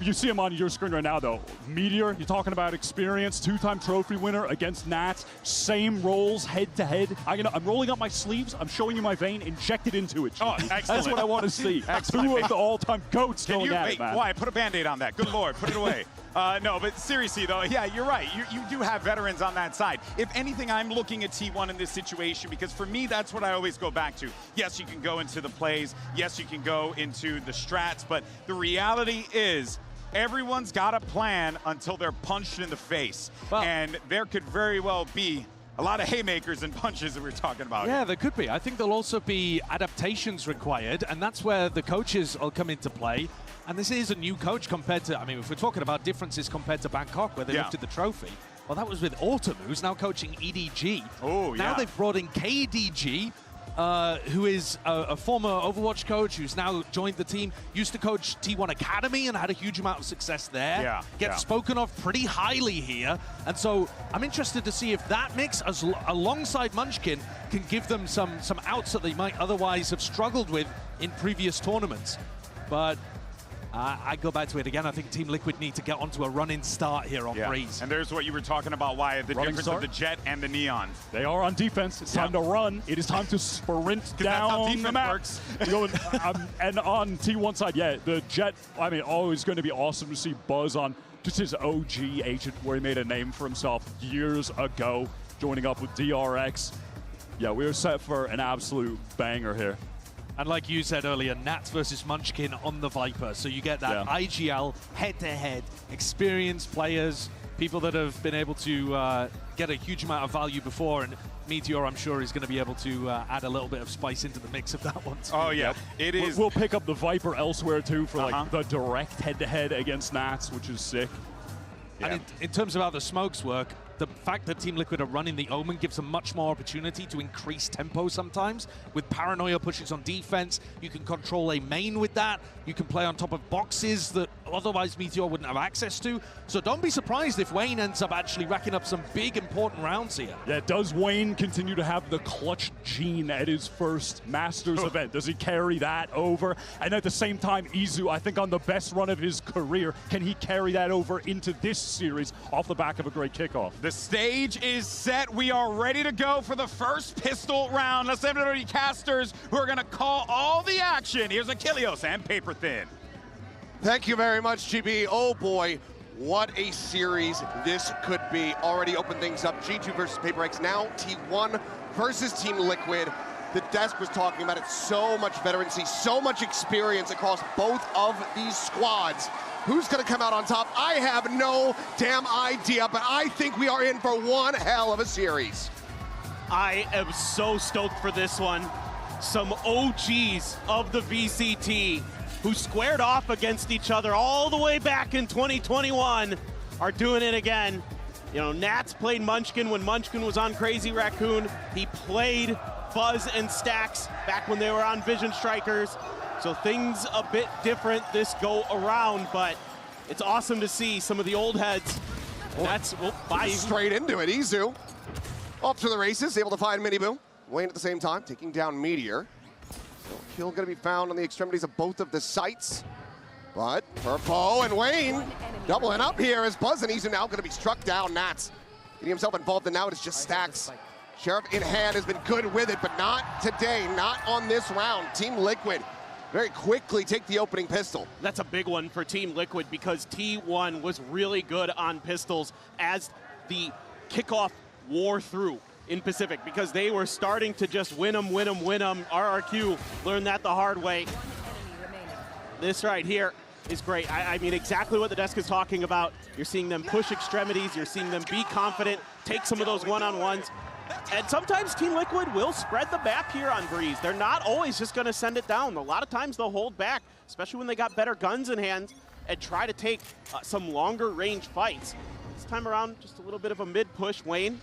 Speaker 1: You see him on your screen right now, though. Meteor, you're talking about experience, two-time trophy winner against Nats, same roles head-to-head. I'm rolling up my sleeves. I'm showing you my vein. Inject it into it.
Speaker 14: Oh, excellent.
Speaker 1: That's what I want to see. Two of the all-time GOATs going at it, man.
Speaker 14: Why? Put a Band-Aid on that. Good Lord. Put it away. No, but seriously, though, yeah, you're right. You do have veterans on that side. If anything, I'm looking at T1 in this situation because for me, that's what I always go back to. Yes, you can go into the plays. Yes, you can go into the strats. But the reality is everyone's got a plan until they're punched in the face. Well, and there could very well be a lot of haymakers and punches that we're talking about.
Speaker 13: Yeah, there could be. I think there'll also be adaptations required, and that's where the coaches will come into play. And this is a new coach compared to, I mean, if we're talking about differences compared to Bangkok, where they lifted the trophy, well, that was with Autumn, who's now coaching EDG.
Speaker 14: Oh, yeah.
Speaker 13: Now they've brought in KDG, who is a former Overwatch coach who's now joined the team, used to coach T1 Academy and had a huge amount of success there. Gets spoken of pretty highly here. And so I'm interested to see if that mix, alongside Munchkin, can give them some outs that they might otherwise have struggled with in previous tournaments. But I go back to it again. I think Team Liquid need to get onto a running start here on Breeze.
Speaker 14: And there's what you were talking about, Wyatt, the difference of the Jet and the Neon.
Speaker 1: They are on defense. It's time to run. It is time to sprint down the map.
Speaker 14: Works.
Speaker 1: And on T1 side, the Jet, I mean, always going to be awesome to see Buzz on just his OG agent where he made a name for himself years ago, joining up with DRX. Yeah, we are set for an absolute banger here.
Speaker 13: And like you said earlier, Nats versus Munchkin on the Viper. So you get that IGL head-to-head, experienced players, people that have been able to get a huge amount of value before. And Meteor, I'm sure, is going to be able to add a little bit of spice into the mix of that one too.
Speaker 14: Oh, yeah. It is.
Speaker 1: We'll pick up the Viper elsewhere, too, for like the direct head-to-head against Nats, which is sick.
Speaker 13: Yeah. And in terms of how the smokes work, the fact that Team Liquid are running the Omen gives them much more opportunity to increase tempo sometimes. With Paranoia pushes on defense, you can control a main with that. You can play on top of boxes that otherwise Meteor wouldn't have access to. So don't be surprised if Wayne ends up actually racking up some big, important rounds here.
Speaker 1: Yeah, does Wayne continue to have the clutch gene at his first Masters event? Does he carry that over? And at the same time, Izu, I think on the best run of his career, can he carry that over into this series off the back of a great kickoff?
Speaker 14: The stage is set. We are ready to go for the first pistol round. Let's have the casters who are going to call all the action. Here's Achilles and Paper Thin.
Speaker 6: Thank you very much, GB. Oh boy, what a series this could be. Already opened things up. G2 versus Paper X. Now T1 versus Team Liquid. The desk was talking about it. So much veterancy, so much experience across both of these squads. Who's going to come out on top? I have no damn idea, but I think we are in for one hell of a series.
Speaker 22: I am so stoked for this one. Some OGs of the VCT who squared off against each other all the way back in 2021 are doing it again. You know, Nats played Munchkin when Munchkin was on Crazy Raccoon. He played Fuzz and Stax back when they were on Vision Strikers. So things a bit different this go around, but it's awesome to see some of the old heads. That's
Speaker 6: straight into it. Izu off to the races, able to find Miniboo. Wayne at the same time, taking down Meteor. Kill going to be found on the extremities of both of the sites. But Purpo and Wayne doubling up here as Buzz and Izu now going to be struck down. Nats getting himself involved, and now it's just Stax. Sheriff in hand has been good with it, but not today, not on this round. Team Liquid very quickly take the opening pistol.
Speaker 22: That's a big one for Team Liquid because T1 was really good on pistols as the kickoff wore through in Pacific, because they were starting to just win them. RRQ learned that the hard way. This right here is great. I mean, exactly what the desk is talking about. You're seeing them push extremities. You're seeing them be confident, take some of those one-on-ones. And sometimes Team Liquid will spread the map here on Breeze. They're not always just going to send it down. A lot of times they'll hold back, especially when they got better guns in hand, and try to take some longer range fights. This time around, just a little bit of a mid-push. Wayne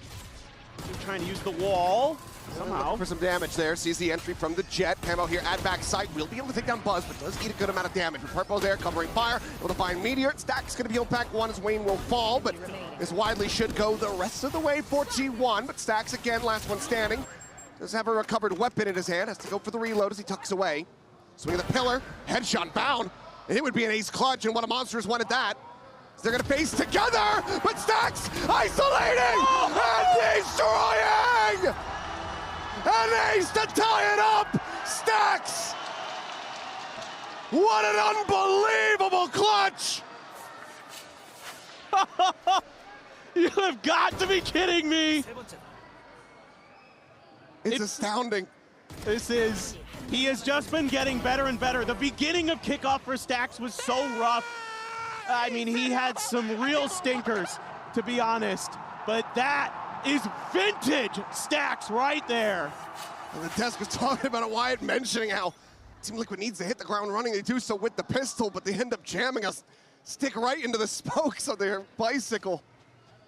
Speaker 22: trying to use the wall somehow.
Speaker 6: For some damage there. Sees the entry from the Jet. Camo here at backside. Will be able to take down Buzz, but does eat a good amount of damage. Purpo there covering fire. Able to find Meteor. Stack's going to be healed back one as Wayne will fall, but this widely should go the rest of the way for G1. But Stax again, last one standing. Does have a recovered weapon in his hand. Has to go for the reload as he tucks away. Swing of the pillar. Headshot bound. And it would be an ace clutch, and one of Monsters wanted that. They're gonna face together, but Stax isolating and destroying! An ace to tie it up! Stax! What an unbelievable clutch!
Speaker 22: You have got to be kidding me!
Speaker 6: It's astounding.
Speaker 22: He has just been getting better and better. The beginning of kickoff for Stax was so rough. I mean, he had some real stinkers, to be honest. But that is vintage Stax right there.
Speaker 6: And the desk was talking about it, Wyatt mentioning how Team Liquid needs to hit the ground running. They do so with the pistol, but they end up jamming us. Stick right into the spokes of their bicycle.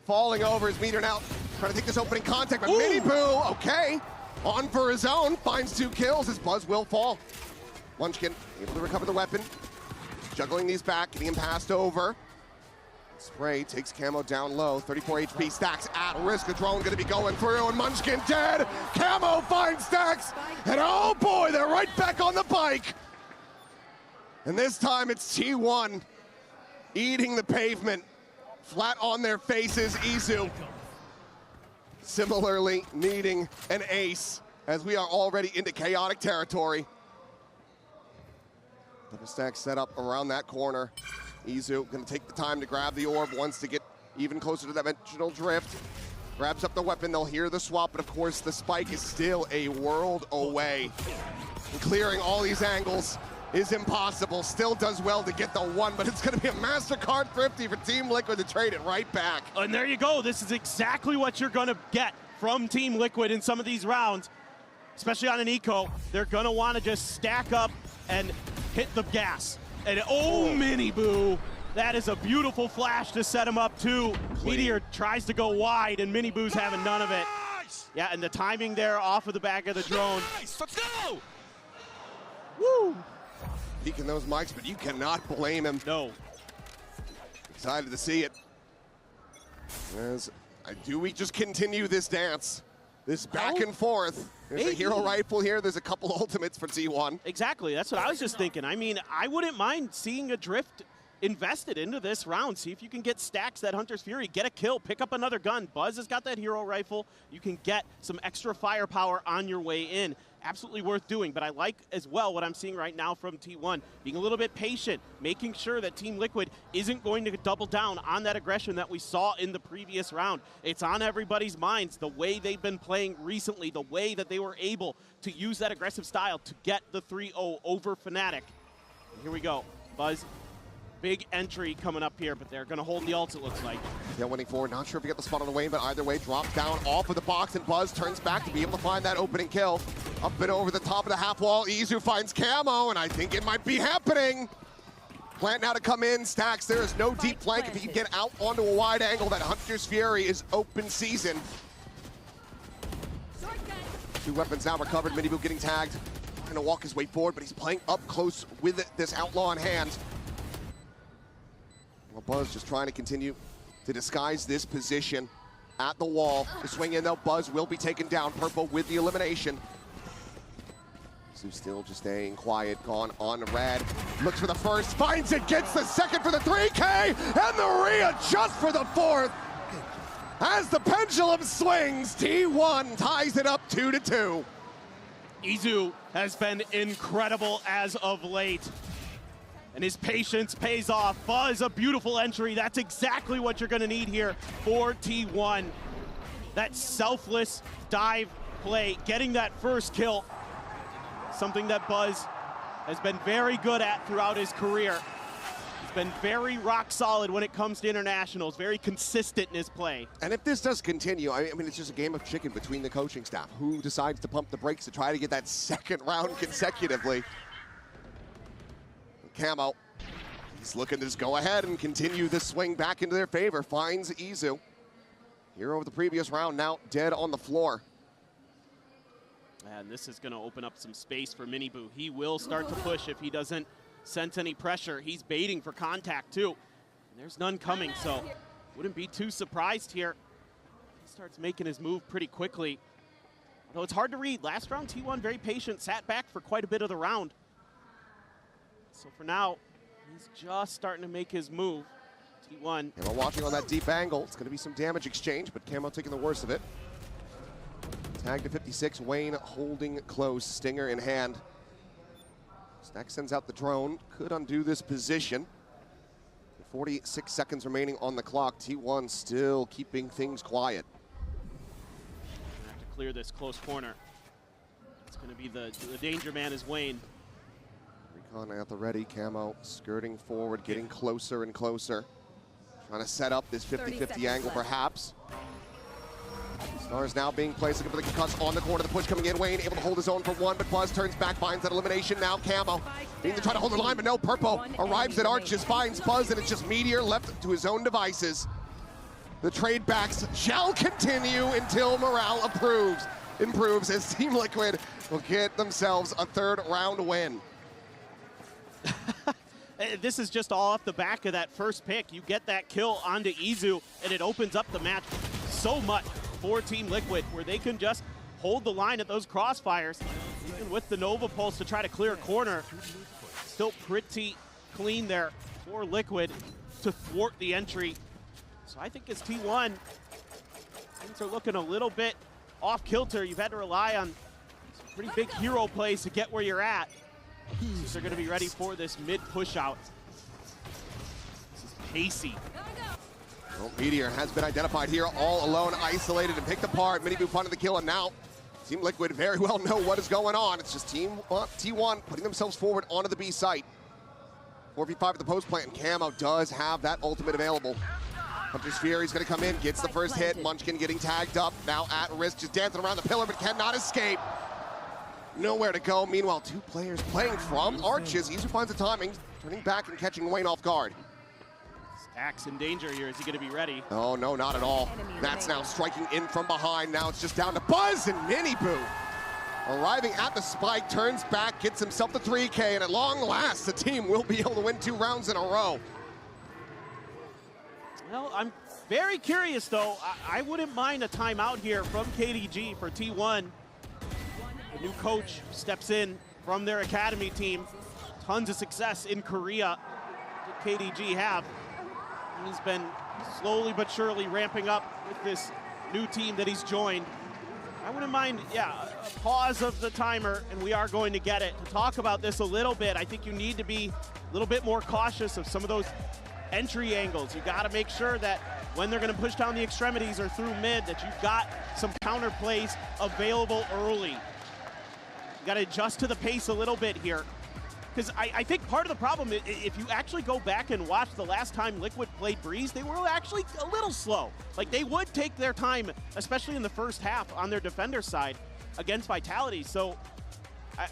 Speaker 6: Falling over his Meteor now, trying to take this opening contact, but Miniboo, okay. On for his own, finds 2 kills as Buzz will fall. Munchkin able to recover the weapon. Juggling these back, getting him passed over. Spray takes Camo down low, 34 HP, Stax at risk. The drone gonna be going through, and Munchkin dead. Camo finds Stax, and oh boy, they're right back on the bike. And this time it's T1 eating the pavement, flat on their faces. Izu similarly needing an ace as we are already into chaotic territory. The stack set up around that corner. Izu gonna take the time to grab the orb, wants to get even closer to that dimensional drift. Grabs up the weapon, they'll hear the swap, but of course the spike is still a world away. And clearing all these angles is impossible. Still does well to get the one, but it's gonna be a MasterCard thrifty for Team Liquid to trade it right back.
Speaker 22: And there you go, this is exactly what you're gonna get from Team Liquid in some of these rounds, especially on an eco. They're gonna wanna just stack up and hit the gas. And Miniboo, that is a beautiful flash to set him up too. Meteor tries to go wide and Miniboo's having none of it. Yeah, and the timing there off of the back of the drone.
Speaker 6: Let's go!
Speaker 22: Woo!
Speaker 6: Peeking those mics, but you cannot blame him.
Speaker 22: No.
Speaker 6: Excited to see it. As do we just continue this dance? This back and forth. There's a hero rifle here. There's a couple ultimates for T1.
Speaker 22: Exactly. That's what I was just thinking. I mean, I wouldn't mind seeing a drift invested into this round. See if you can get stacks that Hunter's Fury, get a kill, pick up another gun. Buzz has got that hero rifle. You can get some extra firepower on your way in. Absolutely worth doing, but I like as well what I'm seeing right now from T1, being a little bit patient, making sure that Team Liquid isn't going to double down on that aggression that we saw in the previous round. It's on everybody's minds, the way they've been playing recently, the way that they were able to use that aggressive style to get the 3-0 over Fnatic. And here we go, Buzz. Big entry coming up here, but they're going to hold the ult, it looks like.
Speaker 6: Yeah, winning forward. Not sure if he got the spot on the way, but either way, drops down off of the box, and Buzz turns back to be able to find that opening kill. Up and over the top of the half wall, Izu finds Camo, and I think it might be happening. Plant now to come in, Stacks. There is no deep flank. If he can get out onto a wide angle, that Hunter's Fury is open season. 2 weapons now recovered. Miniboo getting tagged. Trying to walk his way forward, but he's playing up close with this outlaw in hand. Well, Buzz just trying to continue to disguise this position at the wall. The swing in though, Buzz will be taken down. Purple with the elimination. So still just staying quiet, gone on red. Looks for the first, finds it, gets the second for the 3K, and the readjust for the 4th. As the pendulum swings, T1 ties it up 2-2.
Speaker 22: Izu has been incredible as of late. And his patience pays off. Buzz, a beautiful entry. That's exactly what you're gonna need here for T1. That selfless dive play, getting that first kill. Something that Buzz has been very good at throughout his career. He's been very rock solid when it comes to internationals, very consistent in his play.
Speaker 6: And if this does continue, I mean, it's just a game of chicken between the coaching staff. Who decides to pump the brakes to try to get that second round consecutively? Camo, he's looking to just go ahead and continue this swing back into their favor. Finds Izu. Hero of the previous round, now dead on the floor.
Speaker 22: And this is going to open up some space for Miniboo. He will start to push if he doesn't sense any pressure. He's baiting for contact too. And there's none coming, so wouldn't be too surprised here. He starts making his move pretty quickly. Although it's hard to read. Last round, T1 very patient, sat back for quite a bit of the round. So for now, he's just starting to make his move. T1.
Speaker 6: And we're watching on that deep angle. It's going to be some damage exchange, but Camo taking the worst of it. Tag to 56, Wayne holding close, Stinger in hand. Stack sends out the drone, could undo this position. 46 seconds remaining on the clock. T1 still keeping things quiet.
Speaker 22: Gonna have to clear this close corner. It's going to be the danger man is Wayne.
Speaker 6: Recon at the ready, Camo skirting forward, getting closer and closer. Trying to set up this 50-50 angle perhaps. Stars now being placed, looking for the concuss on the corner, the push coming in. Wayne able to hold his own for one, but Buzz turns back, finds that elimination. Now Camo needing to try to hold the line, but no, Purple arrives at Arches, finds Buzz, and it's just Meteor left to his own devices. The trade backs shall continue until morale improves as Team Liquid will get themselves a 3rd round win.
Speaker 22: This is just all off the back of that first pick. You get that kill onto Izu, and it opens up the match so much for Team Liquid, where they can just hold the line at those crossfires, even with the Nova Pulse to try to clear a corner. Still pretty clean there for Liquid to thwart the entry. So I think as T1, things are looking a little bit off kilter. You've had to rely on some pretty big hero plays to get where you're at. So they're going to be ready for this mid push out. This is pacey.
Speaker 6: Well, Meteor has been identified here, all alone, isolated, and picked apart. Miniboo finding the kill, and now Team Liquid very well know what is going on. It's just T1 putting themselves forward onto the B site. 4v5 at the post plant, and Camo does have that ultimate available. Hunter's Fury's gonna come in, gets the first hit. Munchkin getting tagged up, now at risk, just dancing around the pillar, but cannot escape. Nowhere to go. Meanwhile, 2 players playing from Arches. Izu finds the timing, turning back and catching Wayne off guard.
Speaker 22: Stack's in danger here. Is he going to be ready?
Speaker 6: Oh, no, not at all. That's now striking in from behind. Now it's just down to Buzz, and Miniboo arriving at the spike, turns back, gets himself the 3K, and at long last, the team will be able to win 2 rounds in a row.
Speaker 22: Well, I'm very curious, though. I wouldn't mind a timeout here from KDG for T1. The new coach steps in from their academy team. Tons of success in Korea did KDG have. He's been slowly but surely ramping up with this new team that he's joined. I wouldn't mind, yeah, a pause of the timer, and we are going to get it. To talk about this a little bit, I think you need to be a little bit more cautious of some of those entry angles. You got to make sure that when they're going to push down the extremities or through mid, that you've got some counter plays available early. You got to adjust to the pace a little bit here. Because I think part of the problem, if you actually go back and watch the last time Liquid played Breeze, they were actually a little slow. Like, they would take their time, especially in the first half on their defender side against Vitality. So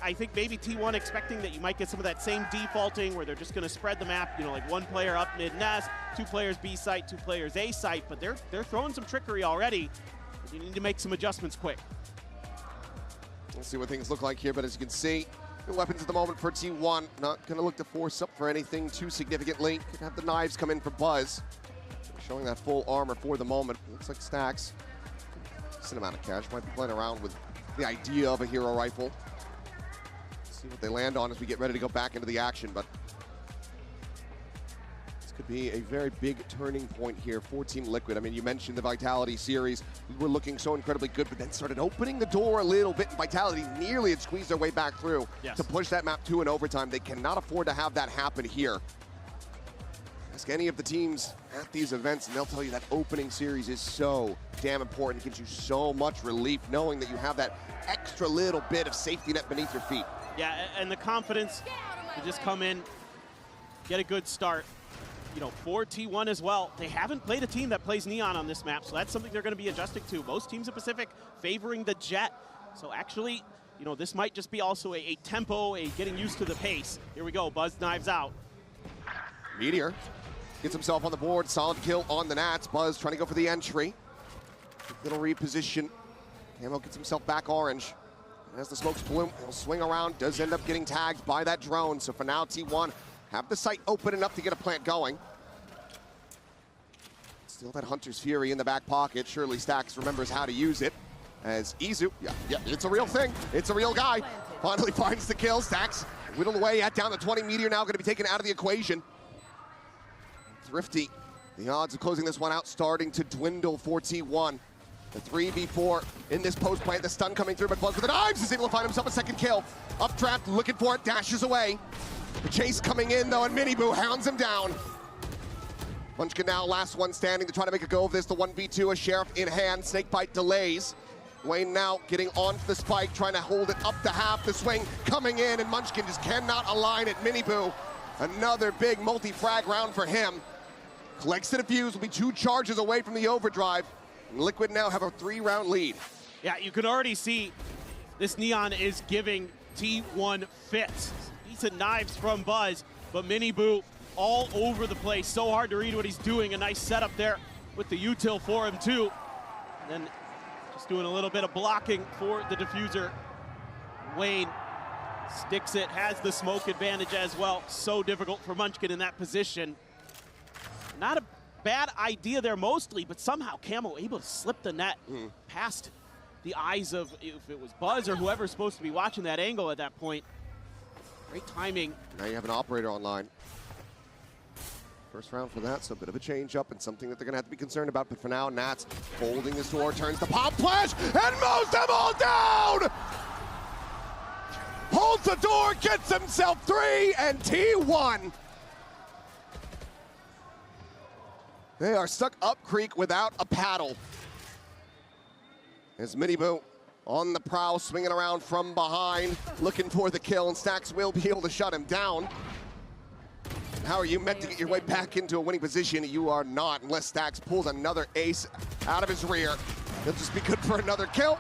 Speaker 22: I think maybe T1 expecting that you might get some of that same defaulting where they're just going to spread the map, you know, like one player up mid-nest, 2 players B site, 2 players A site, but they're throwing some trickery already. You need to make some adjustments quick.
Speaker 6: We'll see what things look like here, but as you can see, the weapons at the moment for T1. Not going to look to force up for anything too significantly. Could have the knives come in for Buzz. Showing that full armor for the moment. Looks like Stacks, decent amount of cash. Might be playing around with the idea of a hero rifle. See what they land on as we get ready to go back into the action, but this could be a very big turning point here for Team Liquid. I mean, you mentioned the Vitality series. We were looking so incredibly good, but then started opening the door a little bit, and Vitality nearly had squeezed their way back through to push that map to an overtime. They cannot afford to have that happen here. Ask any of the teams at these events, and they'll tell you that opening series is so damn important. It gives you so much relief knowing that you have that extra little bit of safety net beneath your feet.
Speaker 22: Yeah, and the confidence to just come in, get a good start. You know, for T1 as well, they haven't played a team that plays Neon on this map, so that's something they're going to be adjusting to. Most teams in Pacific favoring the Jet. So actually, you know, this might just be also a tempo, a getting used to the pace. Here we go, Buzz knives out.
Speaker 6: Meteor gets himself on the board, solid kill on the Nats. Buzz trying to go for the entry. Little reposition. Camo gets himself back orange. As the smokes bloom, he'll swing around, does end up getting tagged by that drone. So for now, T1 have the site open enough to get a plant going. Still that Hunter's Fury in the back pocket. Surely Stacks remembers how to use it. As Izu, yeah, it's a real thing. It's a real guy. Finally finds the kill. Stacks whittled away at down to 20. Meteor now going to be taken out of the equation. Thrifty, the odds of closing this one out starting to dwindle for T1. The 3v4 in this post plant, the stun coming through, but Buzz with the knives is able to find himself a second kill. Updraft, looking for it, dashes away. The chase coming in though, and Miniboo hounds him down. Munchkin now last one standing to try to make a go of this. The 1v2, a Sheriff in hand, Snakebite delays. Wayne now getting onto the spike, trying to hold it up to half. The swing coming in, and Munchkin just cannot align it. Miniboo, another big multi-frag round for him. Collects the defuse, will be 2 charges away from the overdrive. Liquid now have a 3-round lead.
Speaker 22: Yeah, you can already see this Neon is giving T1 fits. Decent knives from Buzz, but Miniboo all over the place. So hard to read what he's doing. A nice setup there with the util for him too. And then just doing a little bit of blocking for the diffuser. Wayne sticks it, has the smoke advantage as well. So difficult for Munchkin in that position. Not a bad idea there mostly, but somehow Camo able to slip the net past the eyes of, if it was Buzz or whoever's supposed to be watching that angle at that point. Great timing.
Speaker 6: Now you have an operator online. First round for that, so a bit of a change up and something that they're gonna have to be concerned about, but for now, Nats holding this door, turns the pop flash, and mows them all down! Holds the door, gets himself 3, and T1. They are stuck up creek without a paddle. As Miniboo on the prowl, swinging around from behind, looking for the kill, and Stacks will be able to shut him down. How are you meant to get your way back into a winning position? You are not, unless Stacks pulls another ace out of his rear. He'll just be good for another kill.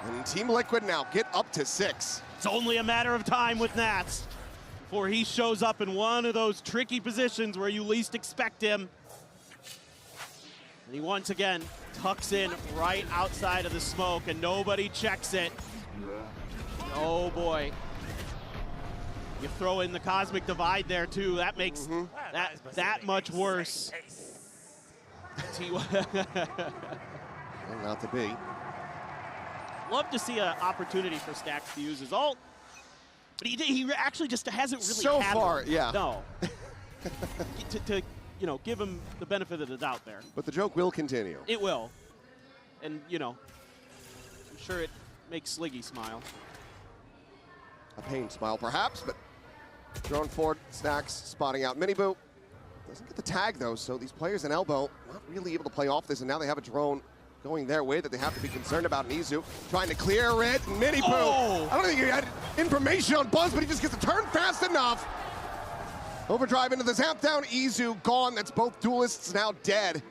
Speaker 6: And Team Liquid now get up to 6.
Speaker 22: It's only a matter of time with Nats before he shows up in one of those tricky positions where you least expect him. And he once again tucks in right outside of the smoke, and nobody checks it. Oh boy. You throw in the Cosmic Divide there too. That makes that much worse.
Speaker 6: Not to be.
Speaker 22: Love to see an opportunity for Stacks to use his ult, but he actually just hasn't really
Speaker 6: so
Speaker 22: had
Speaker 6: far,
Speaker 22: one.
Speaker 6: yeah.
Speaker 22: No. to you know, give him the benefit of the doubt there.
Speaker 6: But the joke will continue.
Speaker 22: It will. And, you know, I'm sure it makes Sliggy smile.
Speaker 6: A pain smile, perhaps, but drone forward, Stacks spotting out Miniboo. Doesn't get the tag, though, so these players in elbow not really able to play off this, and now they have a drone going their way that they have to be concerned about. And Izu trying to clear it. Miniboo.
Speaker 22: Oh.
Speaker 6: I don't think he had information on Buzz, but he just gets the turn fast enough. Overdrive into the zap down. Izu gone. That's both duelists now dead.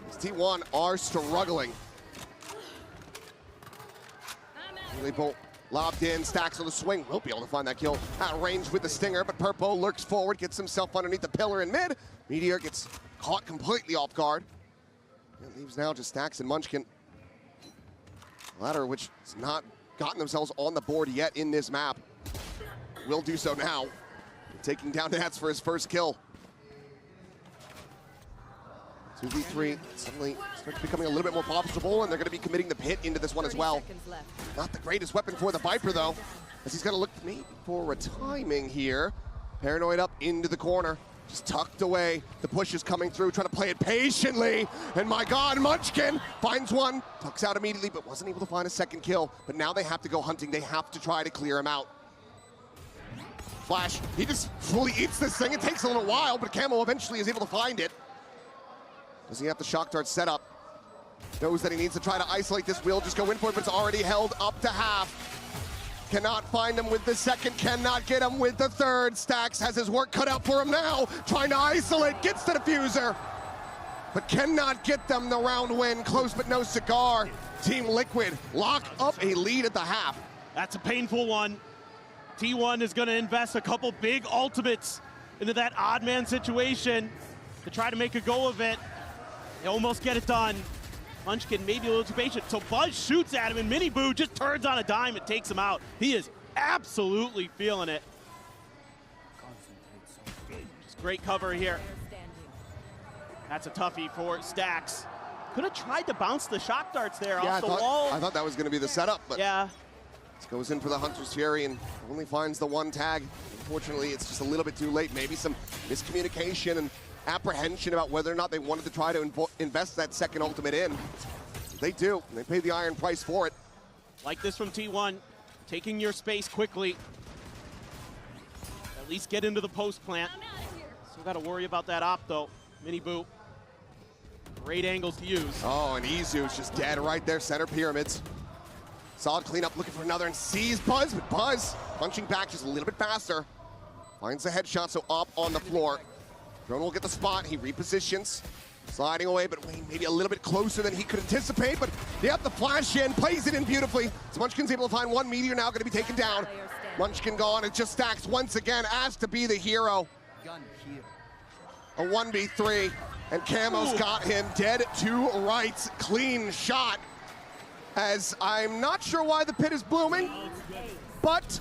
Speaker 6: These T1 are struggling. They both lobbed in. Stacks on the swing. Will be able to find that kill at range with the stinger, but Purpo lurks forward, gets himself underneath the pillar in mid. Meteor gets caught completely off guard. It leaves now just Stacks and Munchkin. The latter, which has not gotten themselves on the board yet in this map, will do so now. Taking down Nats for his first kill. 2v3 suddenly starts becoming a little bit more possible, and they're going to be committing the pit into this one as well. Not the greatest weapon for the Viper, though, as he's going to look maybe for a timing here. Paranoid up into the corner, just tucked away. The push is coming through, trying to play it patiently. And my God, Munchkin finds one, tucks out immediately, but wasn't able to find a second kill. But now they have to go hunting. They have to try to clear him out. Flash, he just fully eats this thing. It takes a little while, but Camo eventually is able to find it. Does he have the shock dart set up? Knows that he needs to try to isolate this. Will just go in for it, but it's already held up to half. Cannot find him with the second, cannot get him with the third. Stacks has his work cut out for him now. Trying to isolate, gets the diffuser, but cannot get them the round win. Close but no cigar. Team Liquid lock up a lead at the half.
Speaker 22: That's a painful one. T1 is going to invest a couple big ultimates into that odd man situation to try to make a go of it. They almost get it done. Munchkin maybe a little too patient. So Buzz shoots at him, and Miniboo just turns on a dime and takes him out. He is absolutely feeling it. Just great cover here. That's a toughie for Stacks. Could have tried to bounce the shock darts there off the wall.
Speaker 6: I thought that was going to be the setup, but
Speaker 22: yeah.
Speaker 6: Goes in for the Hunter's Fury and only finds the one tag. Unfortunately, it's just a little bit too late. Maybe some miscommunication and apprehension about whether or not they wanted to try to invest that second ultimate in. They do, and they pay the iron price for it.
Speaker 22: Like this from T1, taking your space quickly. At least get into the post plant. Still got to worry about that op though. Miniboo. Great angles to use.
Speaker 6: Oh, and Izu's just dead right there, center pyramids. Solid cleanup, looking for another, and sees Buzz, but Buzz punching back just a little bit faster. Finds the headshot, so up on the floor. Drone will get the spot, he repositions. Sliding away, but maybe a little bit closer than he could anticipate, but yep, the flash in, plays it in beautifully. So Munchkin's able to find one. Meteor now gonna be taken down. Munchkin gone, it just Stacks once again, asked to be the hero. A 1v3, and Camo's got him dead to rights. Clean shot. As I'm not sure why the pit is blooming, but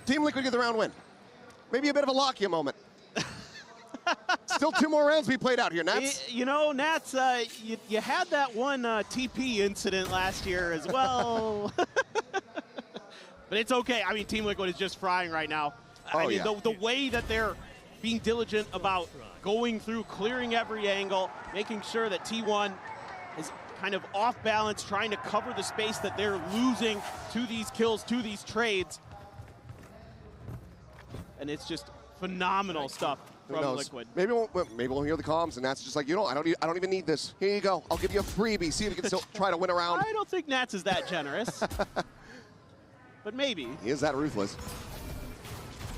Speaker 6: Team Liquid get the round win. Maybe a bit of a Lakia moment. Still 2 more rounds to be played out here, Nats.
Speaker 22: You know, Nats, you had that one TP incident last year as well. But it's okay. I mean, Team Liquid is just frying right now. I mean, the way that they're being diligent about going through, clearing every angle, making sure that T1 is kind of off balance, trying to cover the space that they're losing to these kills, to these trades. And it's just phenomenal stuff from Liquid.
Speaker 6: Maybe we'll hear the comms, and Nats just like, you know, I don't even need this. Here you go. I'll give you a freebie. See if you can still try to win a round.
Speaker 22: I don't think Nats is that generous. But maybe.
Speaker 6: He is that ruthless.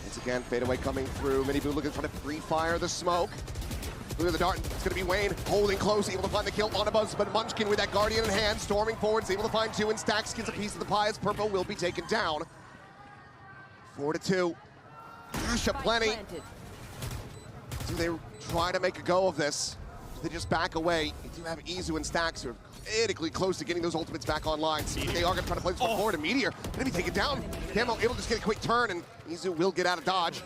Speaker 6: Once again, fadeaway coming through. Miniboo looking to try to pre-fire the smoke. Look at the dart. It's going to be Wayne holding close, able to find the kill on a Buzz, but Munchkin with that Guardian in hand, storming forward, is able to find 2, and Stacks gets a piece of the pie as Purple will be taken down. 4-2. Cash aplenty. Do they try to make a go of this? Do they just back away? You do have Izu and Stacks who are critically close to getting those ultimates back online. So they are going to try to play this one forward, and Meteor going to be taken down. Camo able to just get a quick turn, and Izu will get out of dodge.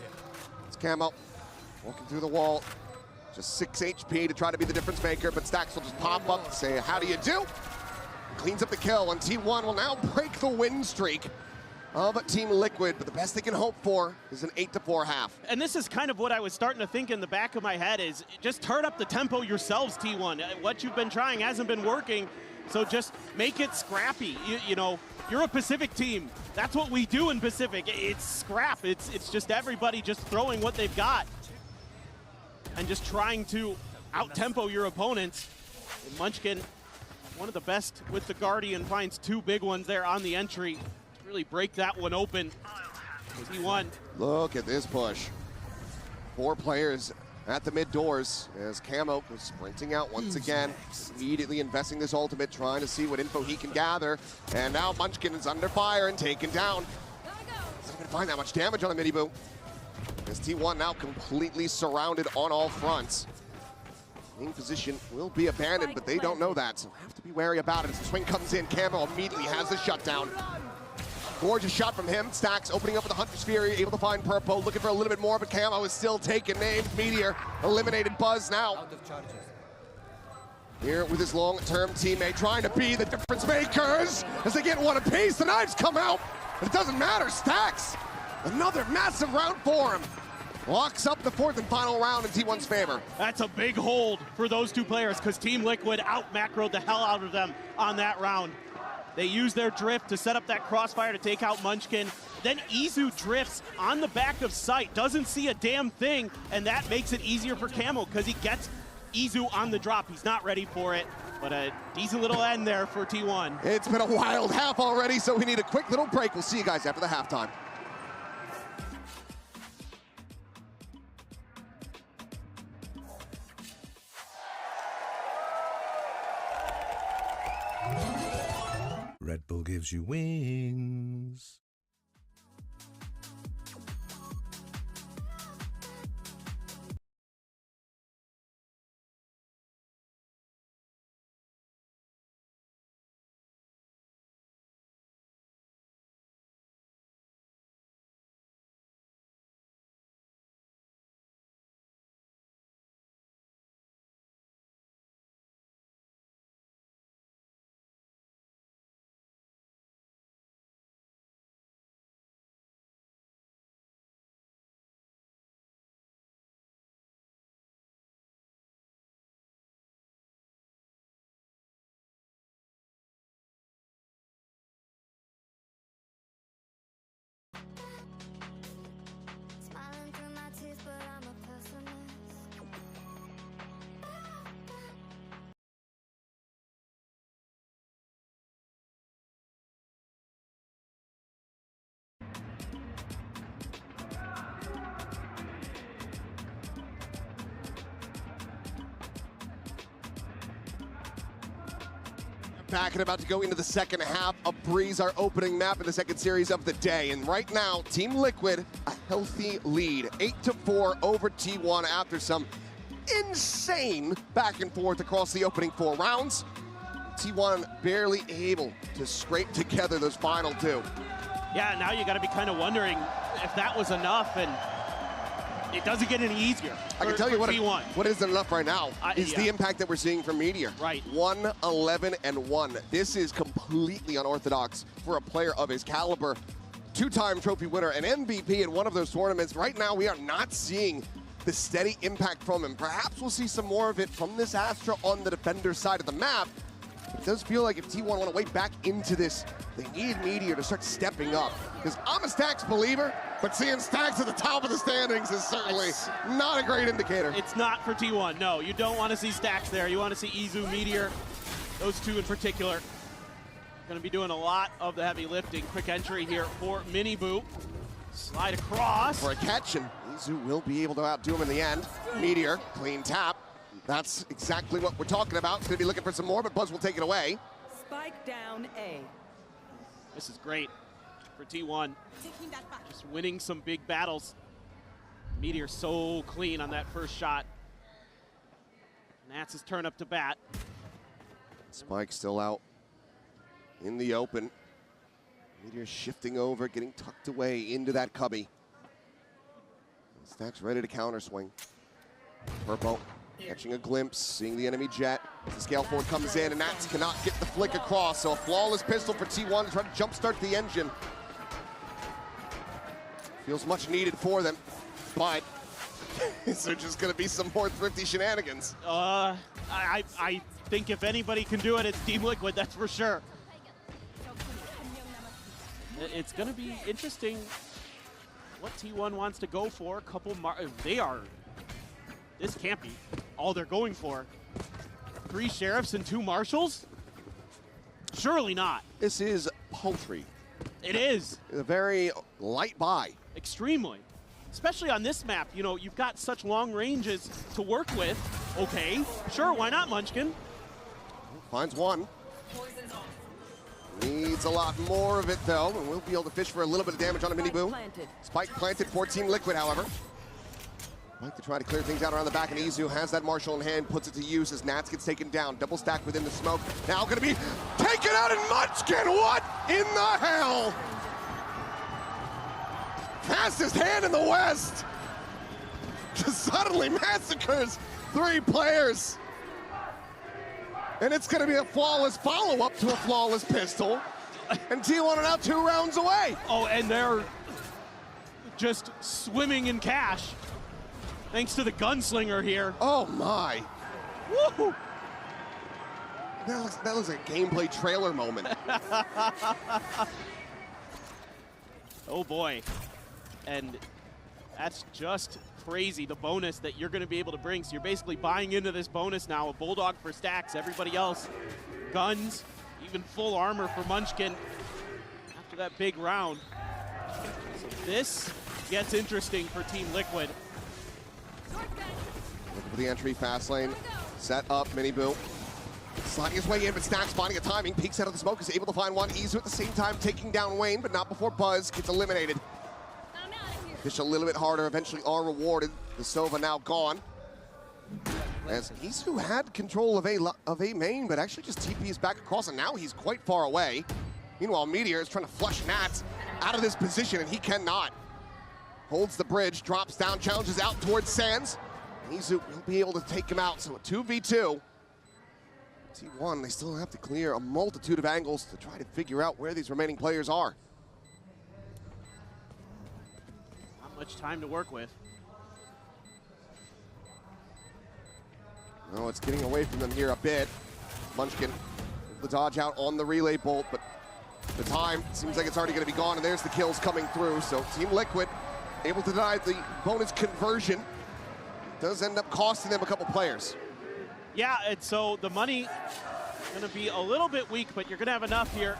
Speaker 6: It's Camo walking through the wall. Just 6 HP to try to be the difference maker, but Stax will just pop up and say, how do you do? Cleans up the kill, and T1 will now break the win streak of Team Liquid, but the best they can hope for is an 8-4 half.
Speaker 22: And this is kind of what I was starting to think in the back of my head is just turn up the tempo yourselves, T1. What you've been trying hasn't been working, so just make it scrappy. You know, you're a Pacific team. That's what we do in Pacific. It's scrap. It's just everybody just throwing what they've got and just trying to out-tempo your opponents. And Munchkin, one of the best with the Guardian, finds 2 big ones there on the entry. Really break that one open. T1.
Speaker 6: Look at this push. 4 players at the mid doors as Camo goes sprinting out once again, immediately investing this ultimate, trying to see what info he can gather. And now Munchkin is under fire and taken down. He's not going to find that much damage on the mini-boo. As T1 now completely surrounded on all fronts. Main position will be abandoned, but they don't know that, so have to be wary about it. As the swing comes in, Camo immediately has the shutdown. Gorgeous shot from him. Stax opening up with the Hunter's Fury, able to find Purpo, looking for a little bit more, but Camo is still taking names. Meteor eliminated Buzz now. Here with his long-term teammate, trying to be the difference makers as they get one apiece. The knives come out, but it doesn't matter. Stax, another massive round for him. Locks up the 4th and final round in T1's favor.
Speaker 22: That's a big hold for those 2 players because Team Liquid out-macroed the hell out of them on that round. They use their drift to set up that crossfire to take out Munchkin. Then Izu drifts on the back of sight, doesn't see a damn thing, and that makes it easier for Camo because he gets Izu on the drop. He's not ready for it, but a decent little end there for T1.
Speaker 6: It's been a wild half already, so we need a quick little break. We'll see you guys after the halftime.
Speaker 16: Red Bull gives you wings.
Speaker 6: Back and about to go into the second half of Breeze, our opening map in the second series of the day. And right now, Team Liquid, a healthy lead. 8-4 over T1 after some insane back and forth across the opening 4 rounds. T1 barely able to scrape together those final 2.
Speaker 22: Yeah, now you got to be kind of wondering if that was enough, and it doesn't get any easier.
Speaker 6: I can tell you what isn't enough right now is the impact that we're seeing from Meteor.
Speaker 22: Right.
Speaker 6: 1-11-1. This is completely unorthodox for a player of his caliber. 2-time trophy winner and MVP in one of those tournaments. Right now, we are not seeing the steady impact from him. Perhaps we'll see some more of it from this Astra on the defender side of the map. It does feel like if T1 want to wade back into this, they need Meteor to start stepping up. Because I'm a Stax believer, but seeing Stax at the top of the standings is certainly not a great indicator.
Speaker 22: It's not for T1, no. You don't want to see Stax there. You want to see Izu, Meteor, those 2 in particular. Going to be doing a lot of the heavy lifting. Quick entry here for Mini-Boo. Slide across.
Speaker 6: For a catch, and Izu will be able to outdo him in the end. Meteor, clean tap. That's exactly what we're talking about. Going to be looking for some more, but Buzz will take it away.
Speaker 7: Spike down A.
Speaker 22: This is great for T1. Just winning some big battles. Meteor so clean on that first shot. Nats' turn up to bat.
Speaker 6: Spike still out in the open. Meteor shifting over, getting tucked away into that cubby. Stax ready to counter swing. Purple Catching a glimpse, seeing the enemy jet. The scale forward comes in, and Nats cannot get the flick across. So a flawless pistol for T1 to try to jumpstart the engine. Feels much needed for them, but is there just going to be some more thrifty shenanigans?
Speaker 22: I think if anybody can do it, it's Team Liquid, that's for sure. It's going to be interesting what T1 wants to go for. A couple, this can't be all they're going for. 3 sheriffs and 2 marshals? Surely not.
Speaker 6: This is paltry.
Speaker 22: It is.
Speaker 6: A very light buy.
Speaker 22: Extremely. Especially on this map, you know, you've got such long ranges to work with. Okay, sure, why not, Munchkin?
Speaker 6: Finds one. Needs a lot more of it, though, and we'll be able to fish for a little bit of damage on a mini boom. Spike planted for Team Liquid, however. Like to try to clear things out around the back, and Izu has that Marshall in hand, puts it to use as Nats gets taken down. Double stack within the smoke. Now gonna be taken out, and Munchkin, what in the hell? Fastest hand in the West. Just suddenly massacres 3 players. And it's gonna be a flawless follow-up to a flawless pistol. And T1 are now 2 rounds away.
Speaker 22: Oh, and they're just swimming in cash. Thanks to the gunslinger here.
Speaker 6: Oh my.
Speaker 22: Woo!
Speaker 6: That looks like a gameplay trailer moment.
Speaker 22: Oh boy. And that's just crazy, the bonus that you're going to be able to bring. So you're basically buying into this bonus now. A Bulldog for Stacks, everybody else, guns, even full armor for Munchkin after that big round. So this gets interesting for Team Liquid.
Speaker 6: Looking for the entry, fast lane, set up, mini boom. Sliding his way in, but Stacks finding a timing, peeks out of the smoke, is able to find one. Izu at the same time taking down Wayne, but not before Buzz gets eliminated. Fish a little bit harder, eventually are rewarded. The Sova now gone. As Izu had control of A main, but actually just TPs back across, and now he's quite far away. Meanwhile, Meteor is trying to flush Nats out of this position, and he cannot. Holds the bridge, drops down, challenges out towards Sands. Izu will be able to take him out, so a 2v2. T1, they still have to clear a multitude of angles to try to figure out where these remaining players are.
Speaker 22: Not much time to work with.
Speaker 6: No, it's getting away from them here a bit. Munchkin, the dodge out on the relay bolt, but the time seems like it's already going to be gone, and there's the kills coming through. So Team Liquid able to deny the bonus conversion. Does end up costing them a couple players.
Speaker 22: Yeah, and so the money going to be a little bit weak, but you're going to have enough here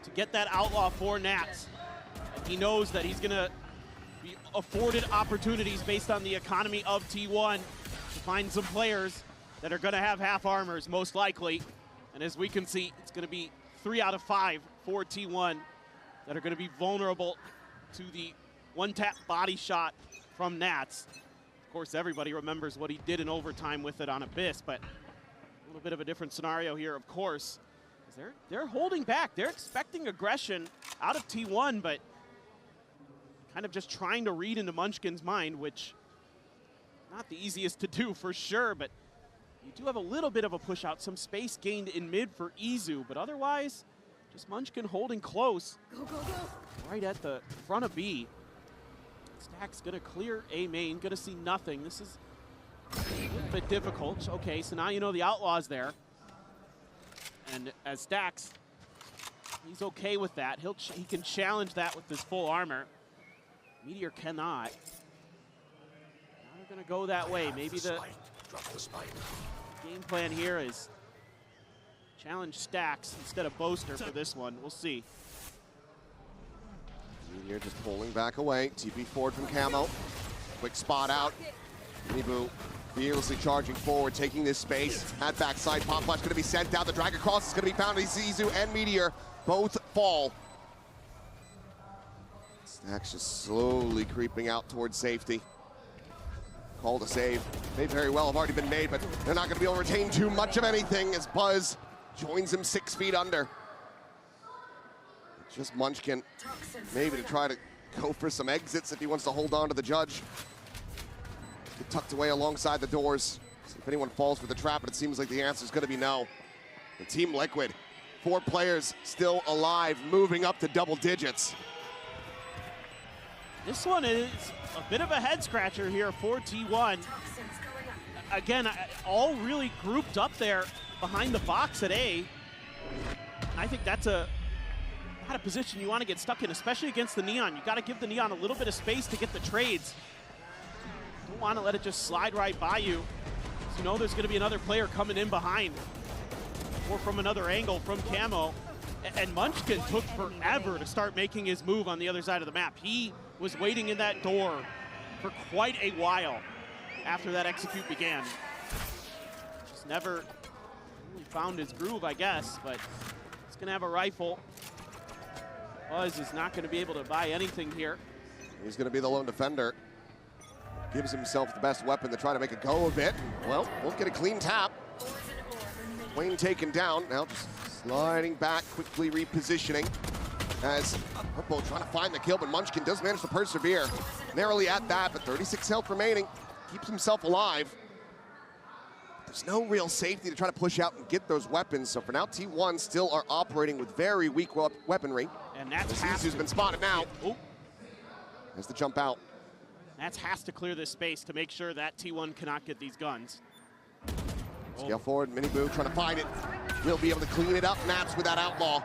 Speaker 22: to get that outlaw for Nats. And he knows that he's going to be afforded opportunities based on the economy of T1 to find some players that are going to have half armors, most likely. And as we can see, it's going to be 3 out of 5 for T1 that are going to be vulnerable to the one-tap body shot from Nats. Of course, everybody remembers what he did in overtime with it on Abyss, but a little bit of a different scenario here, of course. They're holding back. They're expecting aggression out of T1, but kind of just trying to read into Munchkin's mind, which not the easiest to do for sure, but you do have a little bit of a push out, some space gained in mid for Izu, but otherwise, just Munchkin holding close.
Speaker 3: Go, go, go.
Speaker 22: Right at the front of B. Stacks gonna clear A main, gonna see nothing. This is a little bit difficult. Okay, so now you know the Outlaw's there. And as Stacks, he's okay with that. He can challenge that with his full armor. Meteor cannot. Now they're gonna go that way. Maybe the game plan here is challenge Stacks instead of Boaster for this one. We'll see.
Speaker 6: Meteor just pulling back away. TP forward from Camo. Quick spot out. Nibu fearlessly charging forward, taking this space. At backside, Pop Flash going to be sent down. The drag across is going to be found. Izu and Meteor both fall. Stacks just slowly creeping out towards safety. Call to save may very well have already been made, but they're not going to be able to retain too much of anything as Buzz joins him 6 feet under. Just Munchkin, maybe to try to go for some exits if he wants to hold on to the judge. Get tucked away alongside the doors. See if anyone falls for the trap, but it seems like the answer is going to be no. The Team Liquid, 4 players still alive, moving up to double digits.
Speaker 22: This one is a bit of a head scratcher here for T1. Again, all really grouped up there behind the box at A. I think that's not a position you want to get stuck in, especially against the Neon. You got to give the Neon a little bit of space to get the trades. Don't want to let it just slide right by you. You know there's going to be another player coming in behind, or from another angle from Camo. And Munchkin took forever to start making his move on the other side of the map. He was waiting in that door for quite a while after that execute began. Just never really found his groove, I guess, but he's going to have a rifle. Buzz is not going to be able to buy anything here.
Speaker 6: He's going to be the lone defender. Gives himself the best weapon to try to make a go of it. Well, won't get a clean tap. Wayne taken down, now just sliding back, quickly repositioning as Purple trying to find the kill, but Munchkin does manage to persevere. Narrowly at that, but 36 health remaining. Keeps himself alive. There's no real safety to try to push out and get those weapons, so for now, T1 still are operating with very weak weaponry.
Speaker 22: And that's
Speaker 6: who's been spotted now. Has to jump out.
Speaker 22: Nats has to clear this space to make sure that T1 cannot get these guns.
Speaker 6: Scale forward, Miniboo trying to find it. Will be able to clean it up. Nats with that outlaw.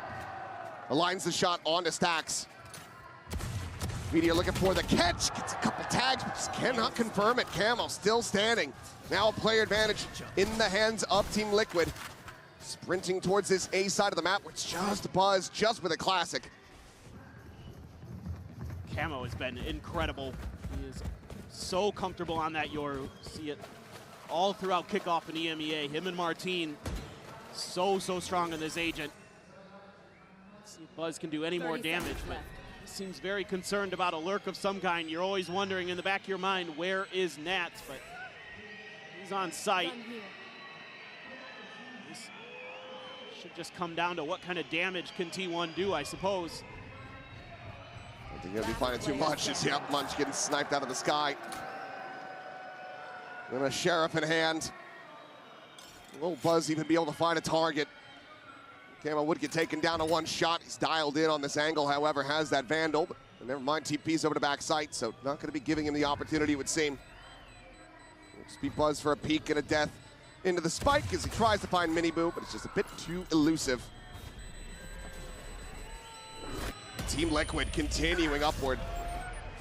Speaker 6: Aligns the shot onto Stacks. Meteor looking for the catch. Gets a couple tags, but just cannot confirm it. Camo still standing. Now a player advantage in the hands of Team Liquid. Sprinting towards this A side of the map, which just Buzz, just with a classic.
Speaker 22: Camo has been incredible. He is so comfortable on that Yoru. See it all throughout kickoff in EMEA. Him and Martine, so strong on this agent. Let's see if Buzz can do any more damage, but he seems very concerned about a lurk of some kind. You're always wondering in the back of your mind, where is Nats? But he's on site. This should just come down to what kind of damage can T1 do, I suppose.
Speaker 6: I think he'll be finding too much. Just Munch getting sniped out of the sky. And a Sheriff in hand. Will Buzz even be able to find a target? Camo would get taken down to one shot. He's dialed in on this angle, however, has that Vandal. But never mind, TP's over to back sight, so not going to be giving him the opportunity, it would seem. Speed Buzz for a peek and a death into the spike as he tries to find Miniboo, but it's just a bit too elusive. Team Liquid continuing upward.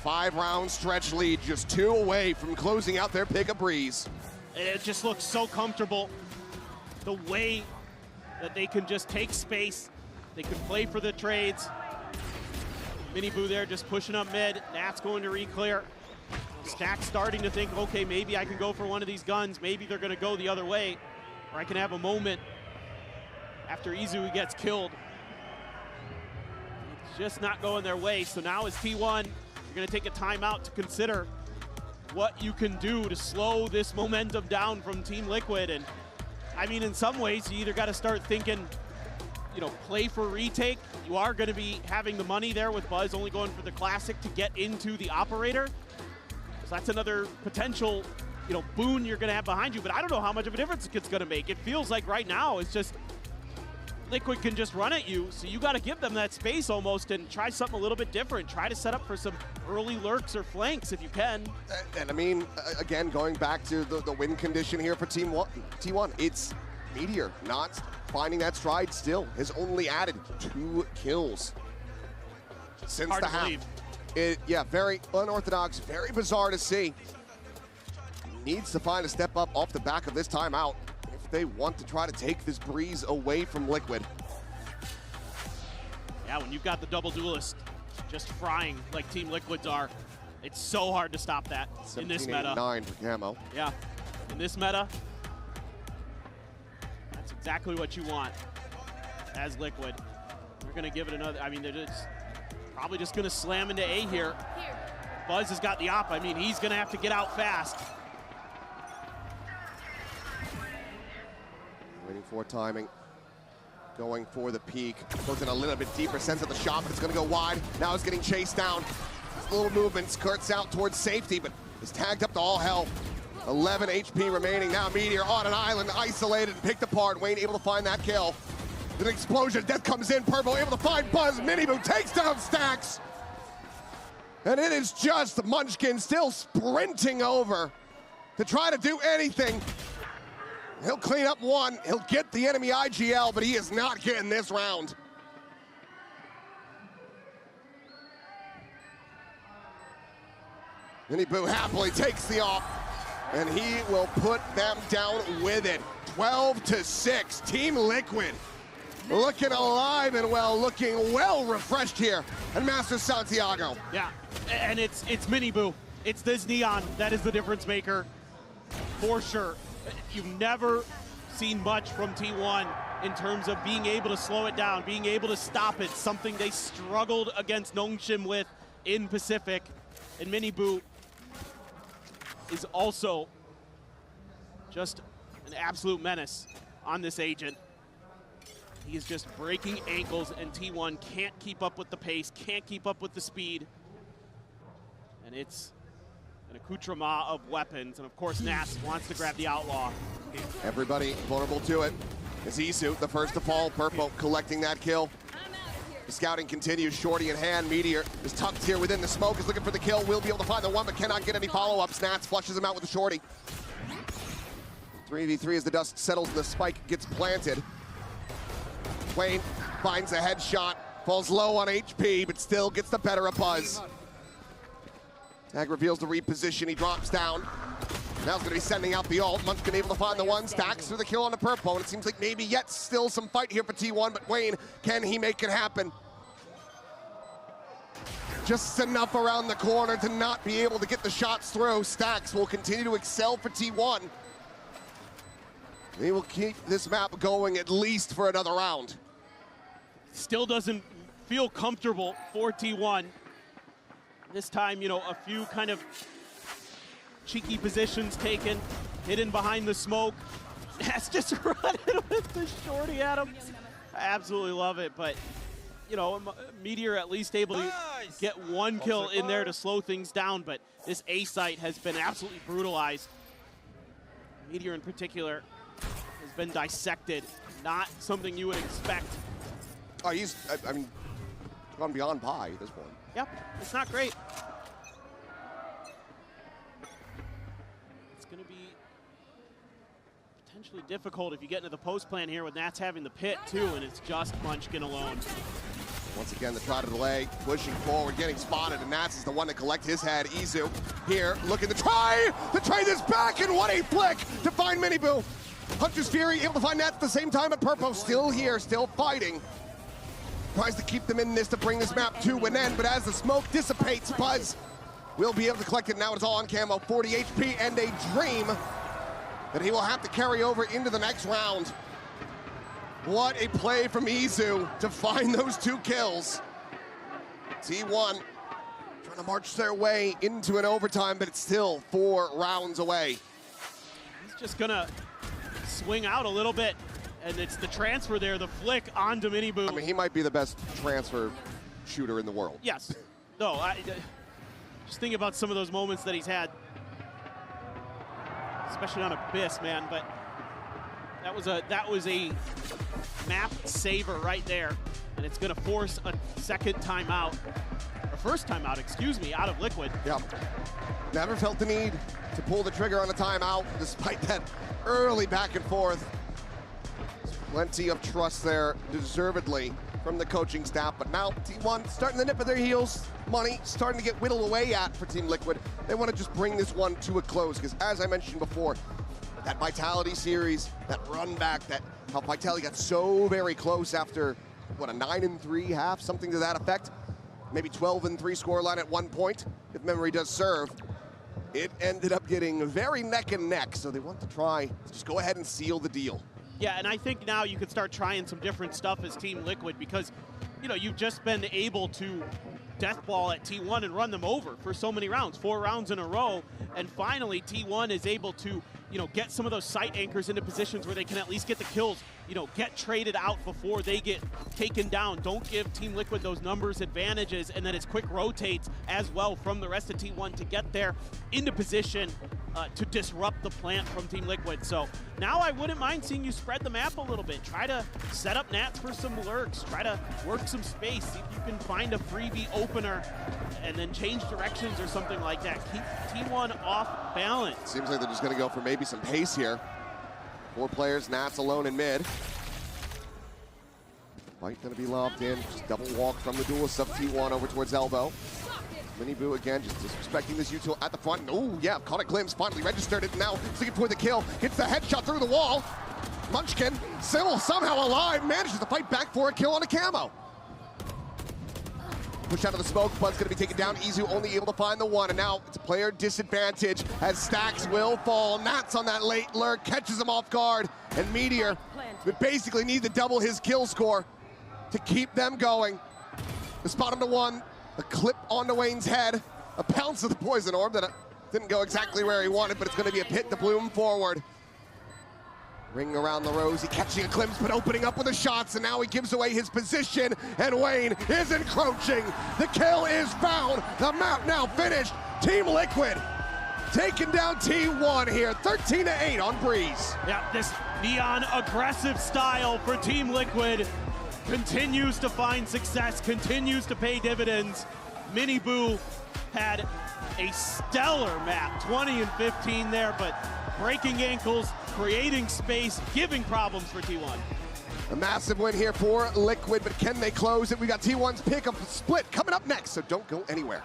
Speaker 6: 5-round stretch lead, just 2 away from closing out their pick of breeze.
Speaker 22: It just looks so comfortable. The way that they can just take space, they can play for the trades. Miniboo there just pushing up mid. Nat's going to re-clear. Stack starting to think, okay, maybe I can go for one of these guns. Maybe they're going to go the other way, or I can have a moment after Izui gets killed. It's just not going their way. So now as T1, you're going to take a timeout to consider what you can do to slow this momentum down from Team Liquid. And I mean, in some ways, you either got to start thinking, you know, play for retake. You are going to be having the money there with Buzz only going for the classic to get into the operator. So that's another potential, you know, boon you're going to have behind you. But I don't know how much of a difference it's going to make. It feels like right now it's just Liquid can just run at you, so you got to give them that space almost and try something a little bit different. Try to set up for some early lurks or flanks if you can.
Speaker 6: And I mean, again, going back to the win condition here for T1, it's Meteor not finding that stride still. Has only added 2 kills since
Speaker 22: Hard
Speaker 6: the
Speaker 22: to
Speaker 6: half.
Speaker 22: believe.
Speaker 6: Yeah, very unorthodox, very bizarre to see. Needs to find a step up off the back of this timeout if they want to try to take this breeze away from Liquid.
Speaker 22: Yeah, when you've got the double duelist just frying like Team Liquids are, it's so hard to stop that in this meta.
Speaker 6: 17-8-9 for Camo.
Speaker 22: Yeah, in this meta, that's exactly what you want as Liquid. They're going to give it another, I mean, they're just probably just going to slam into A here. Buzz has got the op. I mean, he's going to have to get out fast.
Speaker 6: Waiting for timing. Going for the peak. Goes in a little bit deeper sense of the shot, but it's going to go wide. Now he's getting chased down. His little movement skirts out towards safety, but is tagged up to all hell. 11 HP remaining. Now Meteor on an island, isolated and picked apart. Wayne able to find that kill. An explosion, Death comes in, Purple able to find Buzz. Miniboo takes down Stacks. And it is just Munchkin still sprinting over to try to do anything. He'll clean up one, he'll get the enemy IGL, but he is not getting this round. Miniboo happily takes the off, and he will put them down with it. 12-6, Team Liquid looking alive and well, looking well refreshed here at Masters Santiago.
Speaker 22: Yeah, and it's Miniboo. It's this Neon that is the difference maker, for sure. You've never seen much from T1 in terms of being able to slow it down, being able to stop it, something they struggled against Nongshim with in Pacific. And Miniboo is also just an absolute menace on this agent. He is just breaking ankles, and T1 can't keep up with the pace, can't keep up with the speed. And it's an accoutrement of weapons, and of course Nats wants to grab the Outlaw.
Speaker 6: Everybody vulnerable to it. It's Isu, the first to fall. Purple collecting that kill. The scouting continues, Shorty in hand. Meteor is tucked here within the smoke, is looking for the kill. Will be able to find the one, but cannot get any follow-ups. Nats flushes him out with the Shorty. 3v3 as the dust settles and the spike gets planted. Wayne finds a headshot, falls low on HP, but still gets the better of Buzz. Tag reveals the reposition, he drops down. Now he's gonna be sending out the ult. Munchkin able to find the one, Stacks for the kill on the Purple, and it seems like maybe yet still some fight here for T1, but Wayne, can he make it happen? Just enough around the corner to not be able to get the shots through. Stacks will continue to excel for T1. They will keep this map going at least for another round.
Speaker 22: Still doesn't feel comfortable for T1. This time, you know, a few kind of cheeky positions taken, hidden behind the smoke. That's just running with the Shorty at him. I absolutely love it, but, you know, Meteor at least able to get one kill in there to slow things down, but this A site has been absolutely brutalized. Meteor in particular has been dissected. Not something you would expect.
Speaker 6: Oh, he's, I mean, gone beyond pie at this point.
Speaker 22: Yep, it's not great. It's going to be potentially difficult if you get into the post plan here with Nats having the pit too, and it's just Munchkin alone.
Speaker 6: Once again, the try to delay, pushing forward, getting spotted, and Nats is the one to collect his head. Izu here, looking to try this back, and what a flick to find Miniboo. Hunter's Fury able to find Nats at the same time, and Purple still here, still fighting. Tries to keep them in this to bring this map to an end, but as the smoke dissipates, Buzz will be able to collect it. Now it's all on camo, 40 HP, and a dream that he will have to carry over into the next round. What a play from Izu to find those two kills. T1 trying to march their way into an overtime, but it's still 4 rounds away.
Speaker 22: He's just gonna swing out a little bit. And it's the transfer there, the flick onto Miniboo.
Speaker 6: I mean, he might be the best transfer shooter in the world.
Speaker 22: Yes. No, just think about some of those moments that he's had, especially on Abyss, man. But that was a map saver right there, and it's going to force a second timeout, or first timeout, excuse me, out of Liquid.
Speaker 6: Yeah. Never felt the need to pull the trigger on a timeout, despite that early back and forth. Plenty of trust there, deservedly, from the coaching staff. But now T1 starting to nip at their heels. Money starting to get whittled away at for Team Liquid. They want to just bring this one to a close, because as I mentioned before, that Vitality series, that run back, that how Vitality got so very close after, what, a 9-3 half, something to that effect. Maybe 12-3 scoreline at one point, if memory does serve. It ended up getting very neck and neck, so they want to try to just go ahead and seal the deal.
Speaker 22: Yeah, and I think now you could start trying some different stuff as Team Liquid, because, you know, you've just been able to deathball at T1 and run them over for so many rounds, 4 rounds in a row, and finally T1 is able to, you know, get some of those site anchors into positions where they can at least get the kills, you know, get traded out before they get taken down. Don't give Team Liquid those numbers advantages, and then it's quick rotates as well from the rest of T1 to get there into position. to disrupt the plant from Team Liquid. So now I wouldn't mind seeing you spread the map a little bit. Try to set up Nats for some lurks. Try to work some space. See if you can find a freebie opener and then change directions or something like that. Keep T1 off balance.
Speaker 6: Seems like they're just going to go for maybe some pace here. 4 players, Nats alone in mid. Fight going to be lobbed in. Just double walk from the duelist of T1 over towards elbow. Miniboo again, just disrespecting this util at the front. Oh, yeah, caught a glimpse, finally registered it. Now looking for the kill. Gets the headshot through the wall. Munchkin, still somehow alive, manages to fight back for a kill on a camo. Push out of the smoke, Bud's going to be taken down. Izu only able to find the one, and now it's a player disadvantage as stacks will fall. Nats on that late lurk, catches him off guard, and Meteor would basically need to double his kill score to keep them going. The spot him to 1. A clip onto Wayne's head, a pounce of the poison orb that didn't go exactly where he wanted, but it's going to be a pit to bloom forward. Ring around the rosy, catching a glimpse, but opening up with the shots, and now he gives away his position, and Wayne is encroaching. The kill is found, the map now finished. Team Liquid taking down T1 here, 13-8 on Breeze.
Speaker 22: Yeah, this neon aggressive style for Team Liquid continues to find success, continues to pay dividends. Miniboo had a stellar map, 20 and 15 there, but breaking ankles, creating space, giving problems for T1.
Speaker 6: A massive win here for Liquid, but can they close it? We got T1's pick of split coming up next, so don't go anywhere.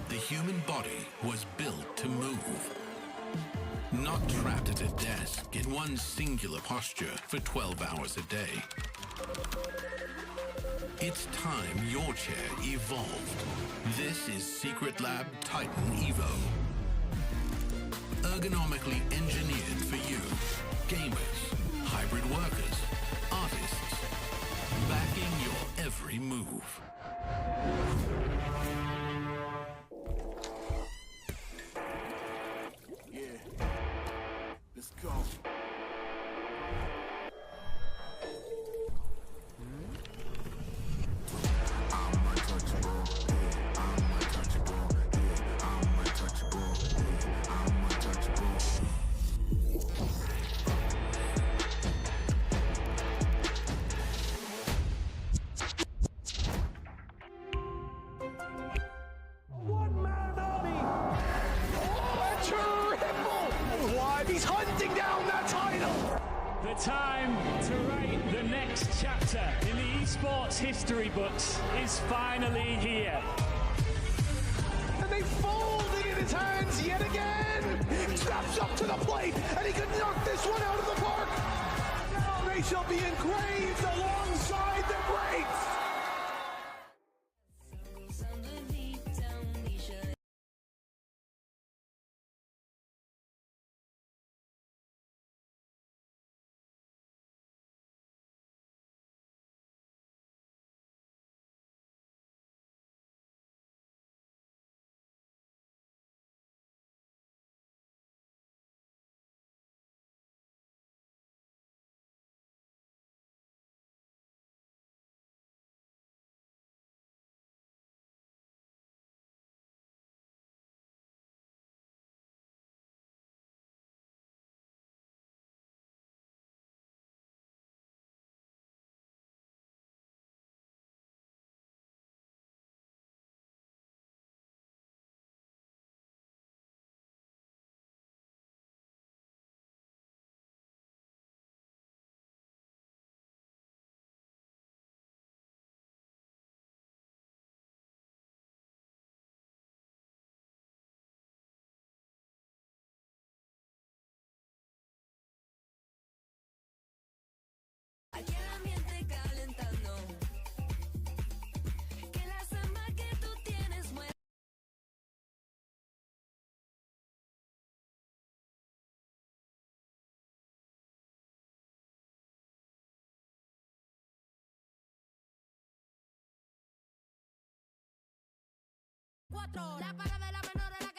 Speaker 8: The human body was built to move, not trapped at a desk in one singular posture for 12 hours a day. It's time your chair evolved. This is Secret Lab Titan Evo. Ergonomically engineered for you, gamers, hybrid workers, artists, backing your every move.
Speaker 10: Let's go. I'm untouchable. Yeah, I'm untouchable. Yeah, I'm untouchable. Yeah, I'm untouchable.
Speaker 23: One man army. Oh, triple! What? He's hunting down that title.
Speaker 5: The time to write the next chapter in the esports history books is finally here.
Speaker 23: And they fold it in his hands yet again. Steps up to the plate, and he could knock this one out of the park. Now they shall be engraved alongside the greats.
Speaker 2: 4. La para de la menor es la